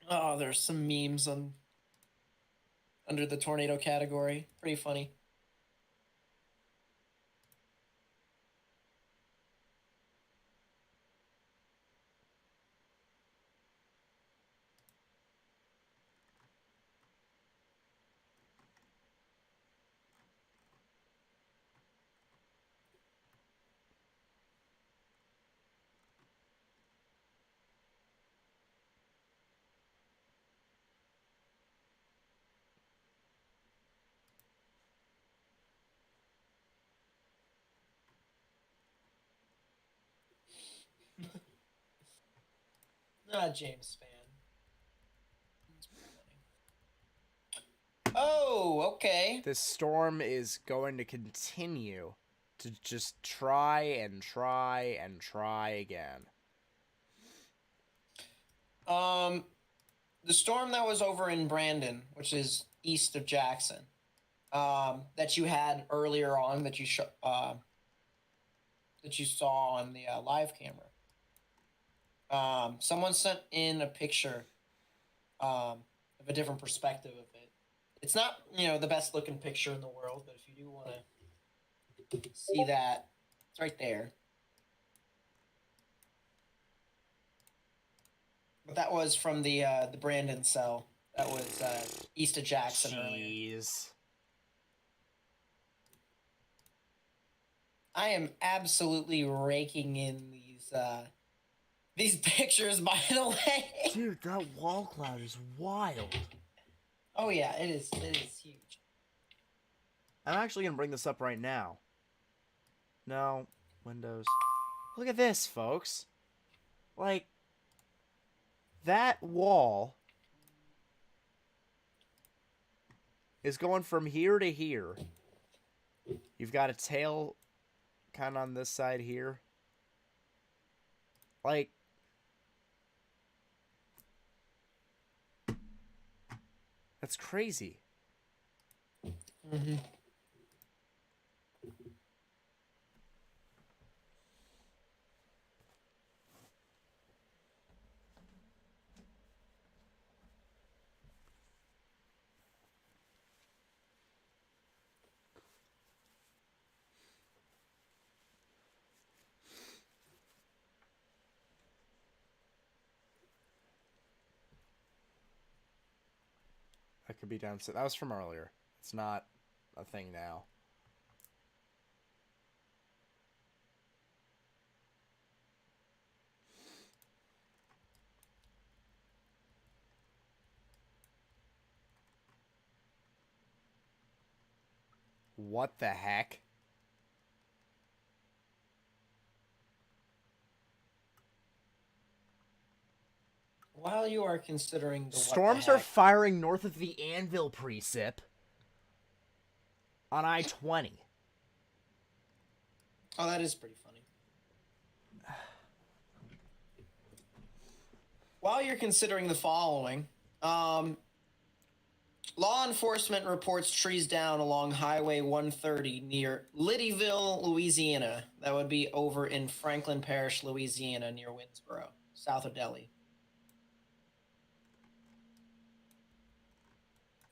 Oh, there's some memes on under the tornado category. Pretty funny. James fan. Oh, okay. This storm is going to continue to just try and try and try again. The storm that was over in Brandon, which is east of Jackson, that you had earlier on that you saw on the live camera. Someone sent in a picture of a different perspective of it. It's not, the best looking picture in the world, but if you do want to see that, it's right there. But that was from the Brandon cell. That was east of Jackson earlier. I am absolutely raking in these pictures, by the way. Dude, that wall cloud is wild. Oh yeah, it is huge. I'm actually going to bring this up right now. No, Windows. Look at this, folks. Like, that wall is going from here to here. You've got a tail kind of on this side here. Like, that's crazy. Mm-hmm. That could be down. That was from earlier. It's not a thing now. What the heck? While you are considering the Storms what are the heck, firing north of the Anvil precip on I-20. oh, that is pretty funny. While you're considering the following, law enforcement reports trees down along Highway 130 near Liddyville, Louisiana. That would be over in Franklin Parish, Louisiana, near Winnsboro, south of Delhi.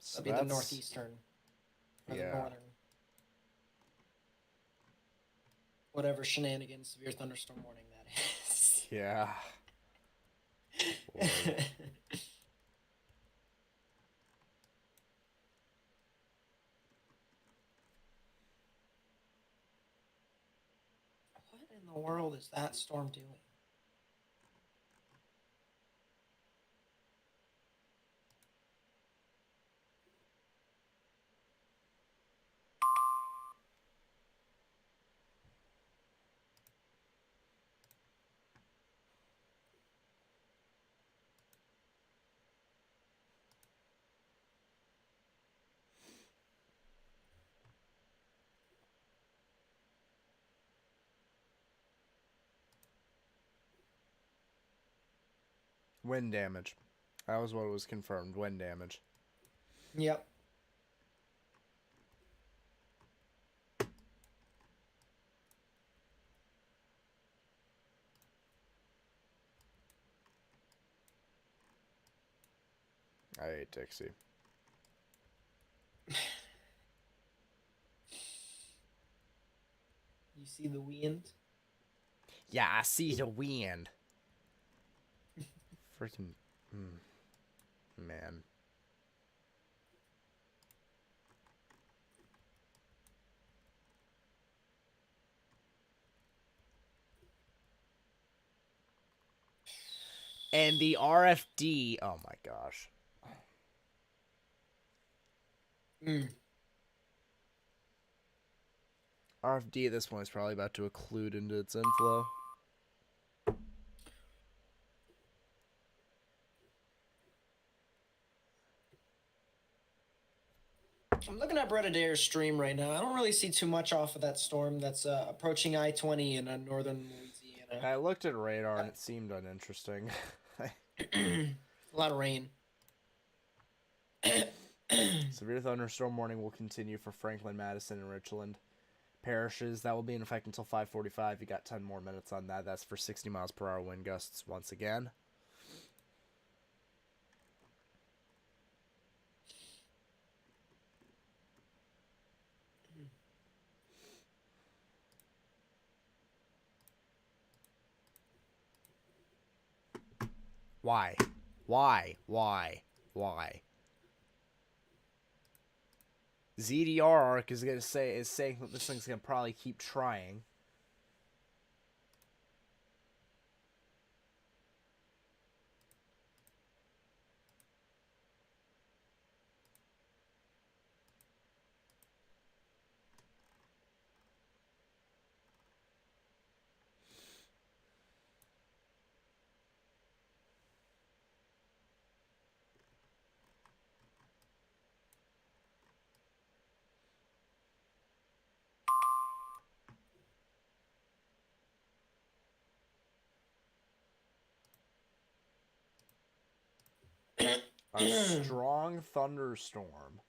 So That'd be the northeastern, or the northern. Whatever shenanigans severe thunderstorm warning that is. Yeah. What in the world is that storm doing? Wind damage. That was what was confirmed. Wind damage. Yep. I hate Dixie. You see the wind? Yeah, I see the wind. Freaking... Man. And the RFD... Oh my gosh. RFD at this point is probably about to occlude into its inflow. I'm looking at Brett Adair's stream right now. I don't really see too much off of that storm that's approaching I-20 in northern Louisiana. I looked at radar and it seemed uninteresting. A lot of rain. Severe thunderstorm warning will continue for Franklin, Madison, and Richland parishes. That will be in effect until 5:45. You got 10 more minutes on that. That's for 60 miles per hour wind gusts once again. Why? Why? Why? Why? ZDR arc is saying that this thing's gonna probably keep trying. A strong thunderstorm.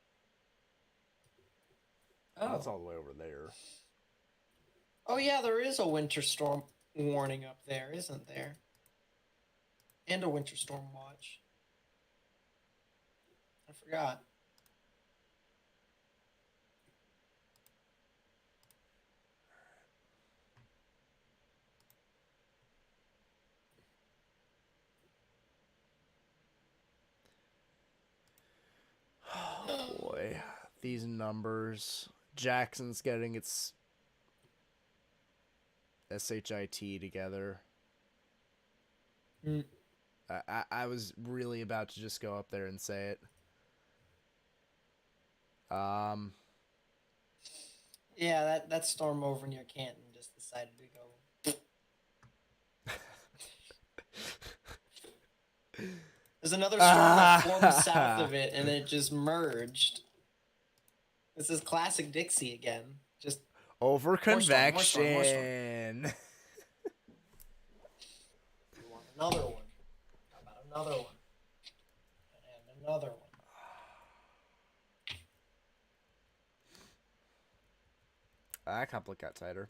Oh. That's all the way over there. Oh yeah, there is a winter storm warning up there, isn't there? And a winter storm watch. I forgot. these numbers. Jackson's getting its SHIT together. Mm. I was really about to just go up there and say it. Yeah, that storm over near Canton just decided to go. There's another storm that formed south of it, and it just merged. This is classic Dixie again. Just over convection. more storm. You want another one? How about another one? And another one. That couplet got tighter.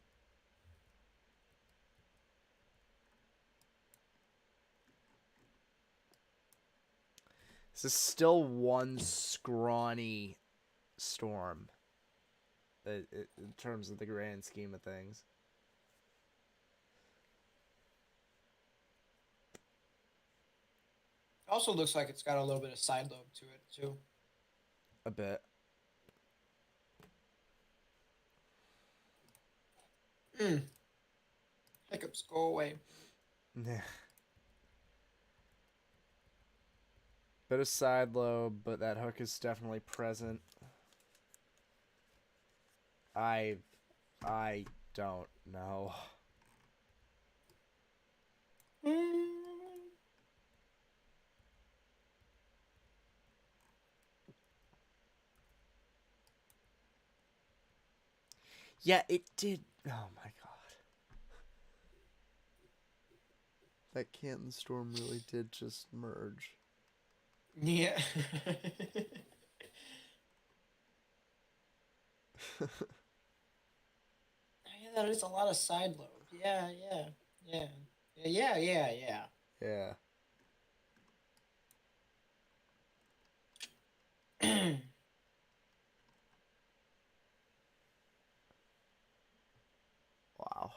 This is still one scrawny storm in terms of the grand scheme of things. Also looks like it's got a little bit of side lobe to it, too. A bit. Hiccups, go away. Bit of side lobe, but that hook is definitely present. I don't know. Yeah, it did. Oh my god. That Canton storm really did just merge. Yeah. Yeah, that is a lot of side lobe. Yeah. Yeah. Wow.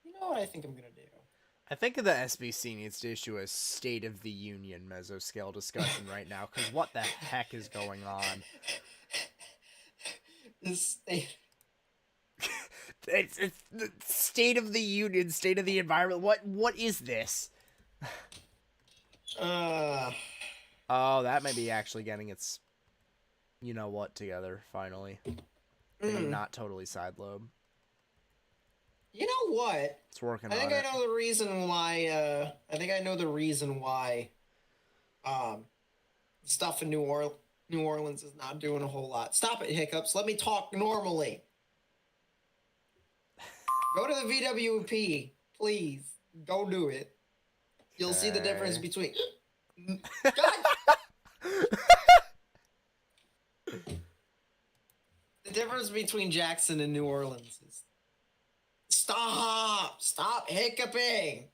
You know what I think I'm gonna do? I think the SBC needs to issue a State of the Union mesoscale discussion right now, because what the heck is going on? It's the State of the Union, State of the Environment. What is this? Oh, that may be actually getting its, you know what, together finally. Not totally side lobe. You know what? It's working. I think I know the reason why. I think I know the reason why. Stuff in New Orleans is not doing a whole lot. Stop it, Hiccups. Let me talk normally. Go to the VWP, please. Go do it. You'll see the difference between. God. The difference between Jackson and New Orleans is. Stop hiccuping.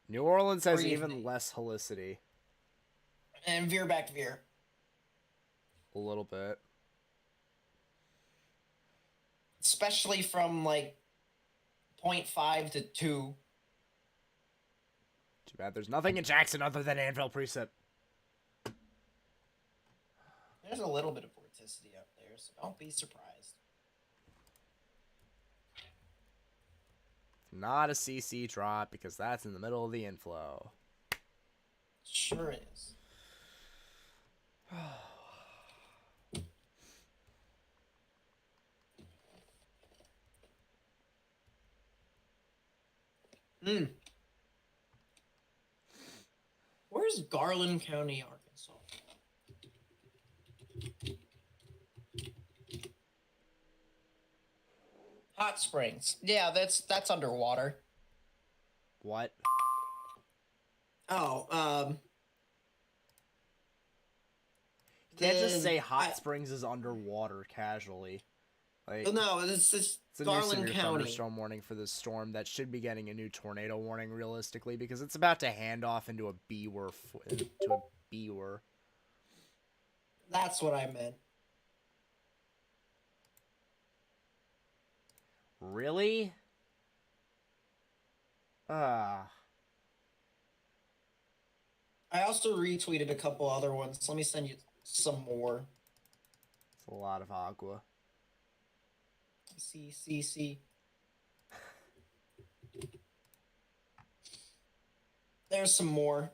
New Orleans has Breathe even me. less helicity. And veer back, veer. A little bit. Especially from like 0.5 to 2. Too bad there's nothing in Jackson other than Anvil Precip. There's a little bit of vorticity up there, so don't be surprised. Not a CC drop, because that's in the middle of the inflow. Sure is. Where's Garland County, Arkansas? Hot Springs. Yeah, that's underwater. What? Oh, You can't just say Hot Springs is underwater casually. Like, no, it's a Garland new severe County. thunderstorm warning for this storm that should be getting a new tornado warning realistically, because it's about to hand off into a B-word. That's what I meant. Really? Ah, I also retweeted a couple other ones. Let me send you some more. it's a lot of agua. See. There's some more.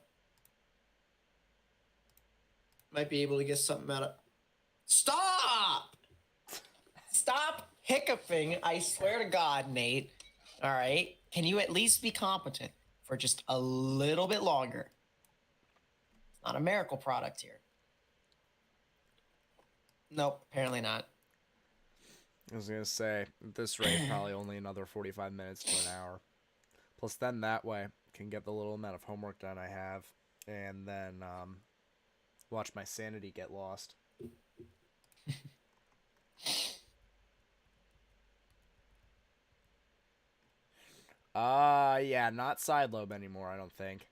Might be able to get something out of. Stop! Stop hiccuping. I swear to God, Nate. All right. Can you at least be competent for just a little bit longer? It's not a miracle product here. Nope, apparently not. I was gonna say, at this rate, probably only another 45 minutes to an hour. Plus, then that way, can get the little amount of homework done I have, and then watch my sanity get lost. Yeah, not side lobe anymore, I don't think.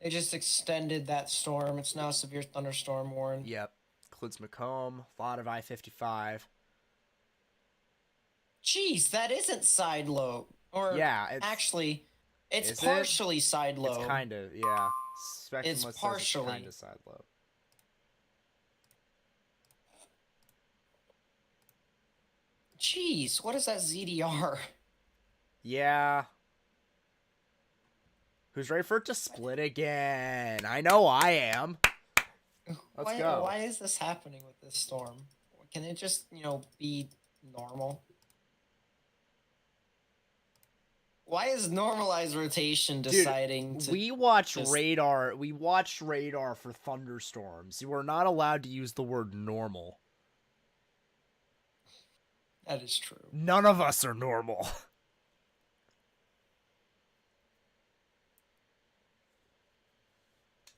They just extended that storm. It's now severe thunderstorm warning. Yep. Includes Macomb, a lot of I-55. Jeez, that isn't side lobe. Or Yeah, it's actually, it's is it? partially side lobe. It's kind of, yeah. Spectrum It's says it's partially. kind of side lobe. Jeez, what is that ZDR? Yeah. Who's ready for it to split again? I know I am. Let's go. Why is this happening with this storm? Can it just, be normal? Why is normalized rotation deciding Dude, to... we watch radar. We watch radar for thunderstorms. You are not allowed to use the word normal. That is true. None of us are normal.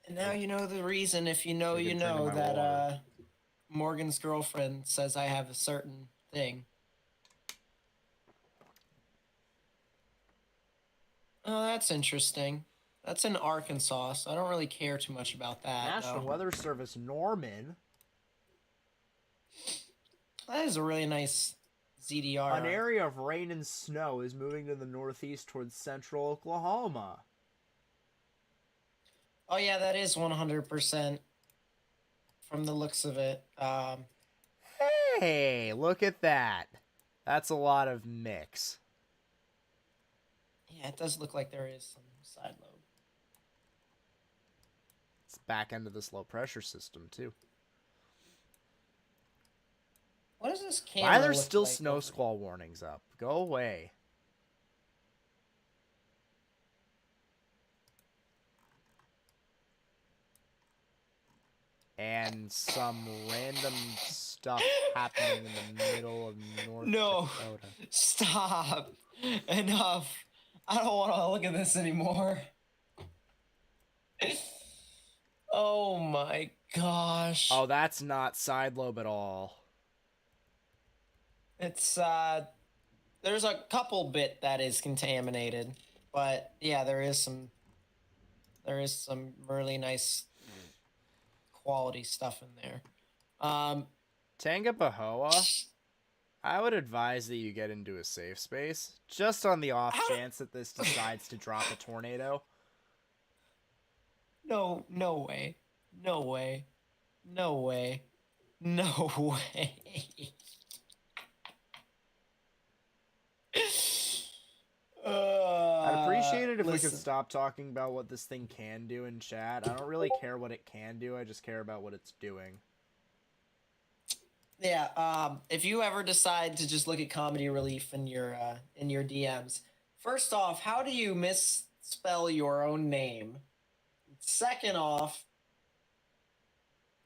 And now you know the reason, if you know, you know, that Morgan's girlfriend says I have a certain thing. Oh, that's interesting. That's in Arkansas, so I don't really care too much about that. National Weather Service Norman. That is a really nice ZDR. An area of rain and snow is moving to the northeast towards central Oklahoma. Oh yeah, that is 100% from the looks of it. Hey, look at that. That's a lot of mix. Yeah, it does look like there is some side lobe. It's back end of this low pressure system too. What does this camera Why are there look still like snow over squall warnings up? Go away. And some random stuff happening in the middle of North Dakota. Stop. Enough. I don't want to look at this anymore. Oh my gosh. Oh, that's not side lobe at all. It's there's a couple bit that is contaminated, but yeah, there is some really nice quality stuff in there. Tangapahoa, I would advise that you get into a safe space, just on the off chance that this decides to drop a tornado. No way. No way. No way. No way. I'd appreciate it if we listen. could stop talking about what this thing can do in chat. I don't really care what it can do, I just care about what it's doing. Yeah, if you ever decide to just look at comedy relief in your DMs, first off, how do you misspell your own name? Second off,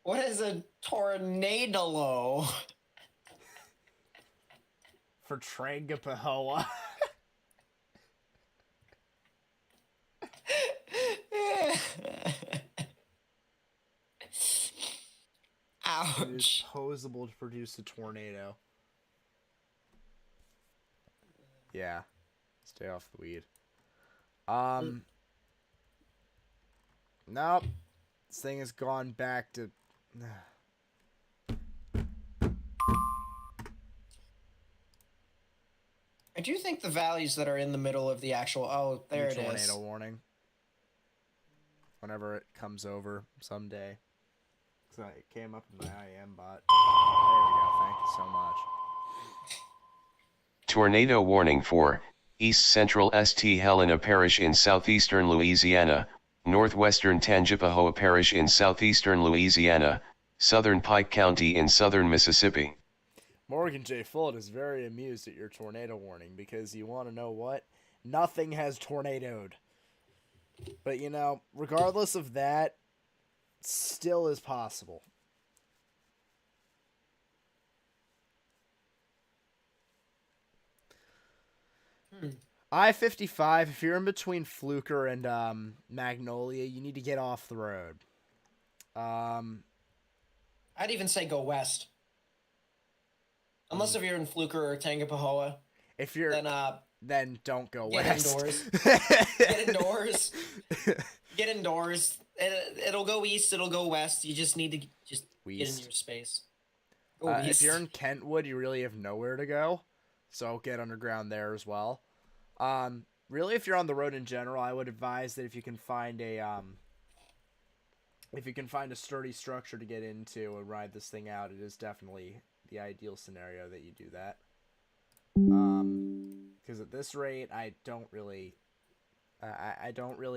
what is a tornado? For Trangapahoa. It is Ouch. posable to produce a tornado. Yeah. Stay off the weed. Nope. This thing has gone back to... I do think the values that are in the middle of the actual... Oh, there it tornado is. warning. Whenever it comes over someday. So it came up in my IM bot. There we go. Thank you so much. Tornado warning for East Central St. Helena Parish in southeastern Louisiana, northwestern Tangipahoa Parish in southeastern Louisiana, southern Pike County in southern Mississippi. Morgan J. Fulton is very amused at your tornado warning because you want to know what? Nothing has tornadoed. But, you know, regardless of that, still is possible. I-55, if you're in between Fluker and Magnolia, you need to get off the road. I'd even say go west. Unless if you're in Fluker or Tangipahoa. If you're... then don't go get west. Indoors. Get indoors. Get indoors. It'll go east. It'll go west. You just need to get in your space. Go east. If you're in Kentwood, you really have nowhere to go, so get underground there as well. Really, if you're on the road in general, I would advise that if you can find a sturdy structure to get into and ride this thing out, it is definitely the ideal scenario that you do that. Because at this rate, I don't really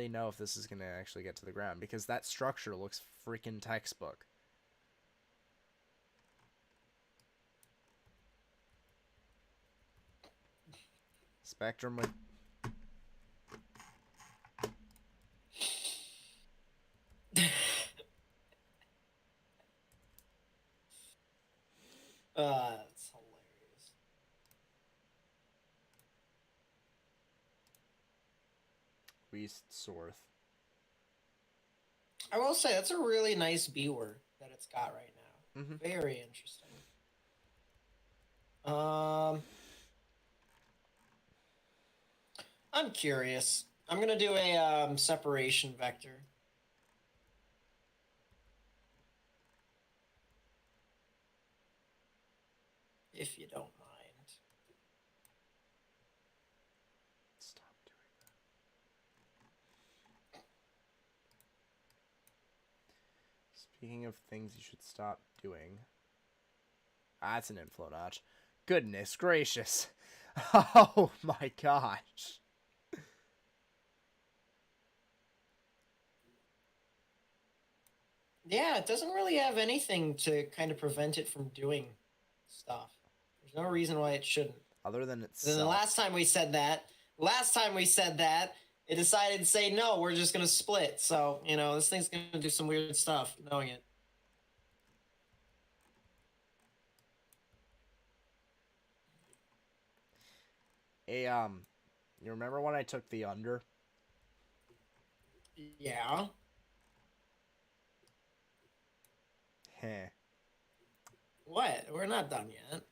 know if this is gonna actually get to the ground because that structure looks freaking textbook. Spectrum would... That's hilarious. East Sorth. I will say that's a really nice B-word that it's got right now. Mm-hmm. Very interesting. I'm curious. I'm gonna do a separation vector. If you don't mind. Stop doing that. Speaking of things you should stop doing. That's an inflow notch. Goodness gracious. Oh my gosh. Yeah, it doesn't really have anything to kind of prevent it from doing stuff. There's no reason why it shouldn't. Other than it's... The last time we said that, it decided to say, no, we're just going to split. So, you know, this thing's going to do some weird stuff, knowing it. You remember when I took the under? Yeah. Heh. What? We're not done yet.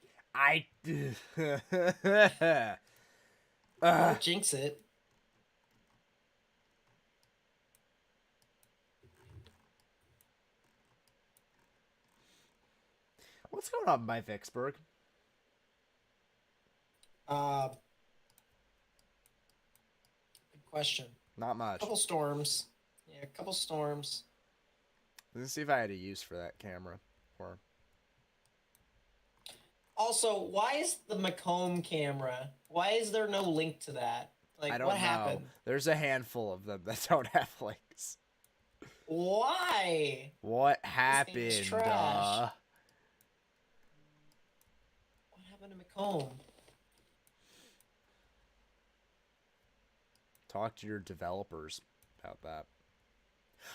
Don't jinx it. What's going on by Vicksburg? Good question. Not much. Couple storms. Yeah, a couple storms. Let's see if I had a use for that camera. Or... Also, why is the Macomb camera? Why is there no link to that? Like, I don't what know. happened? There's a handful of them that don't have links. Why? What This happened? thing's trash. What happened to Macomb? Talk to your developers about that.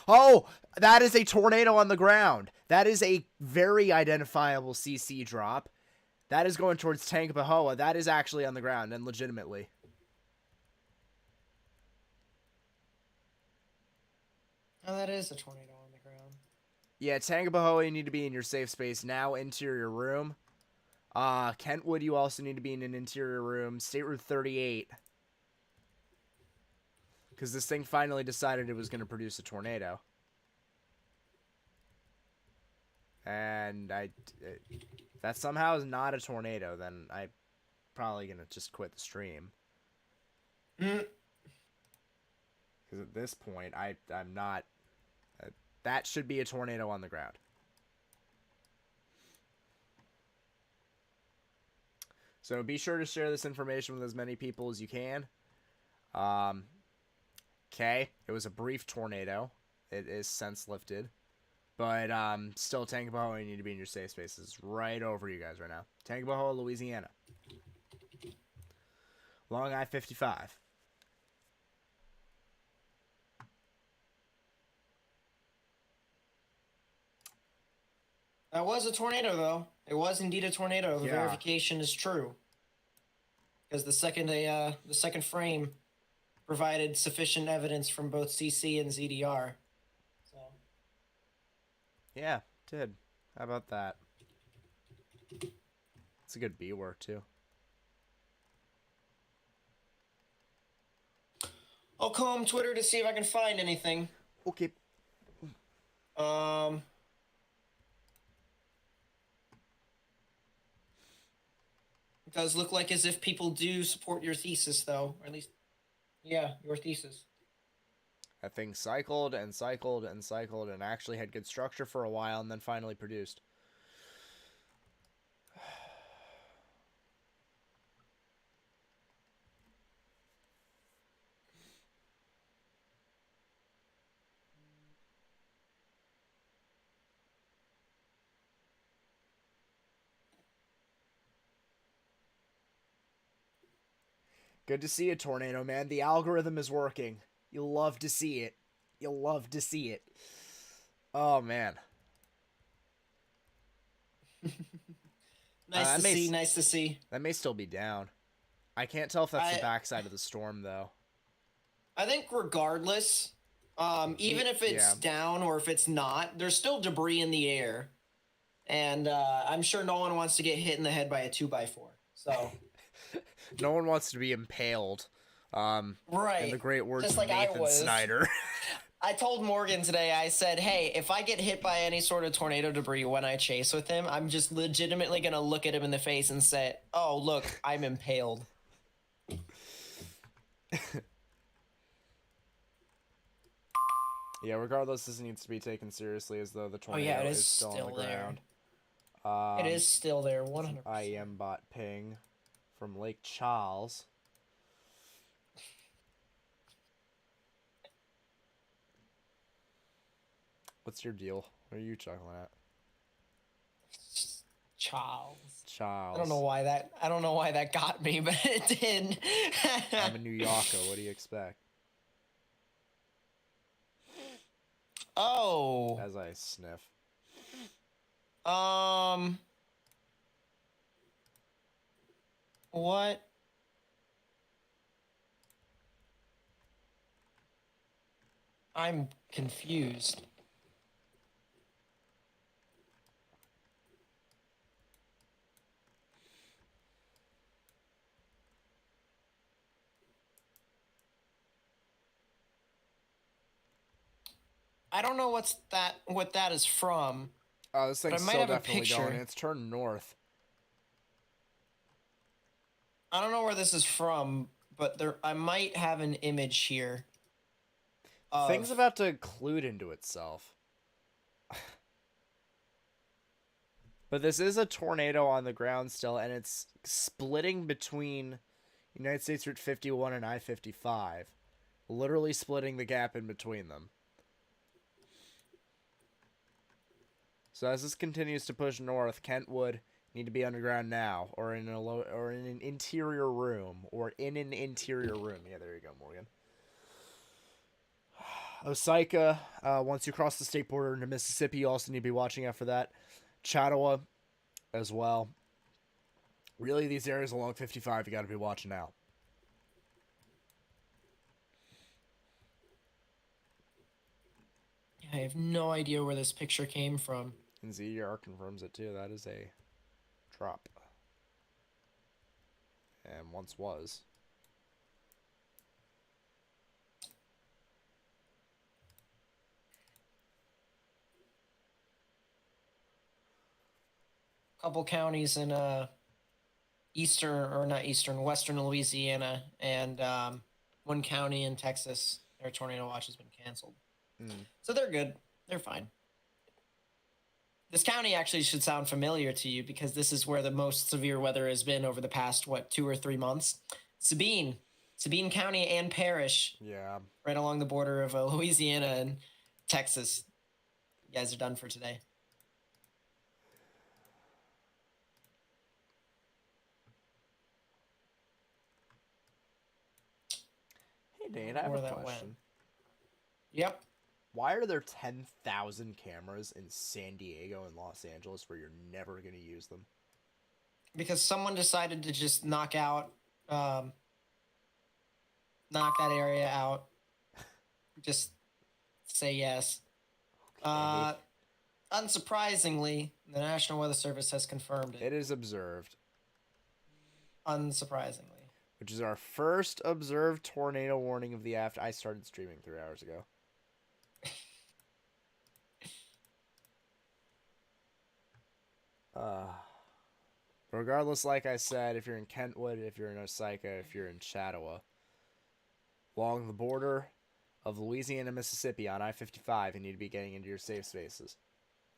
Oh, that is a tornado on the ground. That is a very identifiable CC drop. That is going towards Tangipahoa. That is actually on the ground and legitimately. Oh, that is a tornado on the ground. Yeah, Tangipahoa, you need to be in your safe space now. Interior room. Kentwood, you also need to be in an interior room. State Route 38. Because this thing finally decided it was going to produce a tornado. And if that somehow is not a tornado, then I'm probably gonna just quit the stream. Mm. Because at this point, I'm not. That should be a tornado on the ground. So be sure to share this information with as many people as you can. Okay, it was a brief tornado. It is since lifted. But still, Tangipahoa, you need to be in your safe spaces. Right over you guys right now. Tangipahoa, Louisiana. Long I-55. That was a tornado, though. It was indeed a tornado. The Yeah. verification is true. Because the second frame provided sufficient evidence from both CC and ZDR. So. Yeah, did. How about that? It's a good B word, too. I'll comb Twitter to see if I can find anything. Okay. It does look like as if people do support your thesis, though. Or at least, yeah, your thesis. That thing cycled and cycled and cycled and actually had good structure for a while and then finally produced. Good to see a tornado, man. The algorithm is working. You'll love to see it. You'll love to see it. Oh, man. Nice to see. That may still be down. I can't tell if that's the backside of the storm, though. I think regardless, even if it's down or if it's not, there's still debris in the air. And I'm sure no one wants to get hit in the head by a 2x4. So... No one wants to be impaled. Right. In the great words just of like Nathan Snyder. I told Morgan today, I said, hey, if I get hit by any sort of tornado debris when I chase with him, I'm just legitimately going to look at him in the face and say, oh, look, I'm impaled. Yeah, regardless, this needs to be taken seriously as though the tornado is still on the ground. It is still there, 100%. IEM bot ping from Lake Charles. What's your deal? What are you chuckling at? Charles. Charles. I don't know why that got me, but it did. I'm a New Yorker. What do you expect? Oh. As I sniff. What? I'm confused. I don't know what that is from. Oh, this thing's still definitely going. It's turned north. I don't know where this is from, but I might have an image here. Thing's about to occlude into itself. But this is a tornado on the ground still, and it's splitting between United States Route 51 and I-55. Literally splitting the gap in between them. So as this continues to push north, Kentwood need to be underground now, or in an interior room, Yeah, there you go, Morgan. Osaka, once you cross the state border into Mississippi, you also need to be watching out for that. Chattawa, as well. Really, these areas along 55, you got to be watching out. I have no idea where this picture came from. And ZDR confirms it too. That is a drop. And once was. couple counties in western Louisiana, and one county in Texas. Their tornado watch has been canceled. So they're good. They're fine. This county actually should sound familiar to you because this is where the most severe weather has been over the past, 2 or 3 months. Sabine County and Parish. Yeah. Right along the border of Louisiana and Texas. You guys are done for today. Hey, Dane, I have a question. Went. Yep. Why are there 10,000 cameras in San Diego and Los Angeles where you're never going to use them? Because someone decided to just knock that area out. Just say yes. Okay. Unsurprisingly, the National Weather Service has confirmed it. It is observed. Unsurprisingly. Which is our first observed tornado warning of the after. I started streaming 3 hours ago. Regardless, like I said, if you're in Kentwood, if you're in Osaka, if you're in Chattawa, along the border of Louisiana and Mississippi on I-55, you need to be getting into your safe spaces.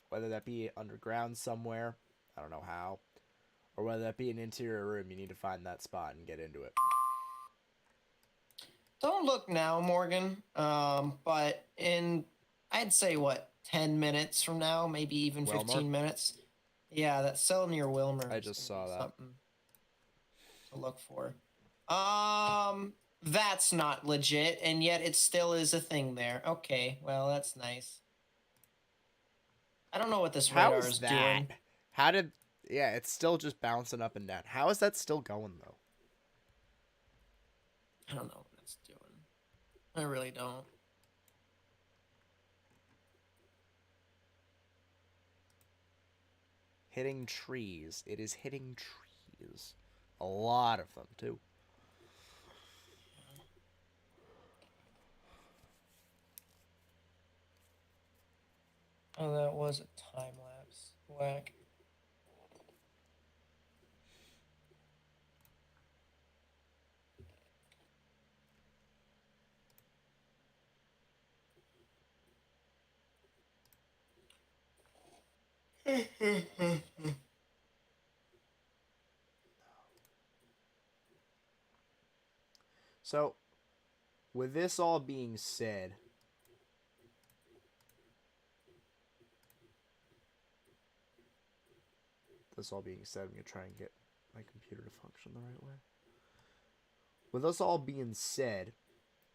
Whether that be underground somewhere, I don't know how, or whether that be an interior room, you need to find that spot and get into it. Don't look now, Morgan, but in, I'd say, 10 minutes from now, maybe even 15 minutes. Yeah, that cell near Wilmer. I just saw that. Something to look for. That's not legit, and yet it still is a thing there. Okay, well, that's nice. I don't know what this radar is doing. Yeah, it's still just bouncing up and down. How is that still going, though? I don't know what it's doing. I really don't. Hitting trees. It is hitting trees. A lot of them, too. Oh, that was a time lapse. Whack. So, with this all being said, I'm going to try and get my computer to function the right way. With this all being said,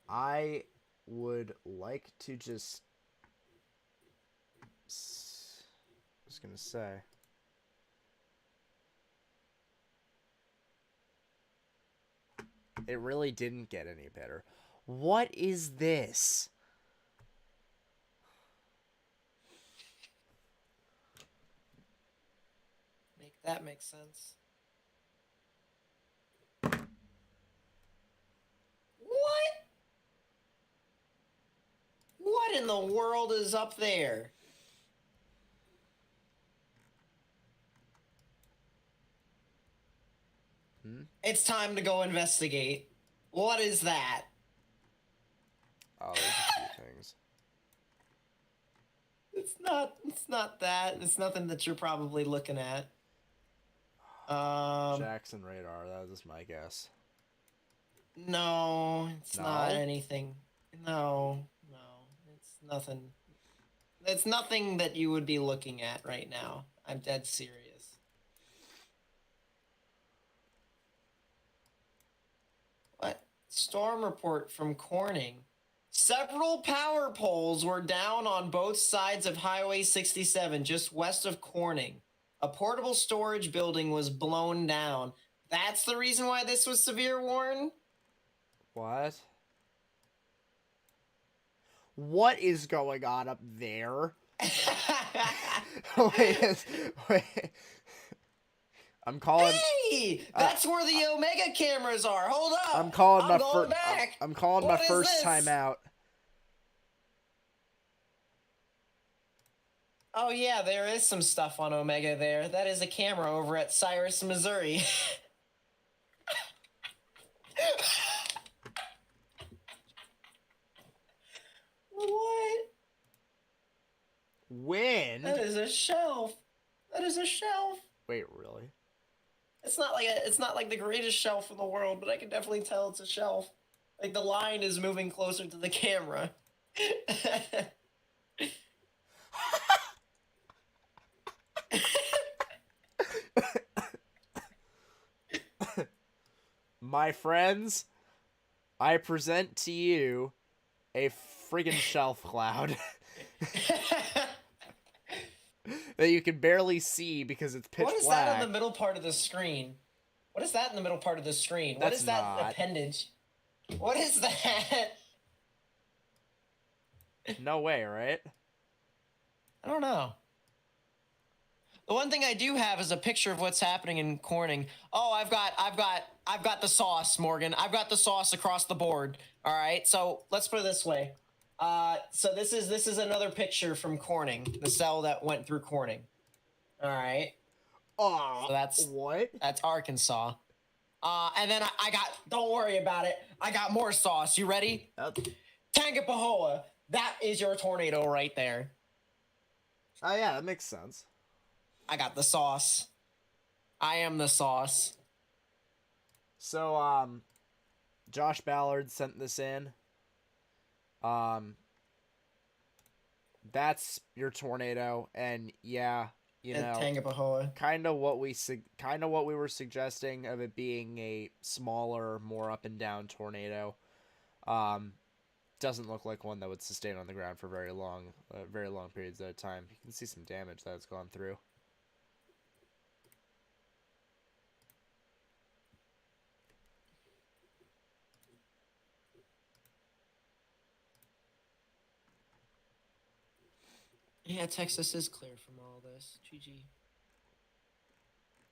I would like to just... I was going to say... It really didn't get any better. What is this? Make that make sense. What? What in the world is up there? It's time to go investigate. What is that? Oh, there's a few things. It's not that. It's nothing that you're probably looking at. Jackson radar, that was my guess. No, it's not anything. No. It's nothing. It's nothing that you would be looking at right now. I'm dead serious. What? Storm report from Corning. Several power poles were down on both sides of Highway 67, just west of Corning. A portable storage building was blown down. That's the reason why this was severe, Warren? What? What is going on up there? Wait. I'm calling. Hey, that's where the Omega cameras are. Hold up. I'm calling I'm calling my first time out. Oh yeah, there is some stuff on Omega there. That is a camera over at Cyrus, Missouri. What? Wind? That is a shelf. That is a shelf. Wait, really? It's not like the greatest shelf in the world, but I can definitely tell it's a shelf. Like the line is moving closer to the camera. My friends, I present to you a friggin' shelf cloud that you can barely see because it's pitch What is black. that in the middle part of the screen? What is that in the middle part of the screen? What That's is that not. appendage? What is that? No way, right? I don't know. The one thing I do have is a picture of what's happening in Corning. Oh, I've got the sauce, Morgan. I've got the sauce across the board. All right. So let's put it this way. So this is another picture from Corning, the cell that went through Corning. All right. Oh, So what? that's Arkansas. And then I got. Don't worry about it. I got more sauce. You ready? Tangapahoa. That is your tornado right there. Oh yeah, that makes sense. I got the sauce. I am the sauce. So, Josh Ballard sent this in. That's your tornado, and yeah, you know, Tangapahoa. kind of what we were suggesting of it being a smaller, more up and down tornado. Doesn't look like one that would sustain on the ground for very long periods at a time. You can see some damage that it's gone through. Yeah, Texas is clear from all this. GG.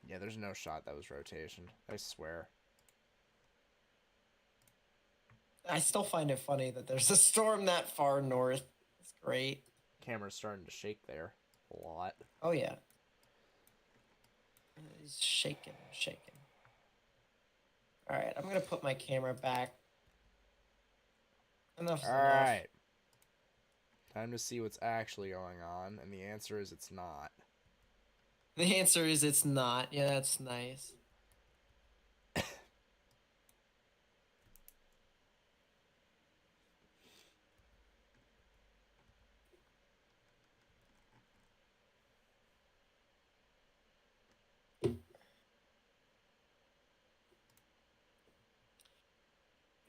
Yeah, there's no shot that was rotation. I swear. I still find it funny that there's a storm that far north. It's great. Camera's starting to shake there a lot. Oh yeah. He's shaking, shaking. All right, I'm gonna put my camera back. Enough's All enough. right. Time to see what's actually going on, and the answer is it's not. The answer is it's not. Yeah, that's nice.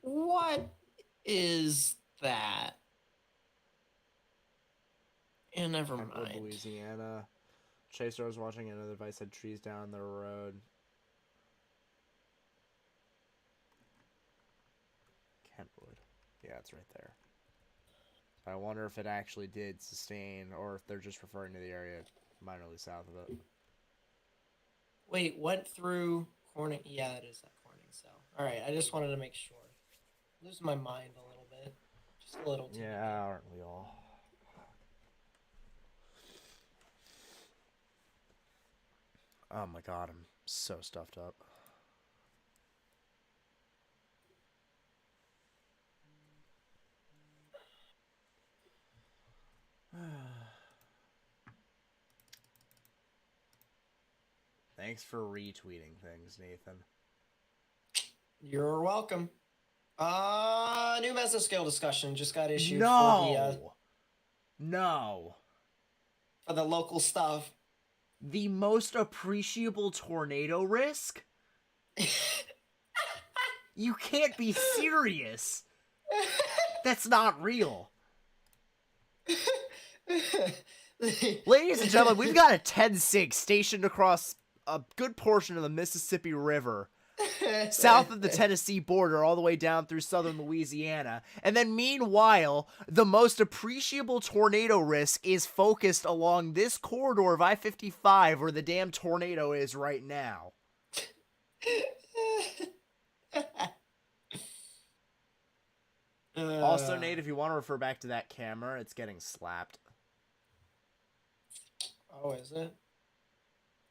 What is that? And never Kentwood, mind. Louisiana. Chaser was watching another device had trees down the road. Kentwood. Yeah, it's right there. I wonder if it actually did sustain, or if they're just referring to the area minorly south of it. Wait, went through Corning. Yeah, it is that Corning cell. All right, I just wanted to make sure. Losing my mind a little bit, just a little. Yeah, aren't we all? Oh my god, I'm so stuffed up. Thanks for retweeting things, Nathan. You're welcome. New mesoscale discussion just got issued No. For the local stuff. The most appreciable tornado risk? You can't be serious. That's not real. Ladies and gentlemen, we've got a 10-6 stationed across a good portion of the Mississippi River, south of the Tennessee border, all the way down through southern Louisiana. And then meanwhile, the most appreciable tornado risk is focused along this corridor of I-55 where the damn tornado is right now. Also, Nate, if you want to refer back to that camera, it's getting slapped. Oh, is it?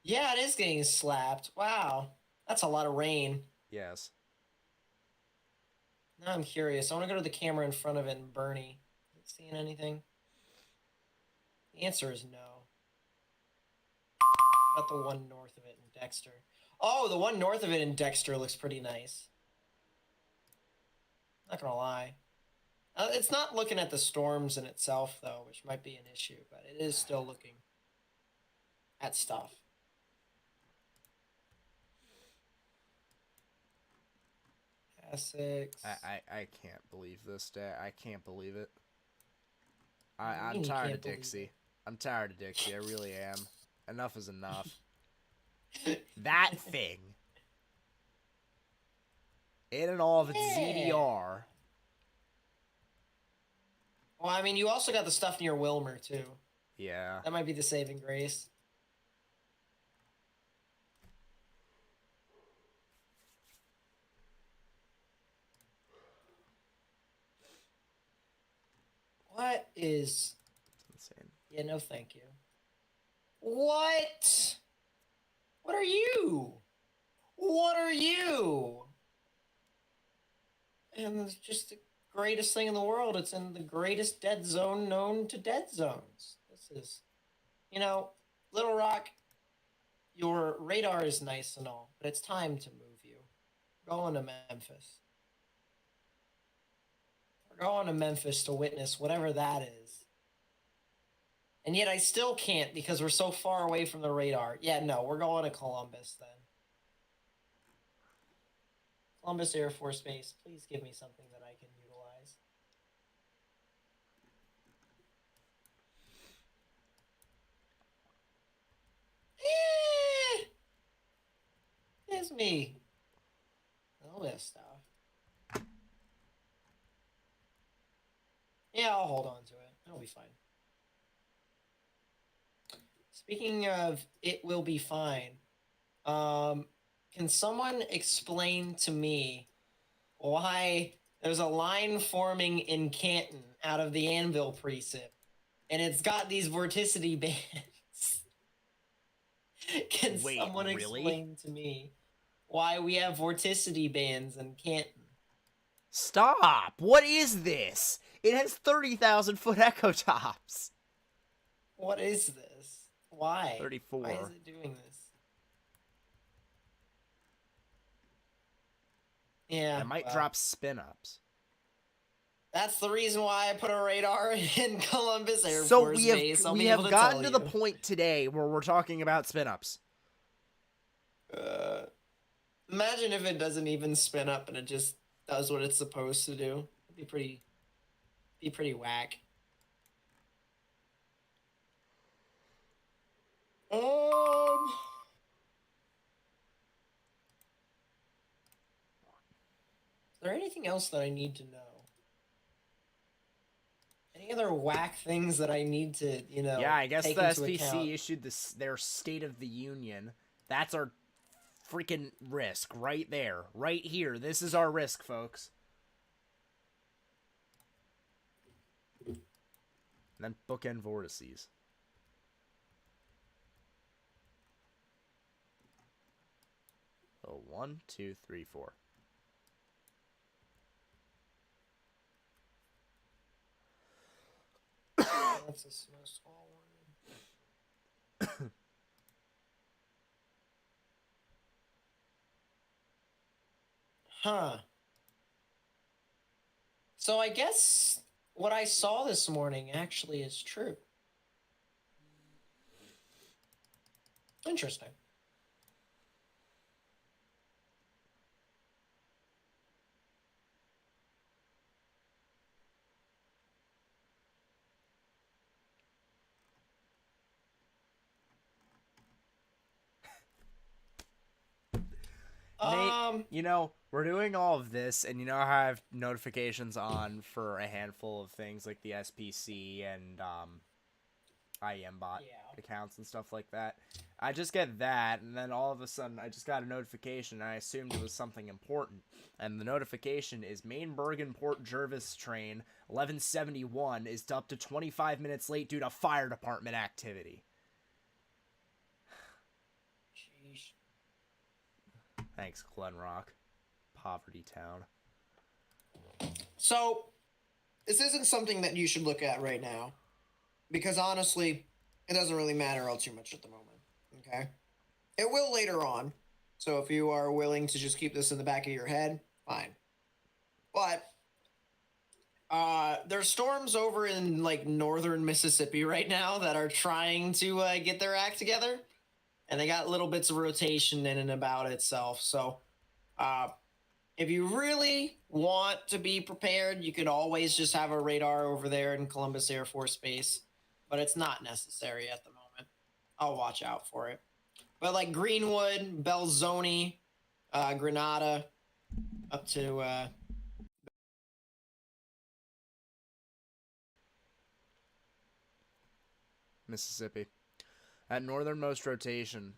Yeah, it is getting slapped. Wow. That's a lot of rain. Yes. Now I'm curious. I want to go to the camera in front of it and Bernie. Is it seeing anything? The answer is no. About the one north of it in Dexter. Oh, the one north of it in Dexter looks pretty nice. Not gonna lie. It's not looking at the storms in itself, though, which might be an issue, but it is still looking at stuff. Essex. I can't believe this, Dad. I can't believe it. What do you I'm mean you tired can't of believe Dixie. it? I'm tired of Dixie. I really am. Enough is enough. That thing. In and all of its ZDR. Well, I mean, you also got the stuff near Wilmer, too. Yeah. That might be the saving grace. What is... It's insane. Yeah, no thank you. What? What are you? What are you? And it's just the greatest thing in the world. It's in the greatest dead zone known to dead zones. This is, you know, Little Rock, your radar is nice and all, but it's time to move you. We're going to Memphis. We're going to Memphis to witness whatever that is. And yet I still can't because we're so far away from the radar. Yeah, no, we're going to Columbus then. Columbus Air Force Base, please give me something that I can utilize. It's me. A little bit of stuff. Yeah, I'll hold on to it. It'll be fine. Speaking of it will be fine, can someone explain to me why there's a line forming in Canton out of the Anvil precip, and it's got these vorticity bands? Can Wait, someone really? explain to me why we have vorticity bands in Canton? Stop! What is this? It has 30,000 foot echo tops. What is this? Why? 34. Why is it doing this? Yeah. It might well, drop spin ups. That's the reason why I put a radar in Columbus Air So Force Base. I'll we be have able to gotten tell to you. the point today where we're talking about spin ups. Imagine if it doesn't even spin up and it just does what it's supposed to do. It'd be pretty whack. Is there anything else that I need to know? Any other whack things that I need to, Yeah, I guess take the into SPC account? issued their State of the Union. That's our freaking risk right there. Right here. This is our risk, folks. And then bookend vortices. Oh, 1, 2, 3, 4. That's a small one. Huh. So I guess what I saw this morning actually is true. Interesting. Nate, we're doing all of this, and how I have notifications on for a handful of things like the SPC and IEMbot accounts and stuff like that. I just get that, and then all of a sudden I just got a notification, and I assumed it was something important. And the notification is Main Bergen Port Jervis train 1171 is up to 25 minutes late due to fire department activity. Thanks, Glen Rock. Poverty town. So, this isn't something that you should look at right now. Because honestly, it doesn't really matter all too much at the moment. Okay? It will later on. So if you are willing to just keep this in the back of your head, fine. But there's storms over in like northern Mississippi right now that are trying to get their act together, and they got little bits of rotation in and about itself. So if you really want to be prepared, you could always just have a radar over there in Columbus Air Force Base, but it's not necessary at the moment. I'll watch out for it. But like Greenwood, Belzoni, Grenada, up to Mississippi. That northernmost rotation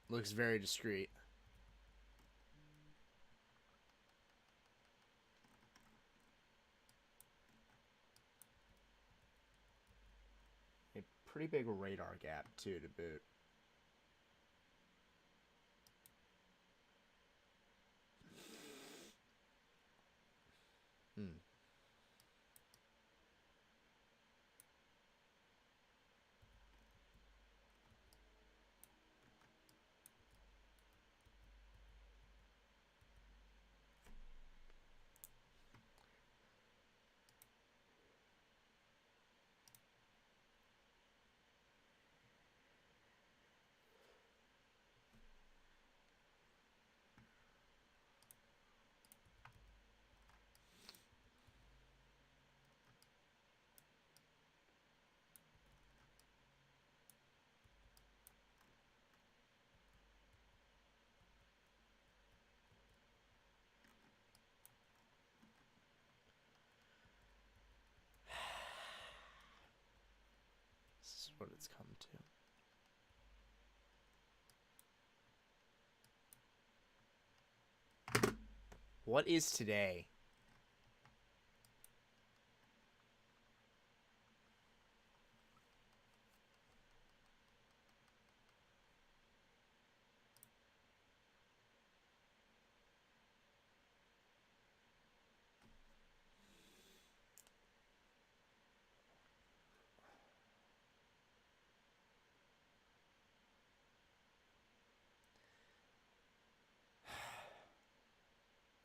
looks very discreet. A pretty big radar gap, too, to boot. Hmm. This is what it's come to. What is today?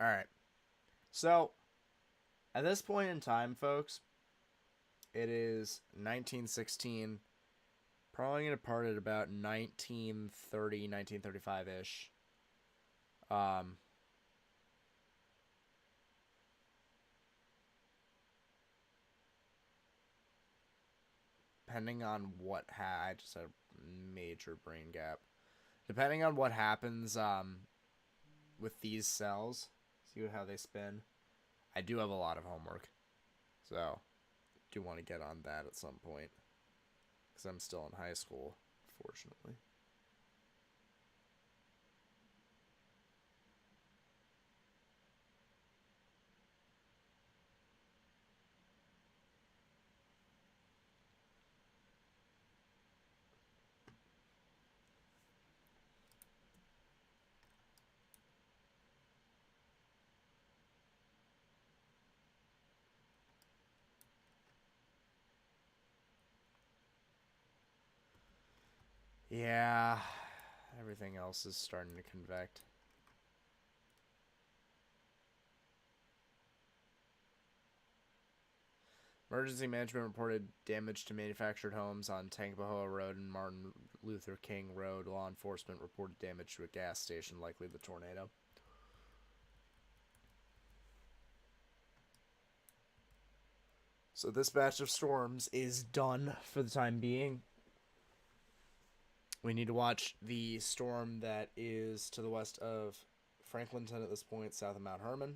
All right. So, at this point in time, folks, it is 1916. Probably going to part at about 1930, 1935-ish. Depending on what I just had a major brain gap. Depending on what happens with these cells, see how they spin. I do have a lot of homework, so do want to get on that at some point because I'm still in high school, fortunately. Yeah, everything else is starting to convect. Emergency management reported damage to manufactured homes on Tangipahoa Road and Martin Luther King Road. Law enforcement reported damage to a gas station, likely the tornado. So this batch of storms is done for the time being. We need to watch the storm that is to the west of Franklinton at this point, south of Mount Herman.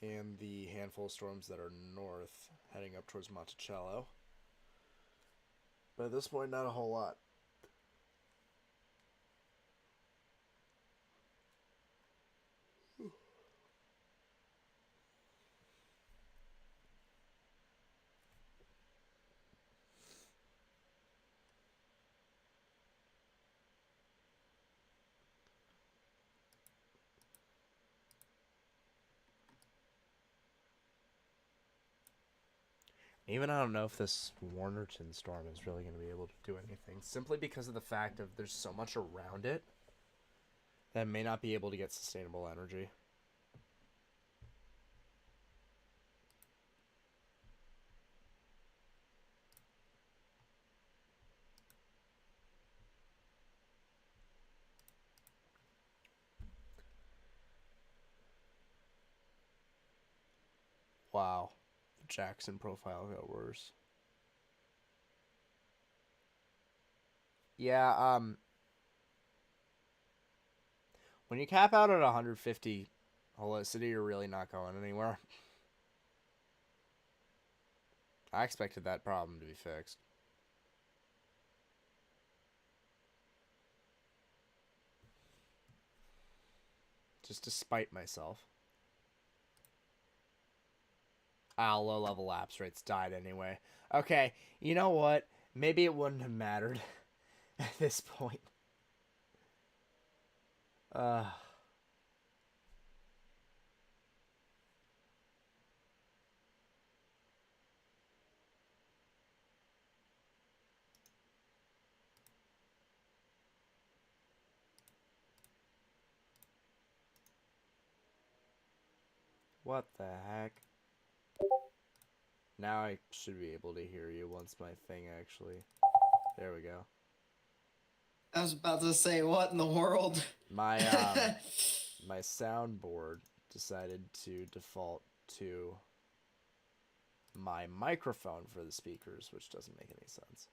And the handful of storms that are north, heading up towards Monticello. But at this point, not a whole lot. Even I don't know if this Warnerton storm is really going to be able to do anything, simply because of the fact of there's so much around it that may not be able to get sustainable energy. Wow. The Jackson profile got worse. Yeah, when you cap out at 150 holicity, you're really not going anywhere. I expected that problem to be fixed. Just to spite myself. Low level lapse rates died anyway. Okay, you know what? Maybe it wouldn't have mattered at this point. Uh, what the heck? Now I should be able to hear you once my thing actually... There we go. I was about to say, what in the world? My my soundboard decided to default to my microphone for the speakers, which doesn't make any sense.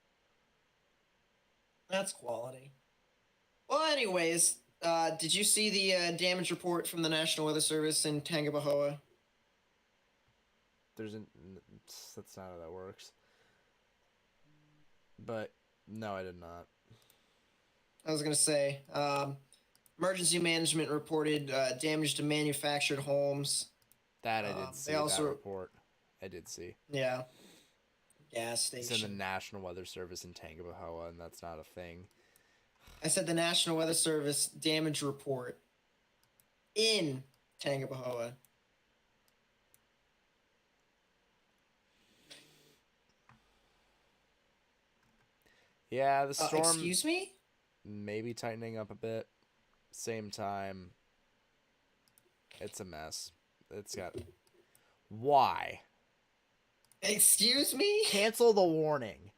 That's quality. Well, anyways, did you see the damage report from the National Weather Service in Tangabahoa? That's not how that works. But no, I did not. I was gonna say, emergency management reported damage to manufactured homes. That I did see. That report I did see. Yeah. Gas station. It's in the National Weather Service in Tangabahoa, and that's not a thing. I said the National Weather Service damage report in Tangabahoa. Yeah, the storm... excuse me? Maybe tightening up a bit. Same time, it's a mess. It's got... Why? Excuse me? Cancel the warning.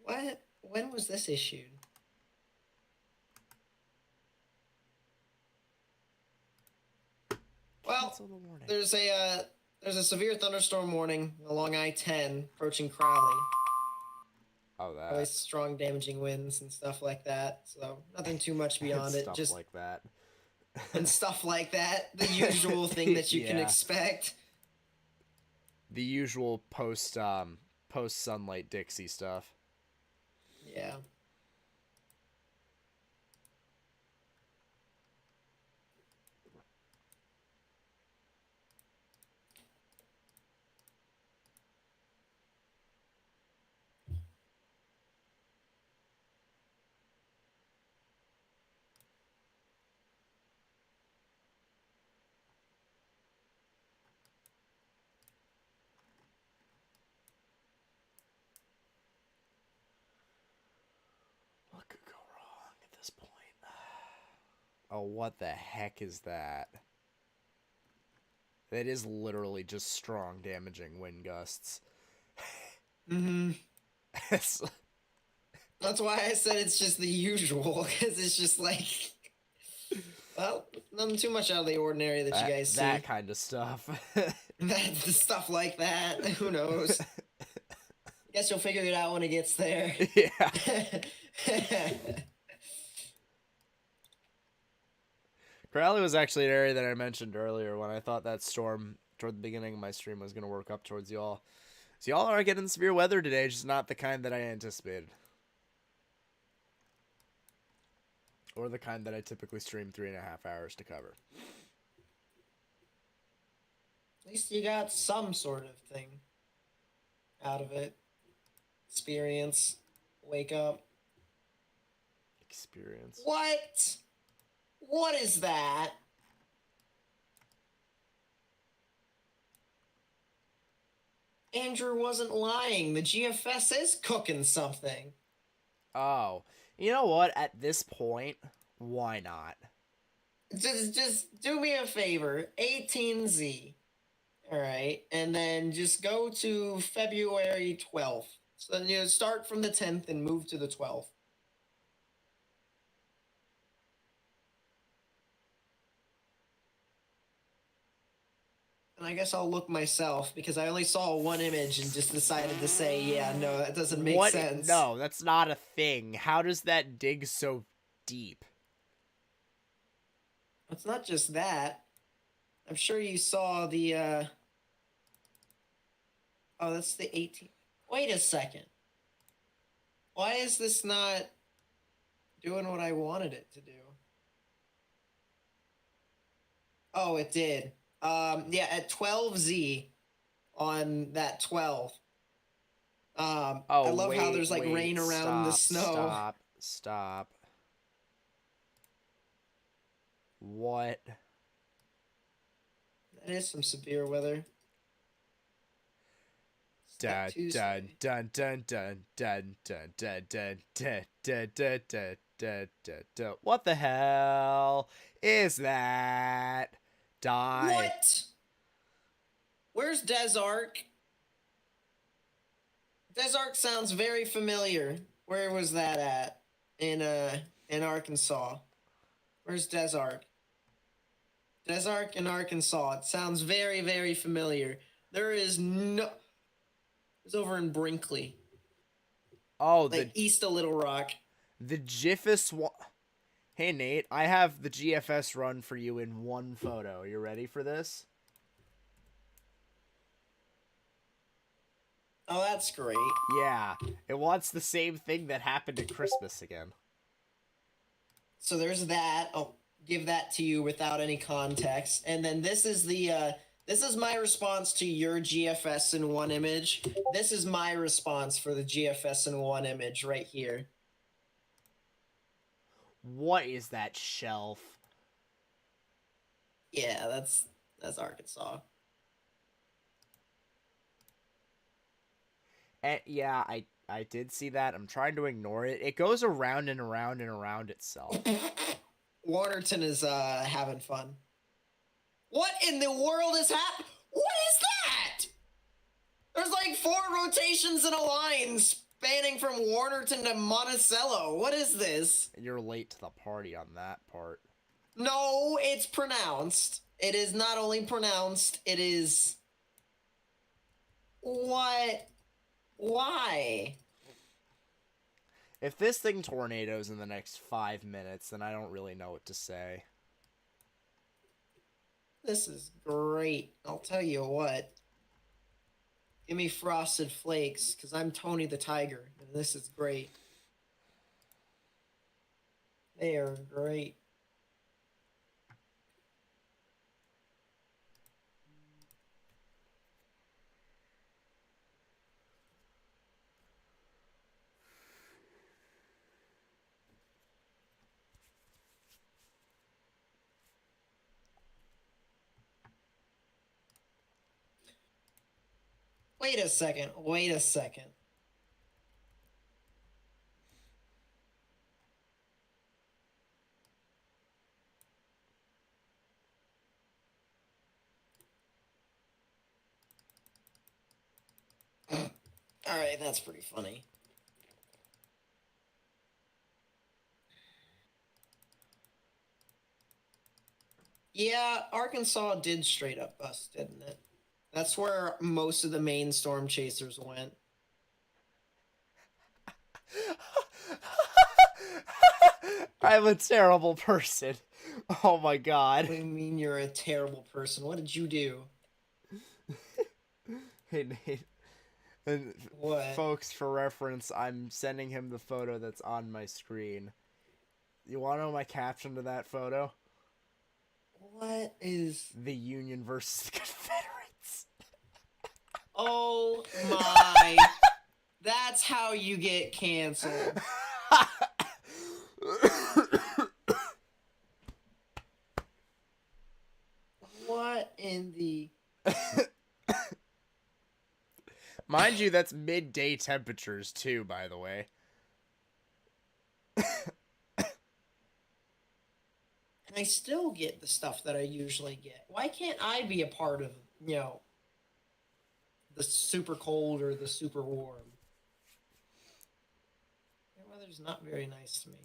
What? When was this issued? Well, there's a severe thunderstorm warning along I-10 approaching Crowley. Oh, that. Always strong damaging winds and stuff like that. So nothing too much beyond it. Stuff Just like that. and stuff like that. The usual thing that you can expect. The usual post sunlight Dixie stuff. Yeah. What could go wrong at this point? Oh, what the heck is that? That is literally just strong damaging wind gusts. Mm-hmm. That's why I said it's just the usual, because it's just like, well, nothing too much out of the ordinary that you guys see. That kind of stuff. That's stuff like that. Who knows? Guess you'll figure it out when it gets there. Yeah. Crowley was actually an area that I mentioned earlier when I thought that storm toward the beginning of my stream was going to work up towards y'all. So y'all are getting severe weather today, just not the kind that I anticipated. Or the kind that I typically stream 3.5 hours to cover. At least you got some sort of thing out of it. Experience. Wake up. Experience. What? What is that? Andrew wasn't lying. The GFS is cooking something. Oh, you know what? At this point, why not? Just do me a favor. 18Z. All right. And then just go to February 12th. So then you start from the 10th and move to the 12th. And I guess I'll look myself because I only saw one image and just decided to say, yeah, no, that doesn't make What? sense. No, that's not a thing. How does that dig so deep? It's not just that. I'm sure you saw the, oh, that's the 18th. Wait a second. Why is this not doing what I wanted it to do? Oh, it did. Yeah, at 12Z on that 12. I Oh, love how there's like wait, rain around the snow. Stop. What? That is some severe weather. Dun dun dun dun dun dun dun dun dun dun dun dun dun dun dun. What the hell is that? Die. What? Where's Desark? Desark sounds very familiar. Where was that at? In Arkansas. Where's Desark? Desark in Arkansas. It sounds very, very familiar. There is no. It's over in Brinkley. Oh, like east of Little Rock. The GIFS. Hey Nate, I have the GFS run for you in one photo. You ready for this? Oh, that's great. Yeah, it wants the same thing that happened at Christmas again. So there's that. I'll give that to you without any context. And then this is the this is my response to your GFS in one image. This is my response for the GFS in one image right here. What is that shelf? Yeah, that's Arkansas. Yeah, I did see that. I'm trying to ignore it. It goes around and around and around itself. Waterton is having fun. What in the world is happening? What is that? There's like 4 rotations in a line spanning from Warnerton to Monticello. What is this? You're late to the party on that part. No, it's pronounced. It is not only pronounced, it is... What? Why? If this thing tornadoes in the next 5 minutes, then I don't really know what to say. This is great. I'll tell you what. Give me Frosted Flakes, because I'm Tony the Tiger, and this is great. They are great. Wait a second. Wait a second. All right, that's pretty funny. Yeah, Arkansas did straight up bust, didn't it? That's where most of the main storm chasers went. I'm a terrible person. Oh my god. What do you mean you're a terrible person? What did you do? Hey Nate. And What? folks, for reference, I'm sending him the photo that's on my screen. You want to know my caption to that photo? What is... The Union versus the Confederates. Oh my... That's how you get canceled. What in the... Mind you, that's midday temperatures too, by the way. And I still get the stuff that I usually get. Why can't I be a part of, the super cold or the super warm? The weather's not very nice to me.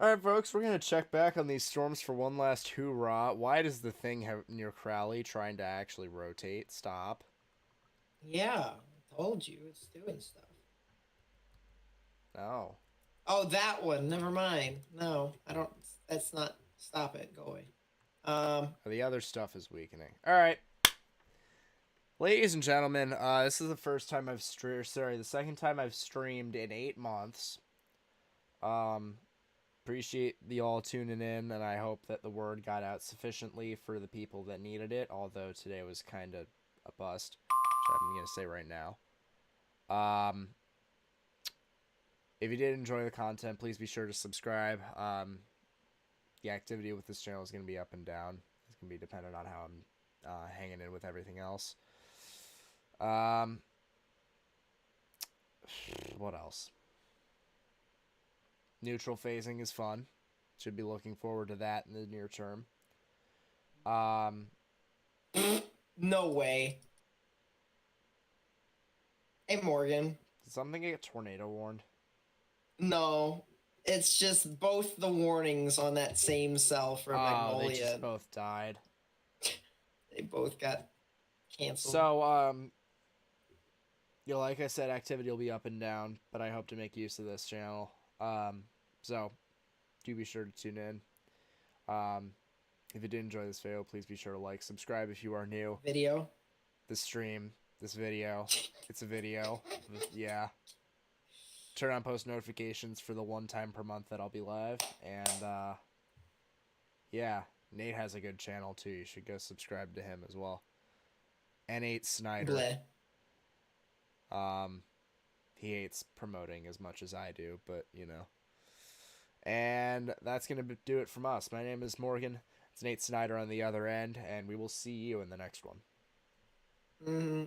All right, folks, we're gonna check back on these storms for one last hoorah. Why does the thing have near Crowley trying to actually rotate? Stop. Yeah, I told you it's doing stuff. No. Oh, that one. Never mind. No, I don't. That's not. Stop it. Go away. The other stuff is weakening. All right. Ladies and gentlemen, this is the first time I've the second time I've streamed in 8 months. Appreciate the all tuning in, and I hope that the word got out sufficiently for the people that needed it, although today was kind of a bust, which I'm going to say right now. If you did enjoy the content, please be sure to subscribe. The activity with this channel is going to be up and down. It's going to be dependent on how I'm hanging in with everything else. What else? Neutral phasing is fun. Should be looking forward to that in the near term. no way. Hey, Morgan. Did something get tornado warned? No, it's just both the warnings on that same cell for Magnolia. They just both died. They both got canceled. So, like I said, activity will be up and down, but I hope to make use of this channel. So do be sure to tune in. If you did enjoy this video, please be sure to like, subscribe if you are new. Video? This stream, this video. It's a video. Yeah. Turn on post notifications for the 1 time per month that I'll be live. And, yeah, Nate has a good channel too. You should go subscribe to him as well. N8 Snyder. Bleh. He hates promoting as much as I do, but, you know. And that's going to do it from us. My name is Morgan. It's Nate Snyder on the other end, and we will see you in the next one. Mm-hmm.